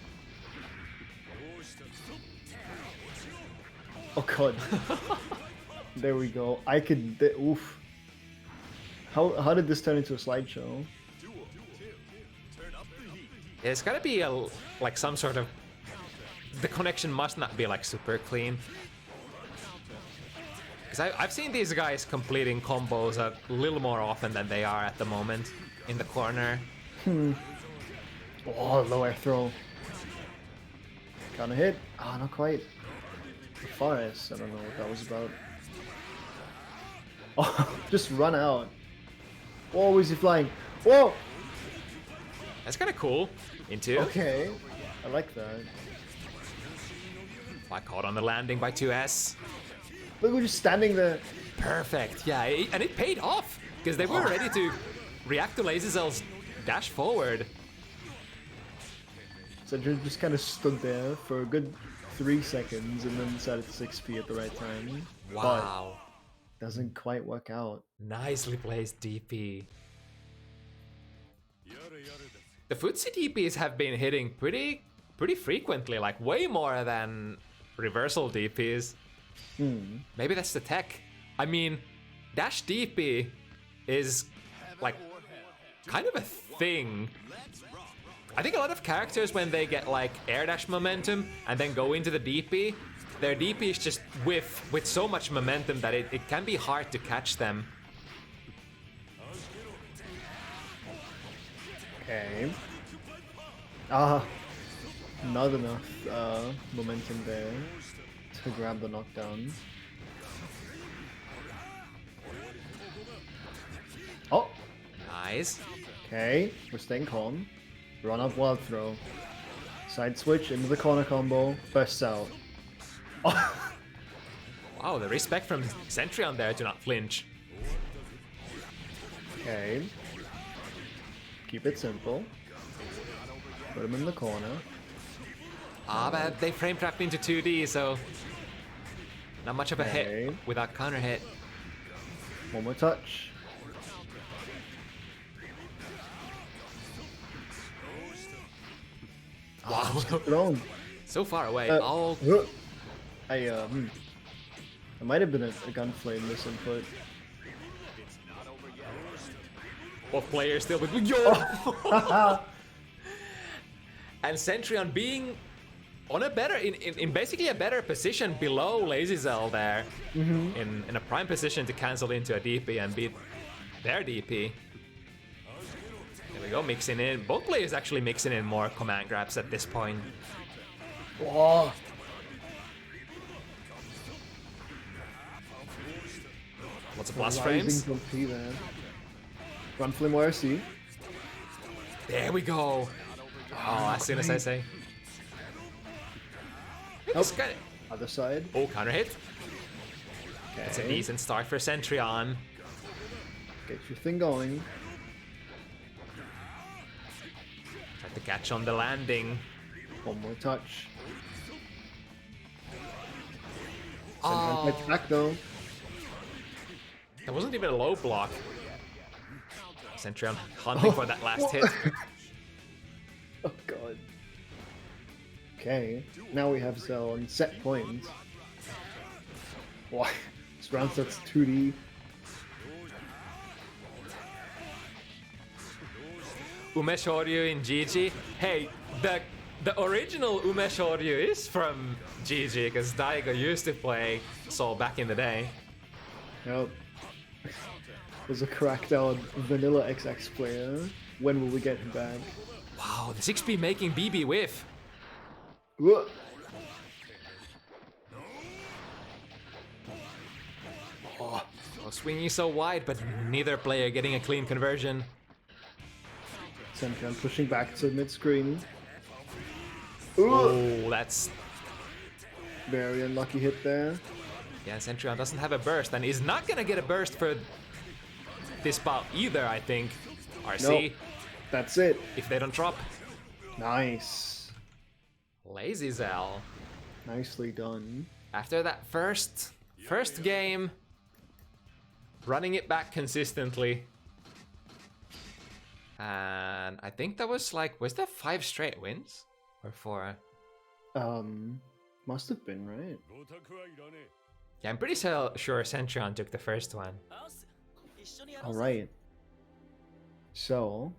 Oh god. There we go. I could. Oof. How did this turn into a slideshow? It's gotta be like some sort of. The connection must not be like super clean. Because I've seen these guys completing combos a little more often than they are at the moment in the corner. Oh, low air throw. Kinda hit. Ah, not quite. The forest. I don't know what that was about. Oh, just run out. Whoa, is he flying? Whoa! That's kind of cool. Into. Okay, I like that. I caught on the landing by 2S. Look, we're just standing there. Perfect. Yeah, and it paid off because they were ready to react to LazyzeL's dash forward. Sentryon just kind of stood there for a good 3 seconds and then decided to 6P at the right time. Wow. But doesn't quite work out. Nicely placed DP. The footsie DPs have been hitting pretty frequently, like way more than reversal DPs. Maybe that's the tech. I mean, dash DP is like kind of a thing. I think a lot of characters, when they get like air dash momentum and then go into the DP, their DP is just with so much momentum that it can be hard to catch them. Okay. Not enough momentum there to grab the knockdown. Oh, Nice. okay. We're staying calm. Run up wild throw. Side switch into the corner combo. Bursts out. Oh. Wow, the respect from Sentryon there to not flinch. Okay. Keep it simple. Put him in the corner. But they frame trapped into 2D, so not much of a hit Okay. without counter hit. One more touch. Wow, Thrown. so far away. I might have been a gunflame misinput. Both players still with yo. And Sentryon being on a better in basically a better position below LazyzeL there, in a prime position to cancel into a DP and beat their DP. There we go, mixing in. Both players actually mixing in more command grabs at this point. Oh. Lots of blast frames. From P there. Run flame YRC. There we go. Oh, as soon as I say. It's got it. Other side. Oh, counter hit. Okay. It's a decent start for Sentryon. Get your thing going. Tried to catch on the landing. One more touch. Oh, Sentryon back though. that wasn't even a low block. Sentryon hunting for that last hit. Oh god. Okay, now we have Zell on set point. Why? This round starts 2D. Umesh Oryu in GG. Hey, the original Umesh Oryu is from GG because Daigo used to play Soul back in the day. Yep. There's a crackdown vanilla XX player. When will we get him back? Wow, the 6P making BB whiff. Whoa. Oh, swinging so wide, but neither player getting a clean conversion. Sentryon pushing back to mid-screen. Oh, that's... Very unlucky hit there. Yeah, Sentryon doesn't have a burst, and is not gonna get a burst for this bout either, I think. RC, Nope. That's it. if they don't drop. Nice. LazyzeL. Nicely done. After that first game, running it back consistently. And I think that was like, was that 5 straight wins? Or 4? Must have been, right? Yeah, I'm pretty sure Sentryon took the first one. Alright. So...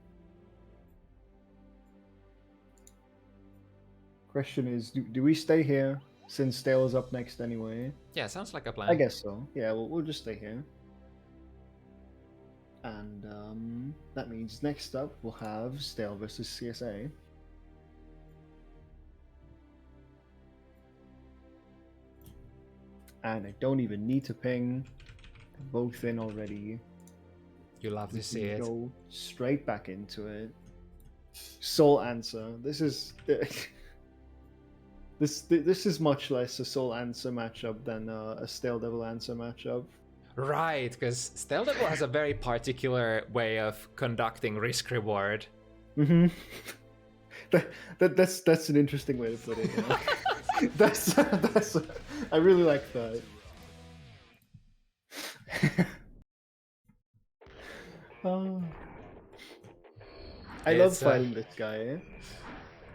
question is, do we stay here? Since Stale is up next anyway. Yeah, sounds like a plan. I guess so. Yeah, we'll just stay here. And that means next up we'll have Stale versus CSA. And I don't even need to ping. They're both in already. You love to see it. Go straight back into it. Soul answer. This is this is much less a Soul answer matchup than a StaleDevil answer matchup. Right, because StaleDevil has a very particular way of conducting risk reward. Mm-hmm. That's an interesting way to put it. Yeah. that's I really like that. I love fighting this guy.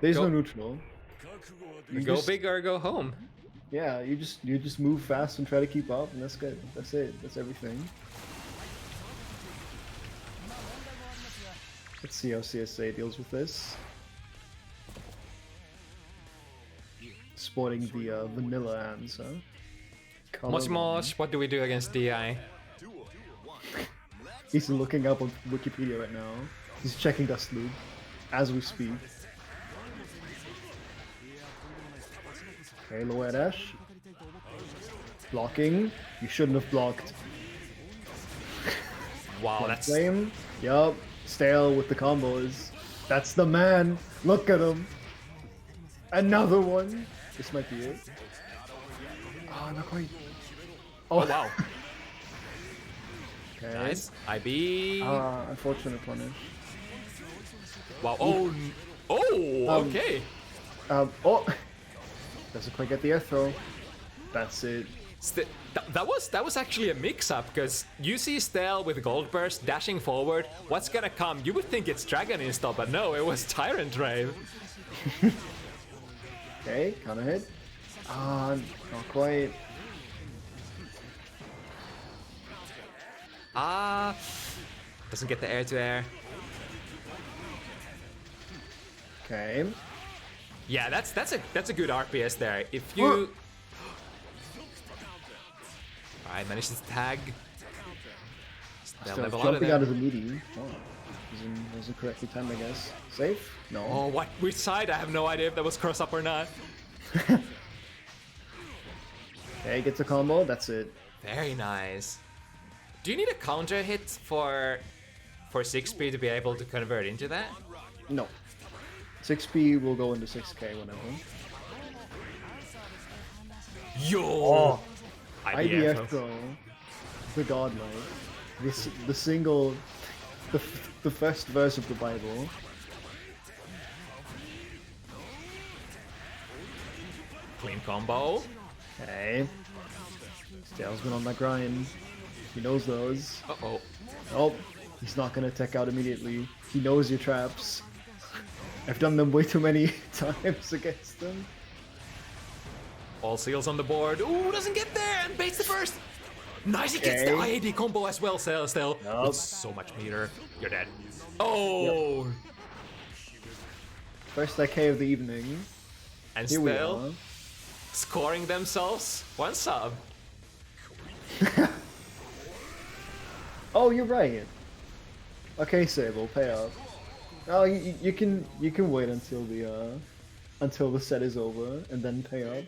There's no neutral. You go big or go home. Yeah, you just move fast and try to keep up, and that's good. That's it. That's everything. Let's see how CSA deals with this. Sporting the vanilla answer. Mosh, what do we do against D.I.? He's looking up on Wikipedia right now. He's checking Dust Loop as we speak. Okay, low air dash. Blocking. You shouldn't have blocked. Wow, that's... Flame. Yup. Stale with the combos. That's the man. Look at him. Another one. This might be it. Oh, not quite. Oh, wow. Okay. Nice. IB. Unfortunate punish. Wow. Oh. Oh. Okay. Oh. Doesn't quite get the air throw. That's it. That was actually a mix-up, because you see Stale with Gold Burst dashing forward. What's gonna come? You would think it's Dragon Install, but no, it was Tyrant Rave. Okay, counter hit. Not quite. Doesn't get the air to air. Okay. Yeah, that's a good RPS there. If you... Alright, manages to tag. Still jumping out of the meaty. Oh, wasn't correctly timed, I guess. Safe? No. Oh, what? Which side? I have no idea if that was cross up or not. Okay, gets a combo. That's it. Very nice. Do you need a counter hit for 6P to be able to convert into that? No. 6P will go into 6K whenever. Yo! Oh. IDF throw. The godlike. The single... The first verse of the Bible. Clean combo. Okay. Stale's been on that grind. He knows those. Uh-oh. Oh, he's not gonna tech out immediately. He knows your traps. I've done them way too many times against them. All seals on the board. Ooh, doesn't get there and baits the first. Nice, he gets the IAD combo as well, Stale. With so much meter. You're dead. Oh! Yep. First IK of the evening. And Stale scoring themselves one sub. Oh, you're right. Okay, Sable, pay up. Oh, you can wait until the set is over and then pay up.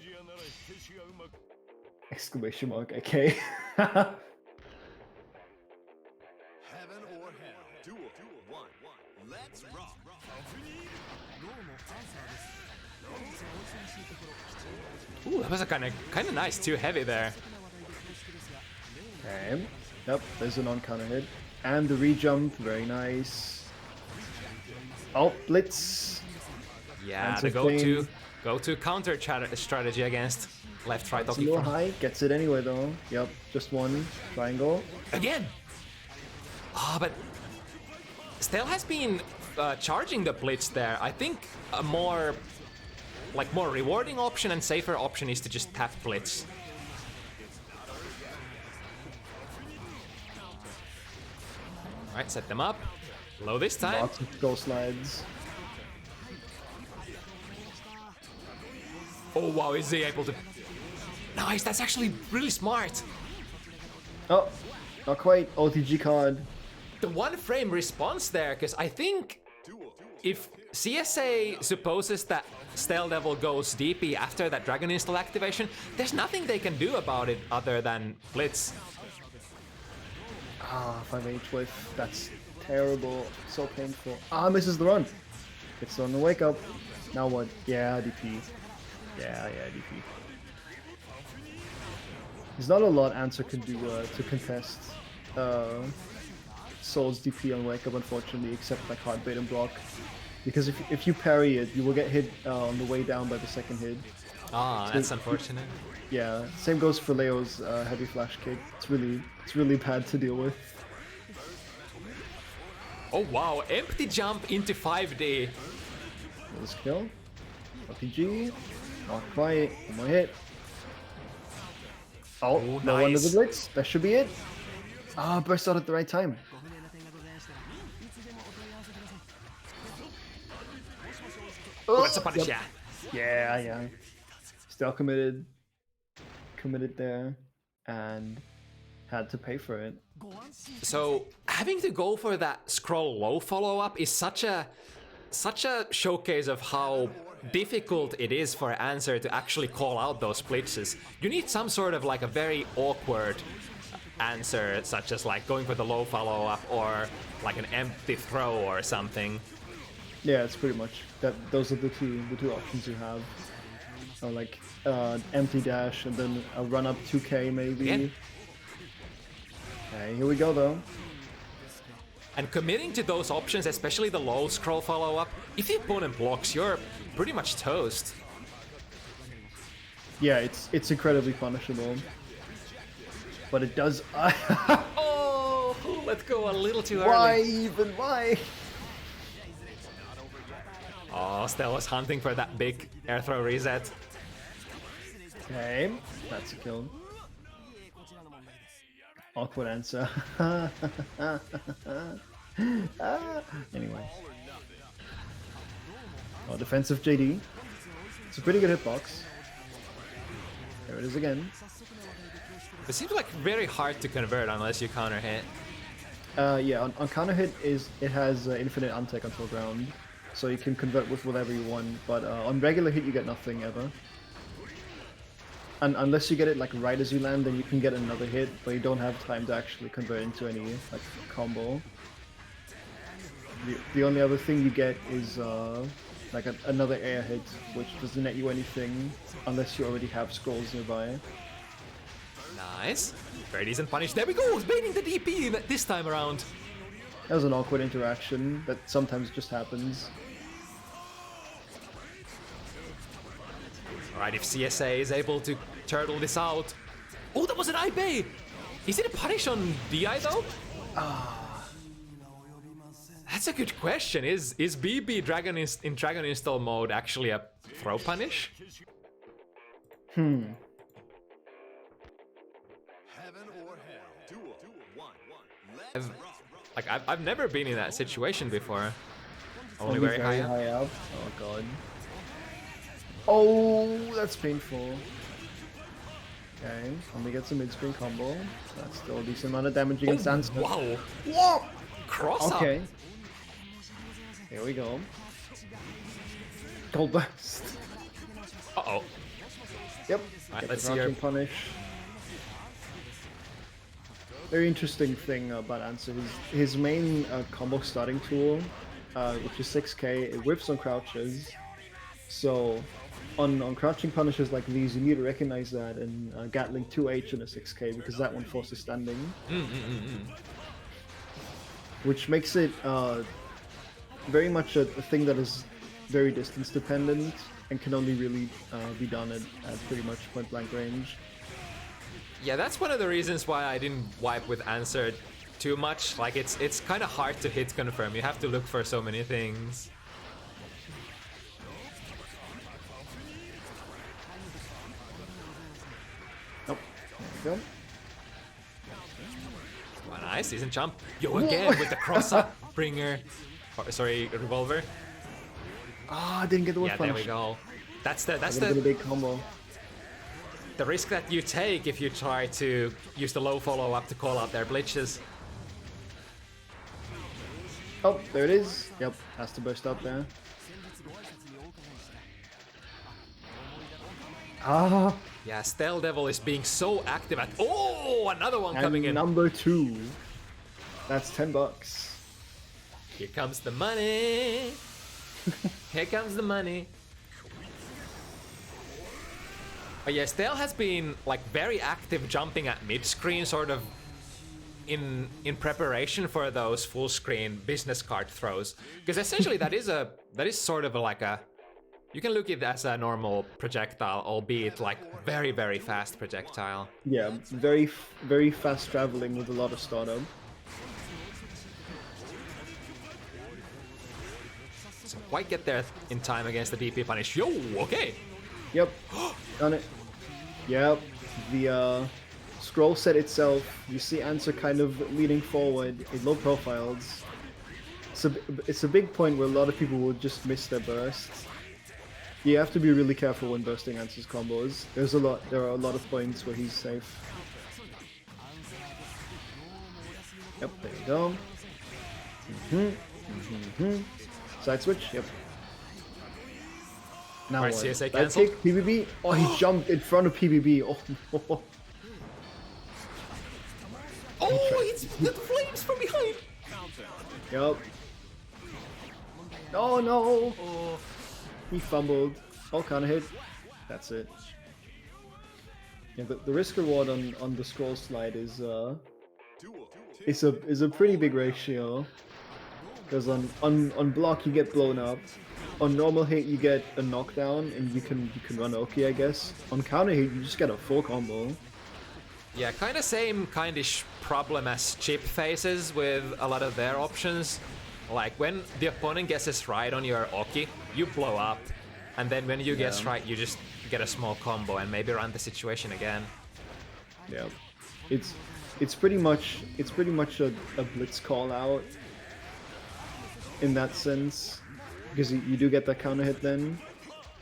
Exclamation mark, okay. Heaven or hell. Duel 1. Let's rock. Ooh, that was a kind of nice, too heavy there. Okay. Yep, there's a non-counter hit. And the re-jump, very nice. Oh, Blitz. Yeah, the go-to. go to counter strategy against left-right It's a Oki little from... high, gets it anyway though. Yep, just one triangle. Again! Ah, but Stale has been charging the blitz there. I think a more rewarding option and safer option is to just tap blitz. Alright, set them up. Low this time. Lots of go slides. Oh wow, is he able to... Nice, that's actually really smart. Oh, not quite. OTG card. The one frame response there, because I think if CSA supposes that StaleDevil goes DP after that Dragon Install activation, there's nothing they can do about it other than blitz. Ah, 5H whiff. That's terrible. So painful. Ah, misses the run. Gets on the wake up. Now what? Yeah, DP. Yeah, DP. There's not a lot Answer can do to contest Soul's DP on wake up, unfortunately, except like hard bait and block. Because if you parry it, you will get hit on the way down by the second hit. Ah, So that's unfortunate. Yeah, same goes for Leo's heavy flash kick. It's really bad to deal with. Oh wow, empty jump into 5D. Let's kill. RPG. Not quite. One more hit. Oh, Oh, no one to the nice. blitz. That should be it. Ah, burst out at the right time. Oh, that's a punish, Yep. Yeah. Still committed there, and had to pay for it. So having to go for that scroll low follow-up is such a showcase of how difficult it is for Answer to actually call out those blitzes. You need some sort of like a very awkward answer, such as like going for the low follow-up or like an empty throw or something. Yeah, it's pretty much that. Those are the two options you have. Or like empty dash and then a run up 2K maybe. Again? Okay, here we go though. And committing to those options, especially the low scroll follow-up, if the opponent blocks, you're pretty much toast. Yeah, it's incredibly punishable. But it does. Oh, let's go a little too Why early. even? Why? Oh, Stell was hunting for that big air throw reset. Okay, that's a kill. Awkward answer. Anyway. Oh, defensive JD. It's a pretty good hitbox. There it is again. It seems like very hard to convert unless you counter hit. Yeah, on counter hit it has infinite untech until ground, so you can convert with whatever you want. But on regular hit you get nothing ever. And unless you get it like right as you land, then you can get another hit, but you don't have time to actually convert into any like combo. The only other thing you get is like another air hit, which doesn't net you anything unless you already have scrolls nearby. Nice. Very decent punish. There we go. Baiting the DP this time around. That was an awkward interaction that sometimes just happens. Alright, if CSA is able to turtle this out. Oh, that was an IB! Is it a punish on DI though? That's a good question. Is BB in Dragon Install mode actually a throw punish? Heaven or hell. Duel. 1-1. Let's rock. I've never been in that situation before. Only very high up. up. Oh god. Oh, that's painful. Okay, let me get some mid-screen combo. That's still a decent amount of damage against Answer. Wow. Whoa! Cross Okay. up. Here we go. Gold burst. Uh-oh. Yep. Alright, Get let's the see crouching punish. Very interesting thing about Answer. His main combo starting tool, which is 6K, it whips on crouches. So on crouching punishes like these, you need to recognize that and Gatling 2H in a 6K because that one forces standing. Which makes it very much a thing that is very distance dependent. and can only really be done at pretty much point blank range. Yeah, that's one of the reasons why I didn't wipe with Answered too much. Like, it's kind of hard to hit confirm. You have to look for so many things. Nope. There we go. Oh, nice, decent jump. Yo, again with the cross-up bringer. Oh, sorry, revolver. Ah, I didn't get the whip Yeah, punch. there we go. That's That would've been a big combo. the risk that you take if you try to use the low follow-up to call out their glitches. Oh, there it is. Yep, has to burst up there. Ah, Yeah, StaleDevil is being so active at. Oh, another one and coming in. number 2. That's $10. Here comes the money. Here comes the money. But yeah, Stale has been like very active jumping at mid-screen, sort of in preparation for those full-screen business card throws. Because essentially that is sort of like a, you can look at it as a normal projectile, albeit like very, very fast projectile. Yeah, very, very fast traveling with a lot of startup. Doesn't quite get there in time against the DP punish. Yo, okay. Yep, done it. Yep, the scroll set itself, you see Answer kind of leaning forward in low profiles. It's a big point where a lot of people will just miss their bursts. You have to be really careful when bursting Answer's combos. There are a lot of points where he's safe. Yep, there you go. Side switch, yep. Now Right, what? CSA Side cancelled. kick, PBB? Oh, he jumped in front of PBB. Oh no. Oh, it's the flames from behind. Yep. Oh no! Oh, He fumbled. Oh, kind of hit. That's it. Yeah, the risk reward on the scroll slide is a pretty big ratio. Because on block you get blown up. On normal hit you get a knockdown and you can run Oki, I guess. On counter hit you just get a full combo. yeah, kind of same kindish problem as Chip faces with a lot of their options. Like when the opponent guesses right on your Oki, you blow up, and then when you guess right, you just get a small combo and maybe run the situation again. Yeah, it's pretty much a blitz call out in that sense, because you do get that counter hit then,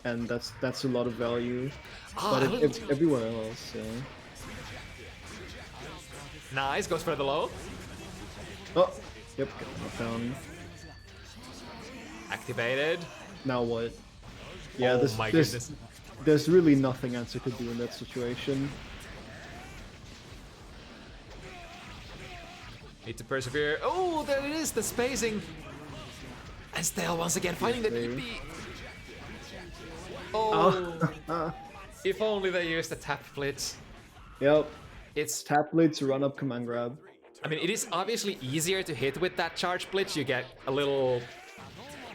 and that's a lot of value. But it's everywhere else. Yeah. Nice, goes for the low. Oh, yep, get the knockdown. Activated. Now what? Yeah, Oh my goodness. there's really nothing Answer could do in that situation. Need to persevere. Oh, there it is, the spacing. And Stale once again finding the DP. Oh, if only they used the tap blitz. Yep, It's, tap blitz, run up, command grab. I mean, it is obviously easier to hit with that charge blitz. You get a little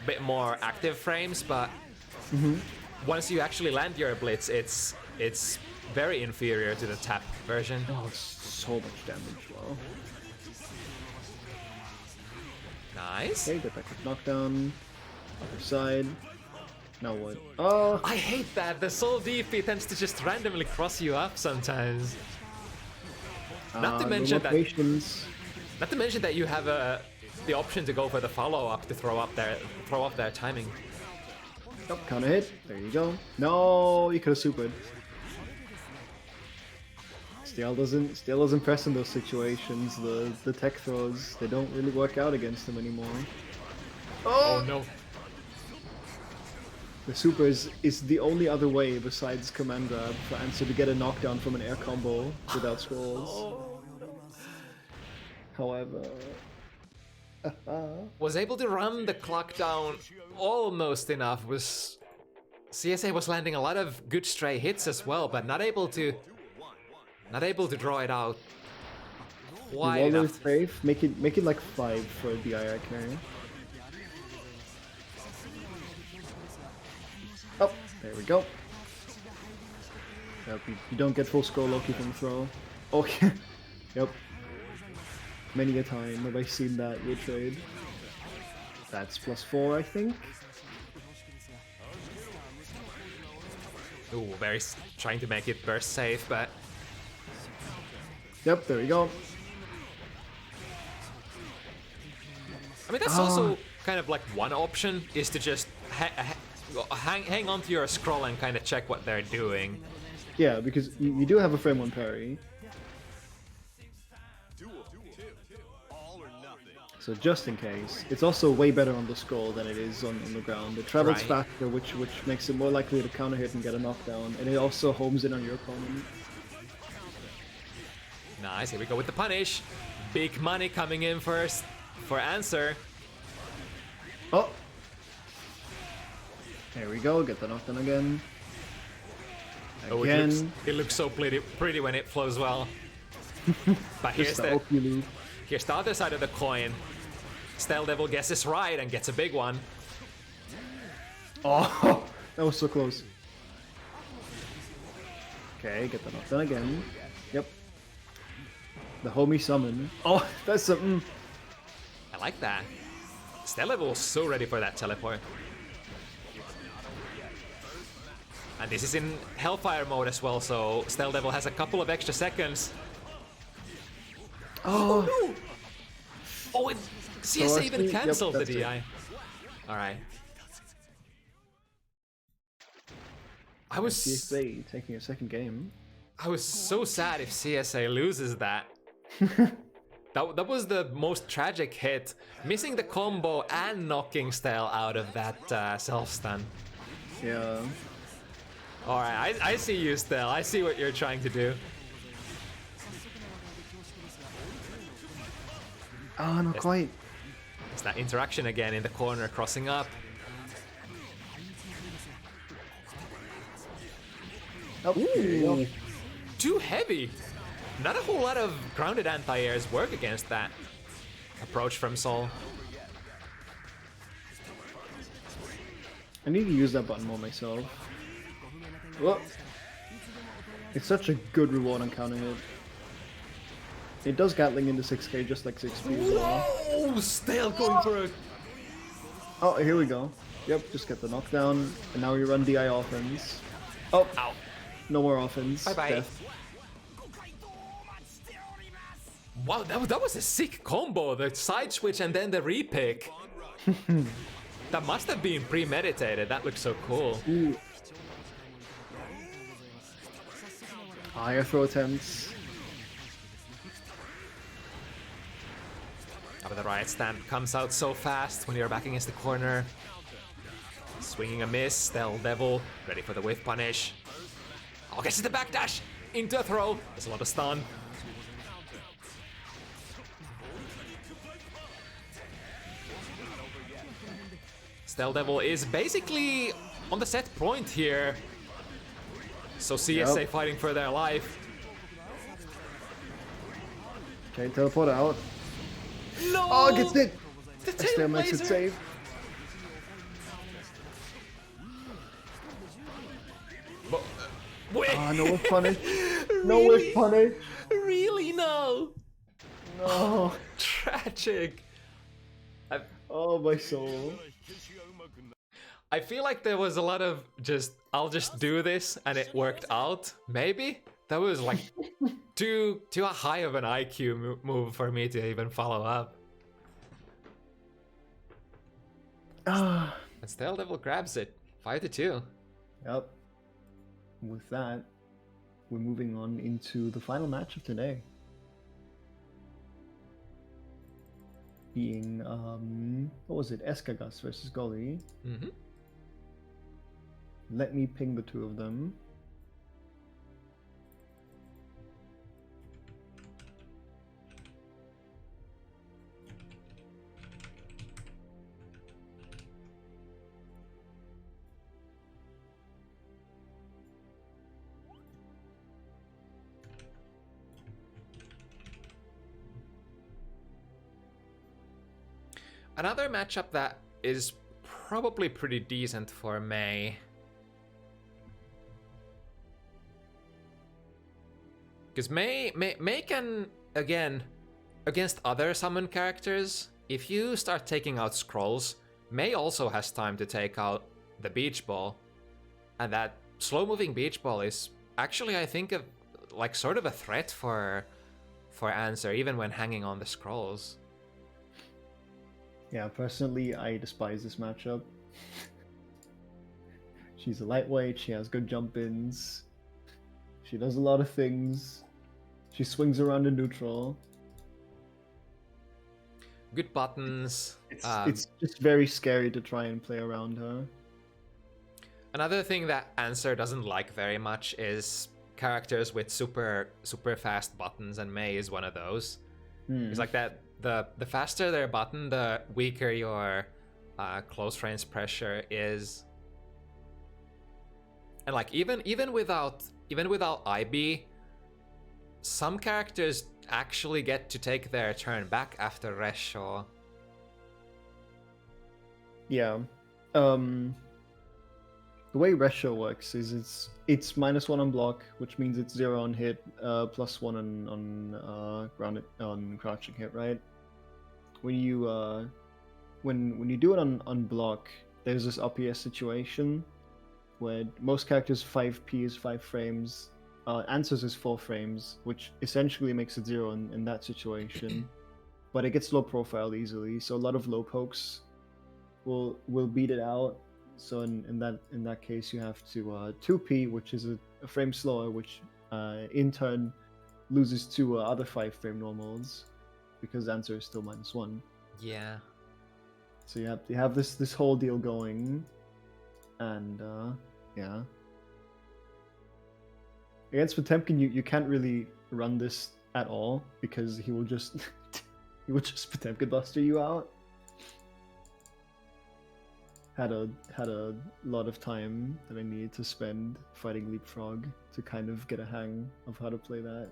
bit more active frames, but once you actually land your blitz, it's very inferior to the tap version. Oh, so much damage. Wow. Nice. Okay, get back to knockdown. Other side. Now what? Oh, I hate that. The soul DP tends to just randomly cross you up sometimes. Not to mention that. Not to mention that you have the option to go for the follow-up to throw off their timing. Oh, counter hit. There you go. No, you could have supered. Stale doesn't press in those situations. The tech throws, they don't really work out against him anymore. Oh no. The super is the only other way besides command grab for Answer to get a knockdown from an air combo without scrolls. However, Was able to run the clock down almost enough. CSA was landing a lot of good stray hits as well, but not able to draw it out quite roller enough. safe. Make it like 5 for a D.I.r.a carry. Oh, there we go. Yep, you don't get full scroll Loki from the throw. Okay. Yep. Many a time have I seen that with trade. That's +4, I think. Ooh, very trying to make it burst safe, but Yep, there we go. I mean that's also kind of like one option is to just hang on to your scroll and kind of check what they're doing. Yeah, because you do have a frame 1 parry. All or nothing. So just in case, it's also way better on the scroll than it is on the ground. It travels Right. faster, which makes it more likely to counter hit and get a knockdown, and it also homes in on your opponent. Nice, here we go with the punish. Big money coming in first for answer. Oh! There we go, get the knockdown again. Oh, Again. it looks so pretty when it flows well. But here's Just the OP loop. here's the other side of the coin. StaleDevil guesses right and gets a big one. Oh! That was so close. Okay, get the knockdown again. Yep. The homie summon. Oh, that's something. I like that. StaleDevil was so ready for that teleport. And this is in Hellfire mode as well, so StaleDevil has a couple of extra seconds. Oh! No! Oh, it, CSA even actually, yep, cancelled the that's it. DI. Alright. I was CSA taking a second game. I was so sad if CSA loses that. That was the most tragic hit. Missing the combo and knocking Stale out of that self-stun. Yeah. Alright, I see you, Stale. I see what you're trying to do. Oh, not quite. It's that interaction again in the corner, crossing up. Oh, there you go. Too heavy. Not a whole lot of grounded anti-airs work against that approach from Sol. I need to use that button more myself. Whoa. It's such a good reward on counting it. It does Gatling into 6k just like 6p as well. Whoa! Stale going for a... Oh, here we go. Yep, just get the knockdown, and now we run DI offense. Oh, Ow. no more offense. Bye-bye. Death. Wow, that was a sick combo. The side switch and then the repick. That must have been premeditated. That looks so cool. Ooh. Higher throw attempts. Oh, the riot stamp comes out so fast when you're back against the corner. Swinging a miss, StaleDevil, ready for the whiff punish. Oh, gets the backdash into a throw. There's a lot of stun. StaleDevil is basically on the set point here. So CSA Yep. fighting for their life. Okay, teleport out. No! Oh, gets it! The Still makes it tailblazer. save. But, wait, Ah, no whiff punish. No whiff punish. really no. No. Tragic. Oh, my soul. I feel like there was a lot of just, I'll just do this and it worked out. Maybe? That was like too high of an IQ move for me to even follow up. Ah. And StaleDevil grabs it. 5-2. Yep. With that, we're moving on into the final match of today. Being, what was it? Eskagasse versus Golly. Mm-hmm. Let me ping the two of them. Another matchup that is probably pretty decent for May Because May can, again, against other summon characters, if you start taking out scrolls, May also has time to take out the beach ball. And that slow-moving beach ball is actually, I think, like sort of a threat for Answer, even when hanging on the scrolls. Yeah, personally, I despise this matchup. She's a lightweight, she has good jump-ins, she does a lot of things, she swings around in neutral. Good buttons. It's just very scary to try and play around her. Another thing that Answer doesn't like very much is characters with super fast buttons, and May is one of those. It's like that. The faster their button, the weaker your close range pressure is. And like even without IB, some characters actually get to take their turn back after Resho. Yeah. The way Resho works is it's -1 on block, which means it's 0 on hit, +1 on crouching hit, right? When you when you do it on block, there's this RPS situation where most characters 5p is 5 frames, Answers is 4 frames, which essentially makes it 0 in that situation. But it gets low profile easily, so a lot of low pokes will beat it out. So in that case, you have to 2p, which is a frame slower, which in turn loses to other 5 frame normals, because Answer is still -1. Yeah. So you have this whole deal going, and yeah. Against Potemkin, you can't really run this at all because he will just Potemkin buster you out. Had a lot of time that I needed to spend fighting Leapfrog to kind of get a hang of how to play that.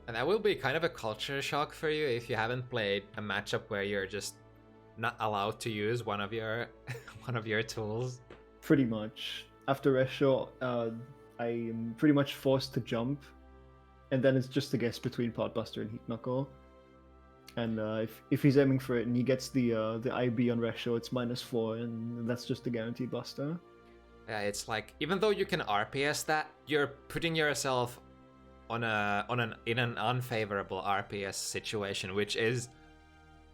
And that will be kind of a culture shock for you if you haven't played a matchup where you're just not allowed to use one of your tools. Pretty much. After Resho, I am pretty much forced to jump, and then it's just a guess between Podbuster and Heat Knuckle. And if he's aiming for it and he gets the IB on Resho, it's -4, and that's just a guaranteed buster. Yeah, it's like even though you can RPS that, you're putting yourself in an unfavorable RPS situation, which is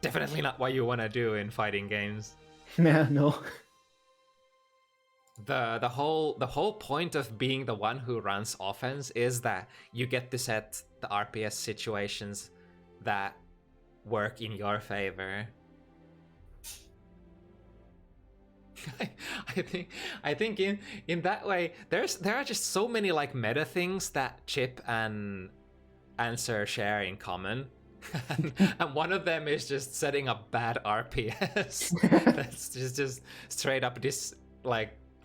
definitely not what you want to do in fighting games. Yeah, no. The whole point of being the one who runs offense is that you get to set the RPS situations that work in your favor. I think in that way there are just so many like meta things that Chip and Answer share in common. and one of them is just setting up bad RPS. That's just straight up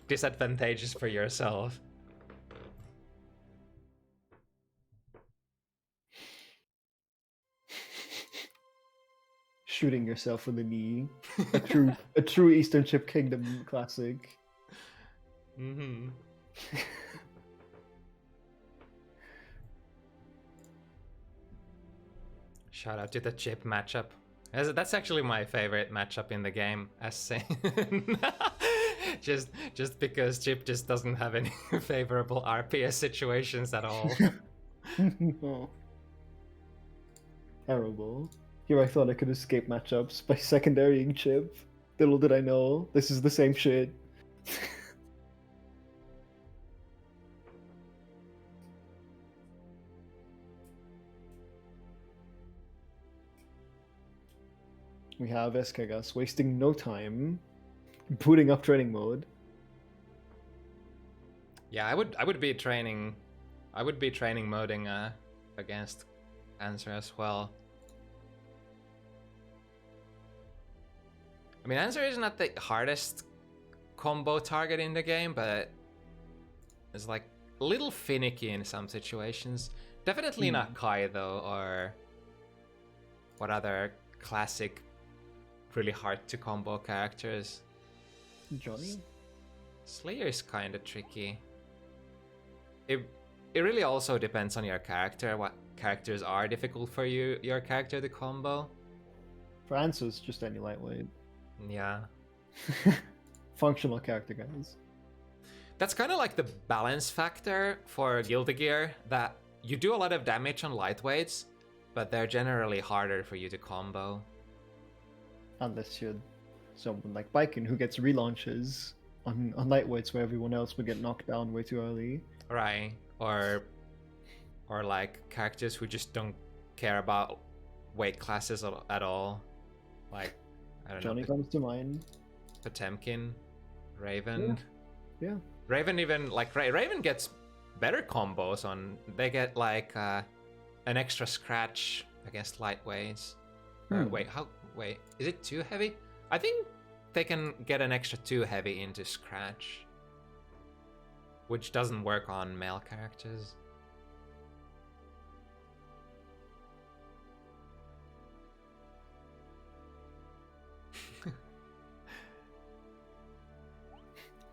disadvantageous for yourself. Shooting yourself in the knee. A true Eastern Chip Kingdom classic. Mm-hmm. Shout out to the Chip matchup. That's actually my favorite matchup in the game, as saying. just because Chip just doesn't have any favorable RPS situations at all. No. Terrible. Here I thought I could escape matchups by secondarying Chip. Little did I know, this is the same shit. We have Eskagasse wasting no time, booting up training mode. Yeah, I would be training moding against Answer as well. I mean, Answer is not the hardest combo target in the game, but it's like a little finicky in some situations. Definitely not Kai though, or what other classic, really hard to combo characters. Johnny? Slayer is kind of tricky. it really also depends on your character, what characters are difficult for your character to combo. For answers, just any lightweight. Yeah. Functional character, guys. That's kind of like the balance factor for Guilty Gear, that you do a lot of damage on lightweights, but they're generally harder for you to combo. Unless you're someone like Biken who gets relaunches on lightweights where everyone else would get knocked down way too early. Right. Or like characters who just don't care about weight classes at all. Like, I don't Johnny know. comes to mind. Potemkin, Raven. Yeah. Raven even, like, Raven gets better combos on... They get, like, an extra scratch against lightweights. Wait, is it too heavy? I think they can get an extra 2 heavy into scratch, which doesn't work on male characters.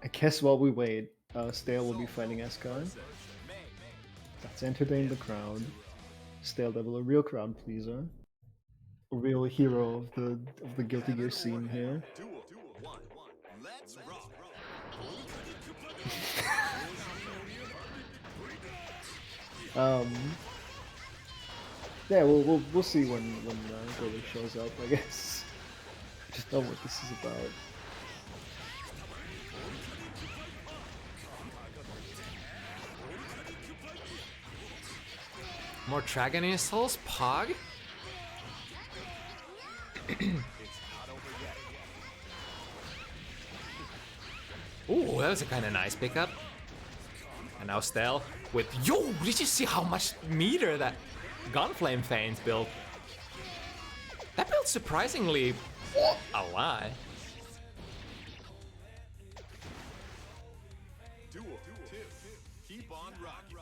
I guess while we wait, Stale will be fighting Eskagasse. That's entertaining the crowd. StaleDevil, a real crowd pleaser. A real hero of the Guilty Gear scene here. Duel 1. Let's rock. Yeah, we'll see when Goalie shows up, I guess. I just know what this is about. More Dragon Installs? Pog? Ooh, that was a kind of nice pickup. And now Stale with... Yo, did you see how much meter that Gunflame Feint built? That built surprisingly a lot. Duel 2. Keep on rocking.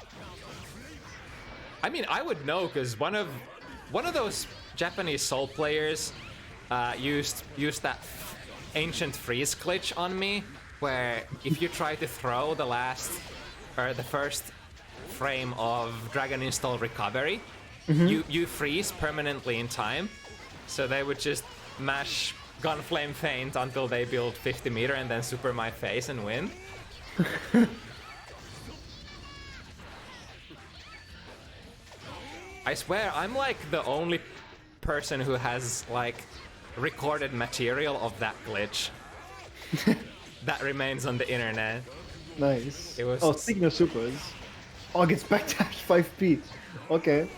I mean, I would know because one of those Japanese Soul players used that ancient freeze glitch on me, where if you try to throw the first frame of Dragon Install Recovery, you freeze permanently in time. So they would just mash Gunflame Feint until they build 50 meter and then super my face and win. I swear, I'm like the only person who has like recorded material of that glitch that remains on the internet. Nice. It was... Oh, speaking of supers. Oh, it gets backdash 5 feet. Okay.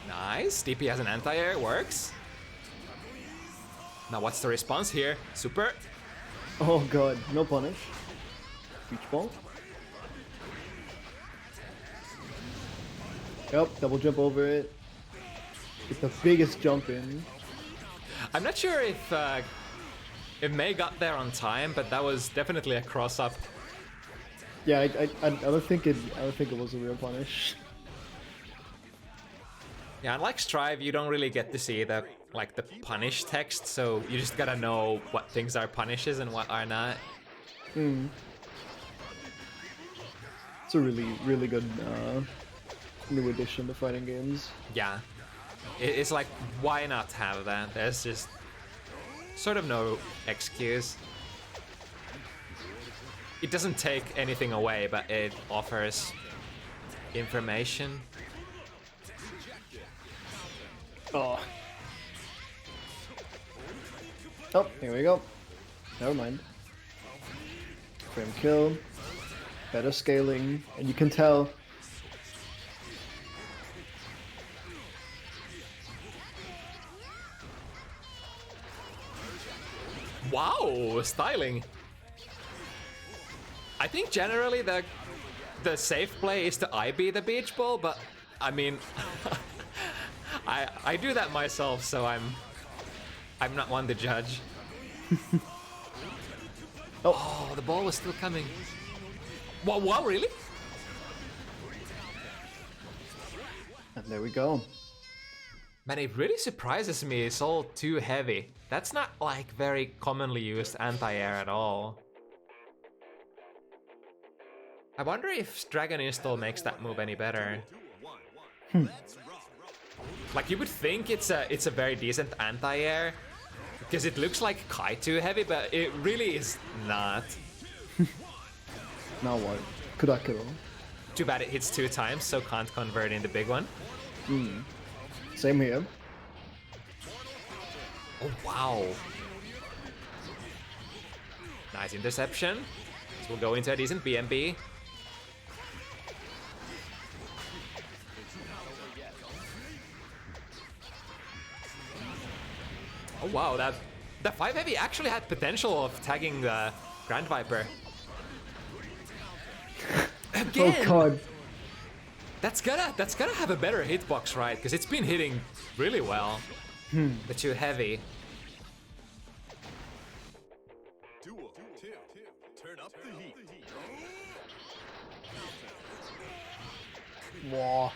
Nice. DP has an anti-air, works. Now what's the response here? Super. Oh god, no punish. Beach ball. Yep, double jump over it. Get the biggest jump in. I'm not sure if May got there on time, but that was definitely a cross up. Yeah, I don't think it was a real punish. Yeah, unlike Strive, you don't really get to see the punish text, so you just gotta know what things are punishes and what are not. It's a really good new addition to fighting games. Yeah. It's like, why not have that? There's just sort of no excuse. It doesn't take anything away, but it offers information. Oh. Oh, here we go. Never mind. Frame kill. Better scaling, and you can tell. Wow, styling. I think generally the safe play is to IB the beach ball, but I mean, I do that myself, so I'm not one to judge. Oh, the ball was still coming. Wow, really? And there we go. Man, it really surprises me it's all too heavy. That's not like very commonly used anti-air at all. I wonder if Dragon Install makes that move any better. Like, you would think it's a very decent anti-air, because it looks like Kai too heavy, but it really is not. Now what? Kurakuro. Too bad it hits 2 times, so can't convert in the big one. Same here. Oh, wow. Nice interception. So we'll go into a decent BMB. Oh wow, that 5 heavy actually had potential of tagging the Grand Viper. Again! Oh god. That's gotta have a better hitbox, right? Because it's been hitting really well. The 2 heavy. Duel 2. Turn up the heat. Whoa.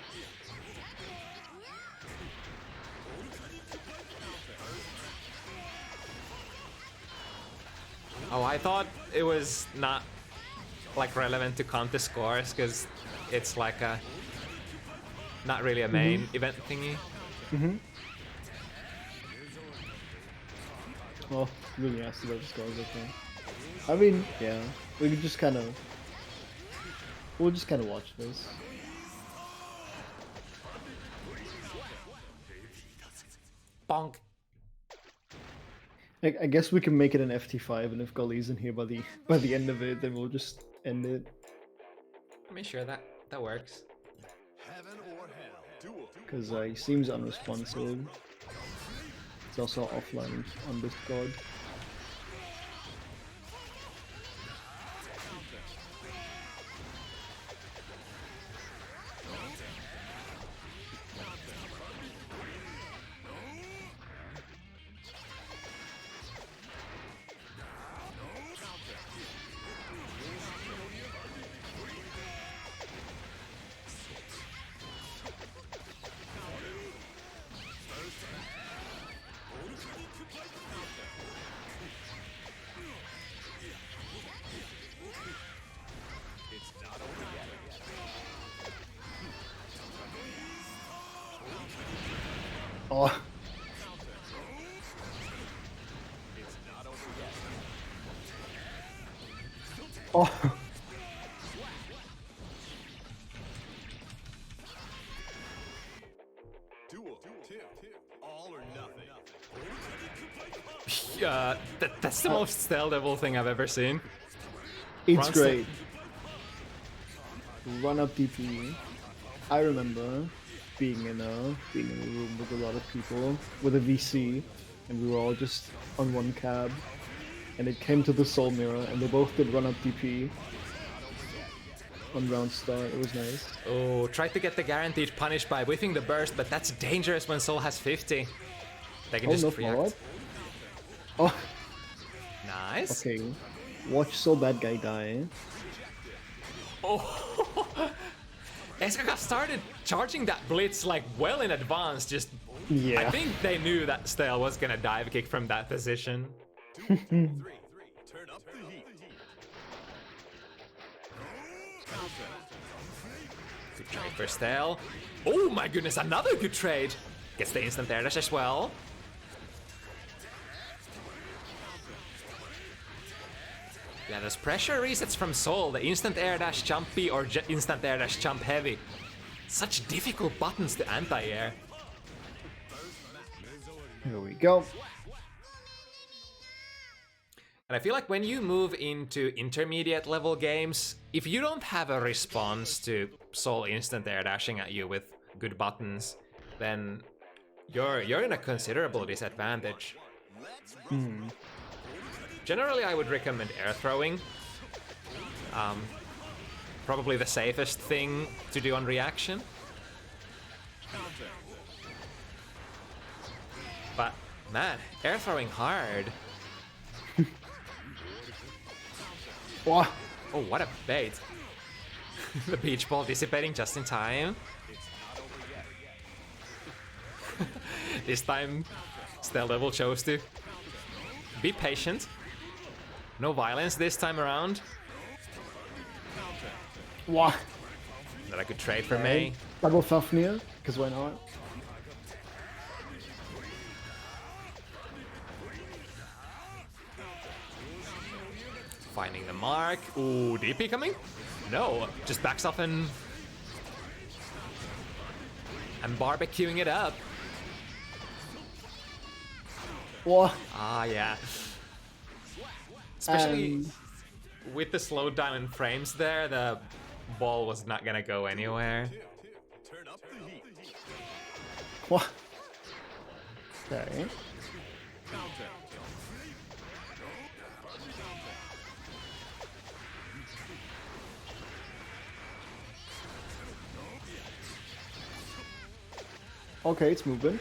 Oh, I thought it was not like relevant to count the scores because it's like a not really a main event thingy. Well, really asked about the scores, okay. I mean, yeah, we could just kind of, we'll just kind of watch this. Bonk. I guess we can make it an FT5, and if Gully's in here by the end of it, then we'll just end it. I mean, sure, that works. Heaven or hell. Duel. Because he seems unresponsive. It's also offline on Discord. Oh. Oh. Duel 2. All or nothing. Yeah, that's the most StaleDevil thing I've ever seen. It's Runs great. Run up DP. I remember being in a room with a lot of people with a VC, and we were all just on one cab, and it came to the Soul Mirror, and they both did run up DP on round start. It was nice. Oh, tried to get the guaranteed punish by whiffing the burst, but that's dangerous when Soul has 50. They can just no react. follow-up. Oh, Nice. okay. Watch Soul Bad Guy die. Oh, Eskagasse started charging that blitz like well in advance. Just, Yeah. I think they knew that Stale was gonna dive kick from that position. 3. Turn up the heat. Good trade for Stale. Oh my goodness, another good trade. Gets the instant air dash as well. Yeah, those pressure resets from Soul, the instant air dash jump B or instant air dash jump heavy. Such difficult buttons to anti-air. Here we go. And I feel like when you move into intermediate level games, if you don't have a response to Soul instant air dashing at you with good buttons, then you're in a considerable disadvantage. Generally, I would recommend air throwing. Probably the safest thing to do on reaction. But man, air throwing hard. Wow. Oh, what a bait. The beach ball dissipating just in time. This time, StaleDevil chose to be patient. No violence this time around. What? That I could trade for May. Double Fafnir, because why not? Finding the mark. Ooh, DP coming? No, just backs off and barbecuing it up. What? Ah, yeah. Especially with the slowdown in frames there, the ball was not gonna go anywhere. Turn up the heat. What? Okay. Okay, it's moving.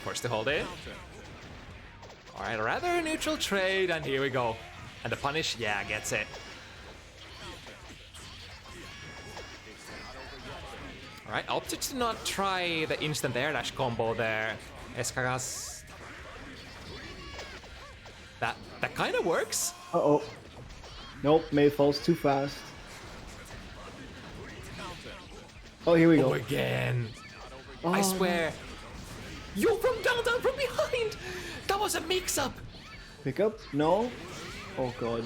Forced to hold it. Alright, rather neutral trade, and here we go. And the punish, yeah, gets it. Alright, opted to not try the instant air dash combo there. Eskagasse. That kind of works. Uh-oh. Nope, May falls too fast. Oh, here we Oh, go. again. Oh, I swear. Yo, from down, from behind! That was a mix-up! Pick up? No? Oh god.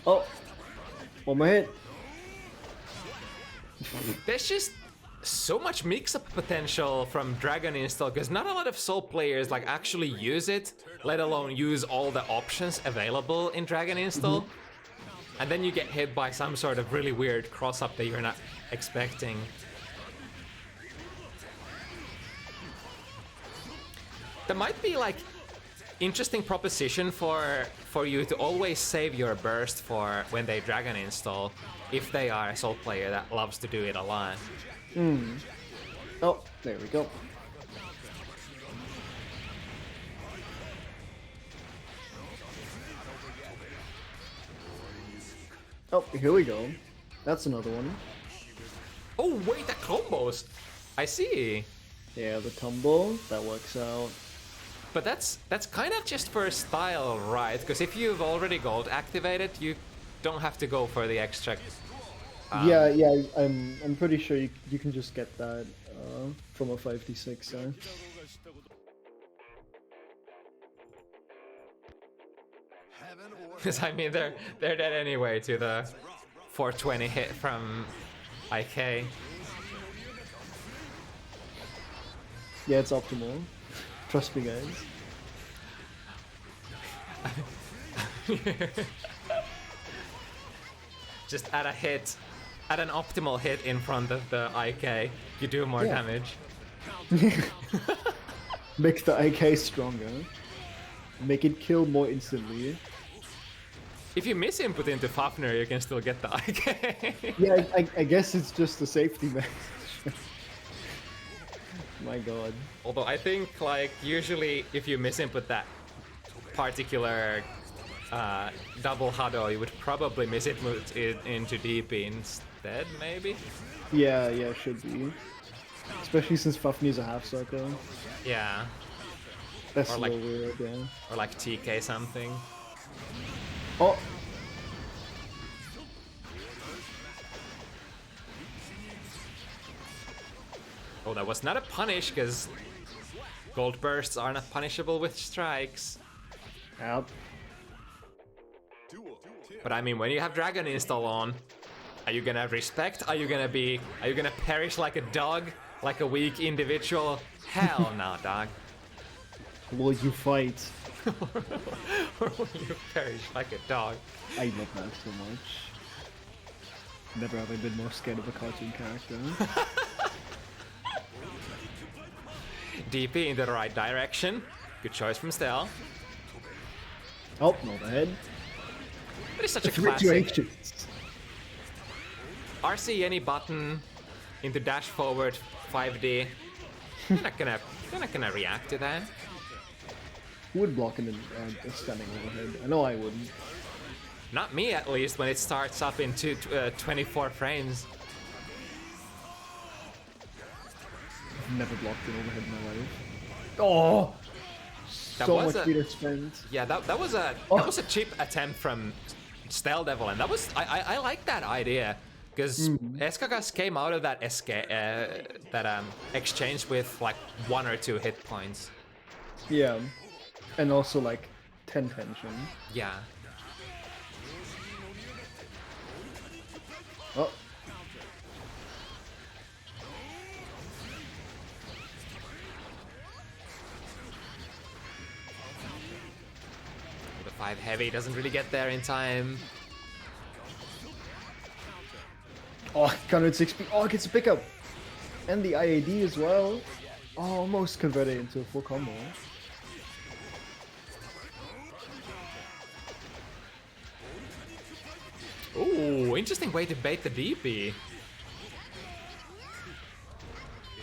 Oh! One more hit. There's just so much mix-up potential from Dragon Install, because not a lot of Soul players like actually use it, let alone use all the options available in Dragon Install. And then you get hit by some sort of really weird cross-up that you're not expecting. There might be like interesting proposition for you to always save your burst for when they Dragon Install, if they are a Soul player that loves to do it a lot. Oh, there we go. Oh, here we go. That's another one. Oh wait, that combos! I see. Yeah, the tumble, that works out. But that's kind of just for style, right? Because if you've already gold activated, you don't have to go for the extra. Yeah, I'm pretty sure you can just get that from a 5d6. Because I mean, they're dead anyway to the 420 hit from IK. Yeah, it's optimal. Trust me, guys. Just add a hit, add an optimal hit in front of the IK, you do more damage. Makes the IK stronger. Make it kill more instantly. If you miss input into Fafnir, you can still get the IK. Yeah, I guess it's just a safety measure. My god. Although I think, like, usually if you misinput that particular double huddle, you would probably misinput it into DP instead, maybe? Yeah, should be. Especially since Fafnir's a half circle. Yeah. That's Or a like- little weird, yeah. Or like TK something. Oh! Oh, that was not a punish, because gold bursts are not punishable with strikes. Yep. But I mean, when you have Dragon Install on, are you gonna respect? Are you gonna perish like a dog? Like a weak individual? Hell no, dog. Will you fight? Or will you perish like a dog? I love that so much. Never have I been more scared of a cartoon character. DP in the right direction. Good choice from Stale. Oh, not ahead. But it's such a classic. Situations. RC any button into dash forward 5D. They're not gonna react to that. Who would block in a stunning overhead? I know I wouldn't. Not me, at least, when it starts up into 24 frames. I've never blocked an overhead in my life. Oh! So was much meter spent. Yeah, that was a cheap attempt from StaleDevil, and that was I like that idea because Eskagasse came out of that exchange with like 1 or 2 hit points. Yeah, and also like 10 tension. Yeah. Oh. The 5 heavy doesn't really get there in time. Oh, 106p. Oh, it gets a pickup. And the IAD as well. Oh, almost converted into a full combo. Ooh, interesting way to bait the DP.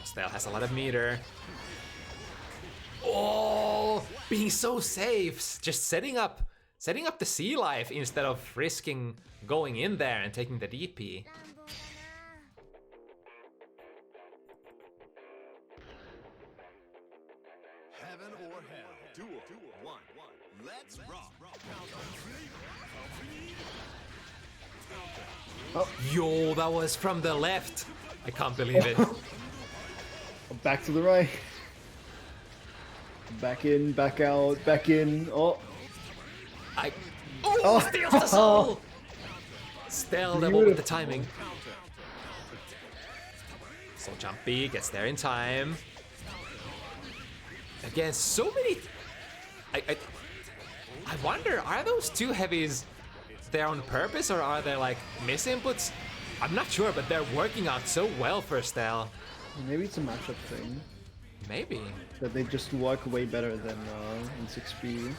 Stale has a lot of meter. Oh, being so safe, just setting up the sea life instead of risking going in there and taking the DP. Heaven or hell. Duel 1. Let's rock. Yo, that was from the left. I can't believe it. Back to the right. Back in, back out, back in. Oh. Steals the soul! StaleDevil with the timing. So jumpy, gets there in time. Again, so many... I wonder, are those 2 heavies there on purpose or are they like misinputs? I'm not sure, but they're working out so well for Stale. Maybe it's a matchup thing. Maybe. That they just work way better than in 6P.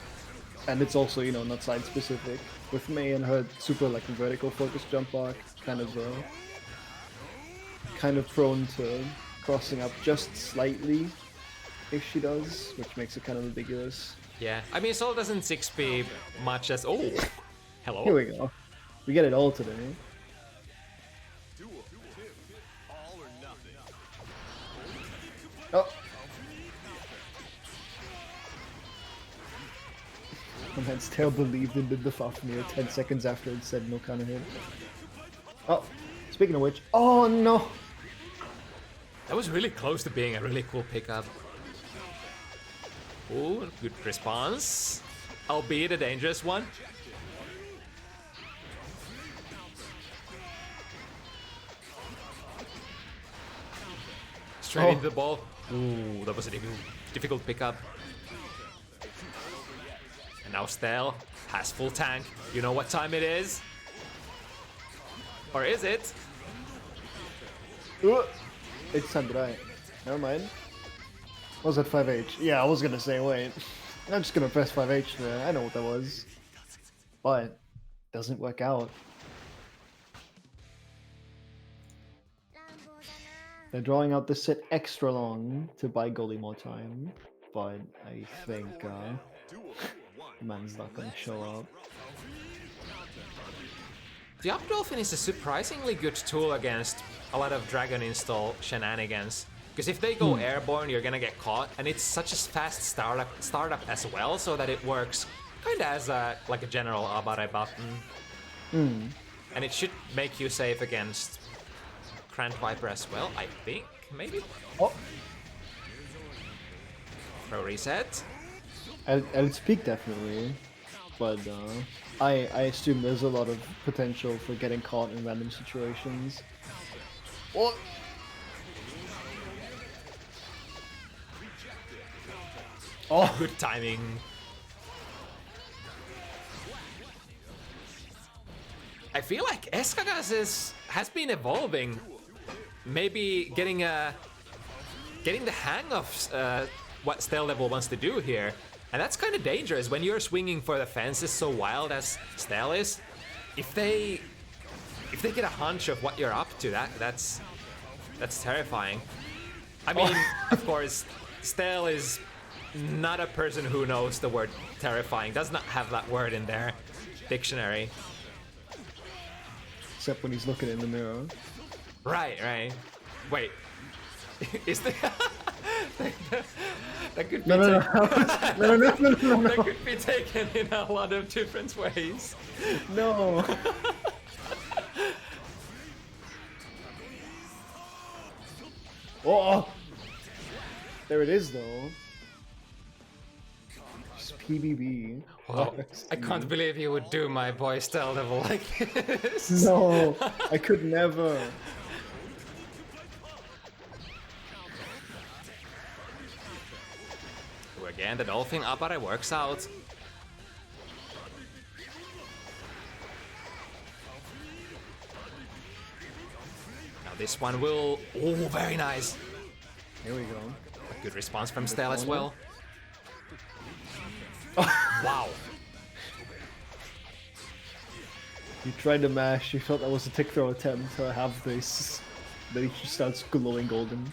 And it's also, you know, not side specific. With Mei and her super like vertical focus jump arc, kind of prone to crossing up just slightly if she does, which makes it kind of ambiguous. Yeah, I mean, Soul doesn't 6P much as... Oh, hello. Here we go. We get it all today. Duel 2. All or nothing. Oh. And then Stale believed in the Fafnir 10 seconds after it said no kind of hit. Oh, speaking of which, oh no! That was really close to being a really cool pickup. Ooh, good response. Albeit a dangerous one. Straight into the ball. Ooh, that was a difficult pickup. And now Stale has full tank. You know what time it is? Or is it? It's Sandrai. Never mind. Was that 5H? Yeah, I was gonna say, wait. I'm just gonna press 5H there. I know what that was. But, doesn't work out. They're drawing out the set extra long to buy goalie more time. But I think, man's not gonna show up. The Up Dolphin is a surprisingly good tool against a lot of Dragon install shenanigans. Because if they go airborne, you're gonna get caught, and it's such a fast startup as well, so that it works kind of as like a general Abare button. And it should make you safe against Krant Viper as well, I think, maybe? Oh! Pro reset. At its peak, definitely. But I assume there's a lot of potential for getting caught in random situations. What? Oh, good timing. I feel like Eskagasse has been evolving. Maybe getting the hang of what StaleDevil wants to do here. And that's kind of dangerous when you're swinging for the fences so wild as Stale is. If they get a hunch of what you're up to, that's terrifying. I mean, of course, Stale is not a person who knows the word terrifying. Does not have that word in their dictionary. Except when he's looking in the mirror. Right. Wait. Is the That could be No, no, taken. no, no, no, no, no, That no, could be taken in a lot of different ways. no. Oh, there it is though. Just PBB. Wow, I can't believe you would do my boy StaleDevil like this. No, I could never. Ooh, again, the dolphin D.I.r.a works out. Now this one will... Oh, very nice. Here we go. A good response from Stale as well. Wow. You tried to mash, you felt that was a tick throw attempt to have this. Then he just starts glowing golden.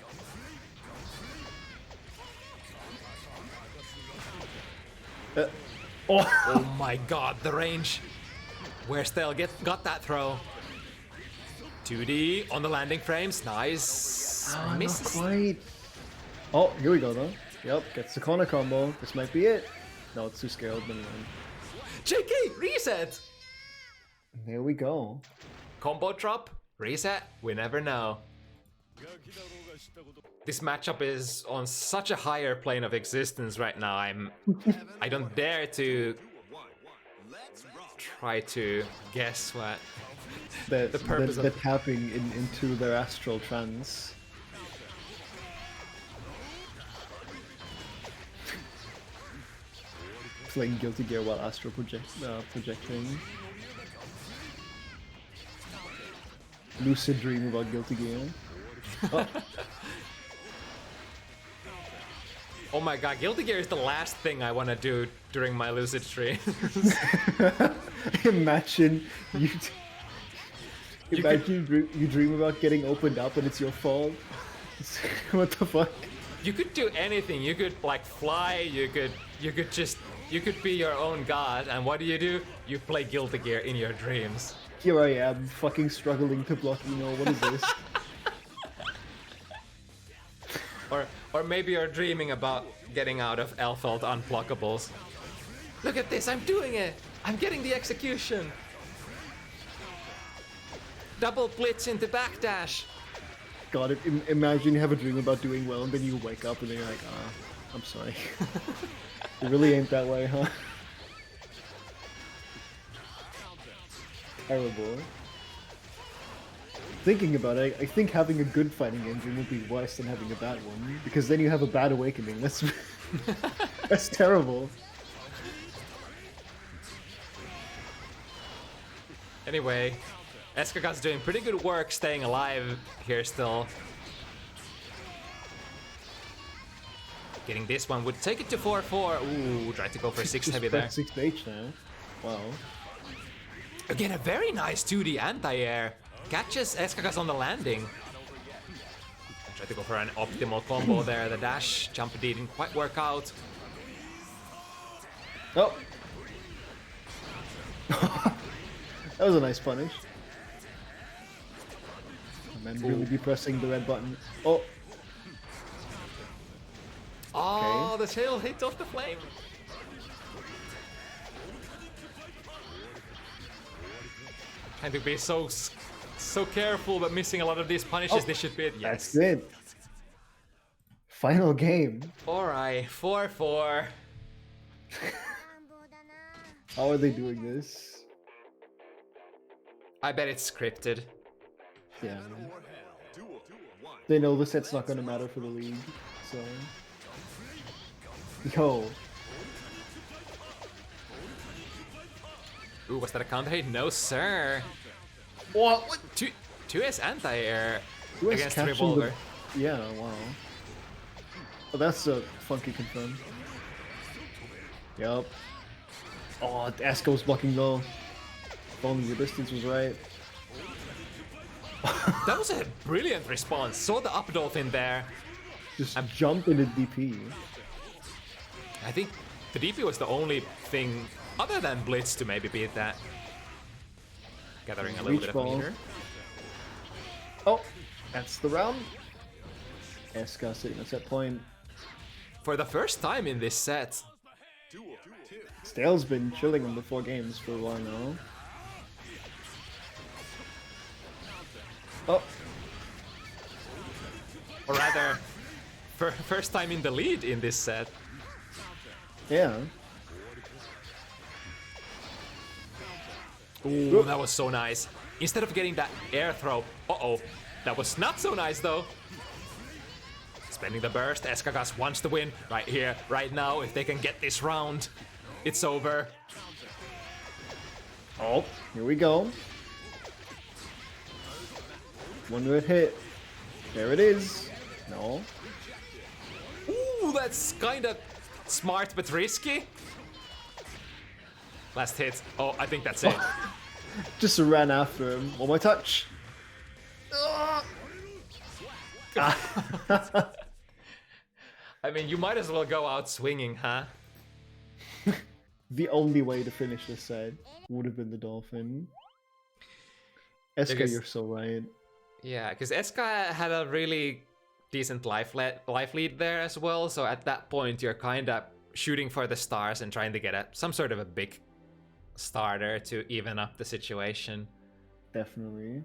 Oh. Oh my god, the range. Where Stale got that throw. 2D on the landing frames, nice. Not Misses. quite. Oh, here we go though. Yep, gets the corner combo. This might be it. No, it's too scaled. Never mind. JK, reset! There we go. Combo drop, reset, we never know. This matchup is on such a higher plane of existence right now. I don't dare to try to guess what The purpose the of tapping into their astral trance. Playing Guilty Gear while astral projecting. Lucid dream about Guilty Gear. Oh. Oh my god, Guilty Gear is the last thing I want to do during my lucid stream. Imagine you dream about getting opened up and it's your fault. What the fuck? You could do anything. You could like fly. You could be your own god. And what do? You play Guilty Gear in your dreams. Here I am, fucking struggling to block Eno. What is this? Or maybe you're dreaming about getting out of Elfeld unblockables. Look at this, I'm doing it! I'm getting the execution! Double blitz into backdash! God, imagine you have a dream about doing well and then you wake up and then you're like, I'm sorry. It really ain't that way, huh? Terrible. Thinking about it, I think having a good fighting engine would be worse than having a bad one, because then you have a bad awakening. That's that's terrible. Anyway, Eskagasse doing pretty good work staying alive here still. Getting this one would take it to 4-4. Ooh, tried to go for 6 heavy there. 6H now. Wow. Again, a very nice 2D anti-air. Catches Eskagasse on the landing. Tried to go for an optimal combo there. The dash jump didn't quite work out. Oh! That was a nice punish. And then really be pressing the red button. Oh! Oh, Okay. the tail hit off the flame. Trying to be so careful, but missing a lot of these punishes. This should be it. Yes. That's it. Final game. Alright, 4-4. How are they doing this? I bet it's scripted. Yeah. They know the set's not gonna matter for the league, so... Yo. Ooh, was that a counter hit? No, sir. What? 2S anti-air Who has against captioned Revolver. Yeah, wow. Oh, that's a funky confirm. Yup. Oh, Asko's blocking low. If only your distance was right. That was a brilliant response. Saw the up dolphin there. Just jump into DP. I think the DP was the only thing other than Blitz to maybe beat that. Gathering a little Reach bit ball. of meter. Oh, that's the round. Eskagasse sitting at set point. for the first time in this set. Duel 2. Stale's been chilling in the 4 games for a while now. Oh, Or rather, first time in the lead in this set. yeah. Ooh, that was so nice. Instead of getting that air throw, uh-oh, that was not so nice though. Spending the burst, Eskagasse wants to win right here, right now. If they can get this round, it's over. Oh, here we go. One good hit. There it is. No. Ooh, that's kind of smart but risky. Last hit. Oh, I think that's it. Just ran after him. One more touch. I mean, you might as well go out swinging, huh? The only way to finish this set would have been the dolphin. Eska, Because- you're so right. Yeah, because Eska had a really decent life lead there as well. So at that point, you're kind of shooting for the stars and trying to get some sort of a big starter to even up the situation. Definitely.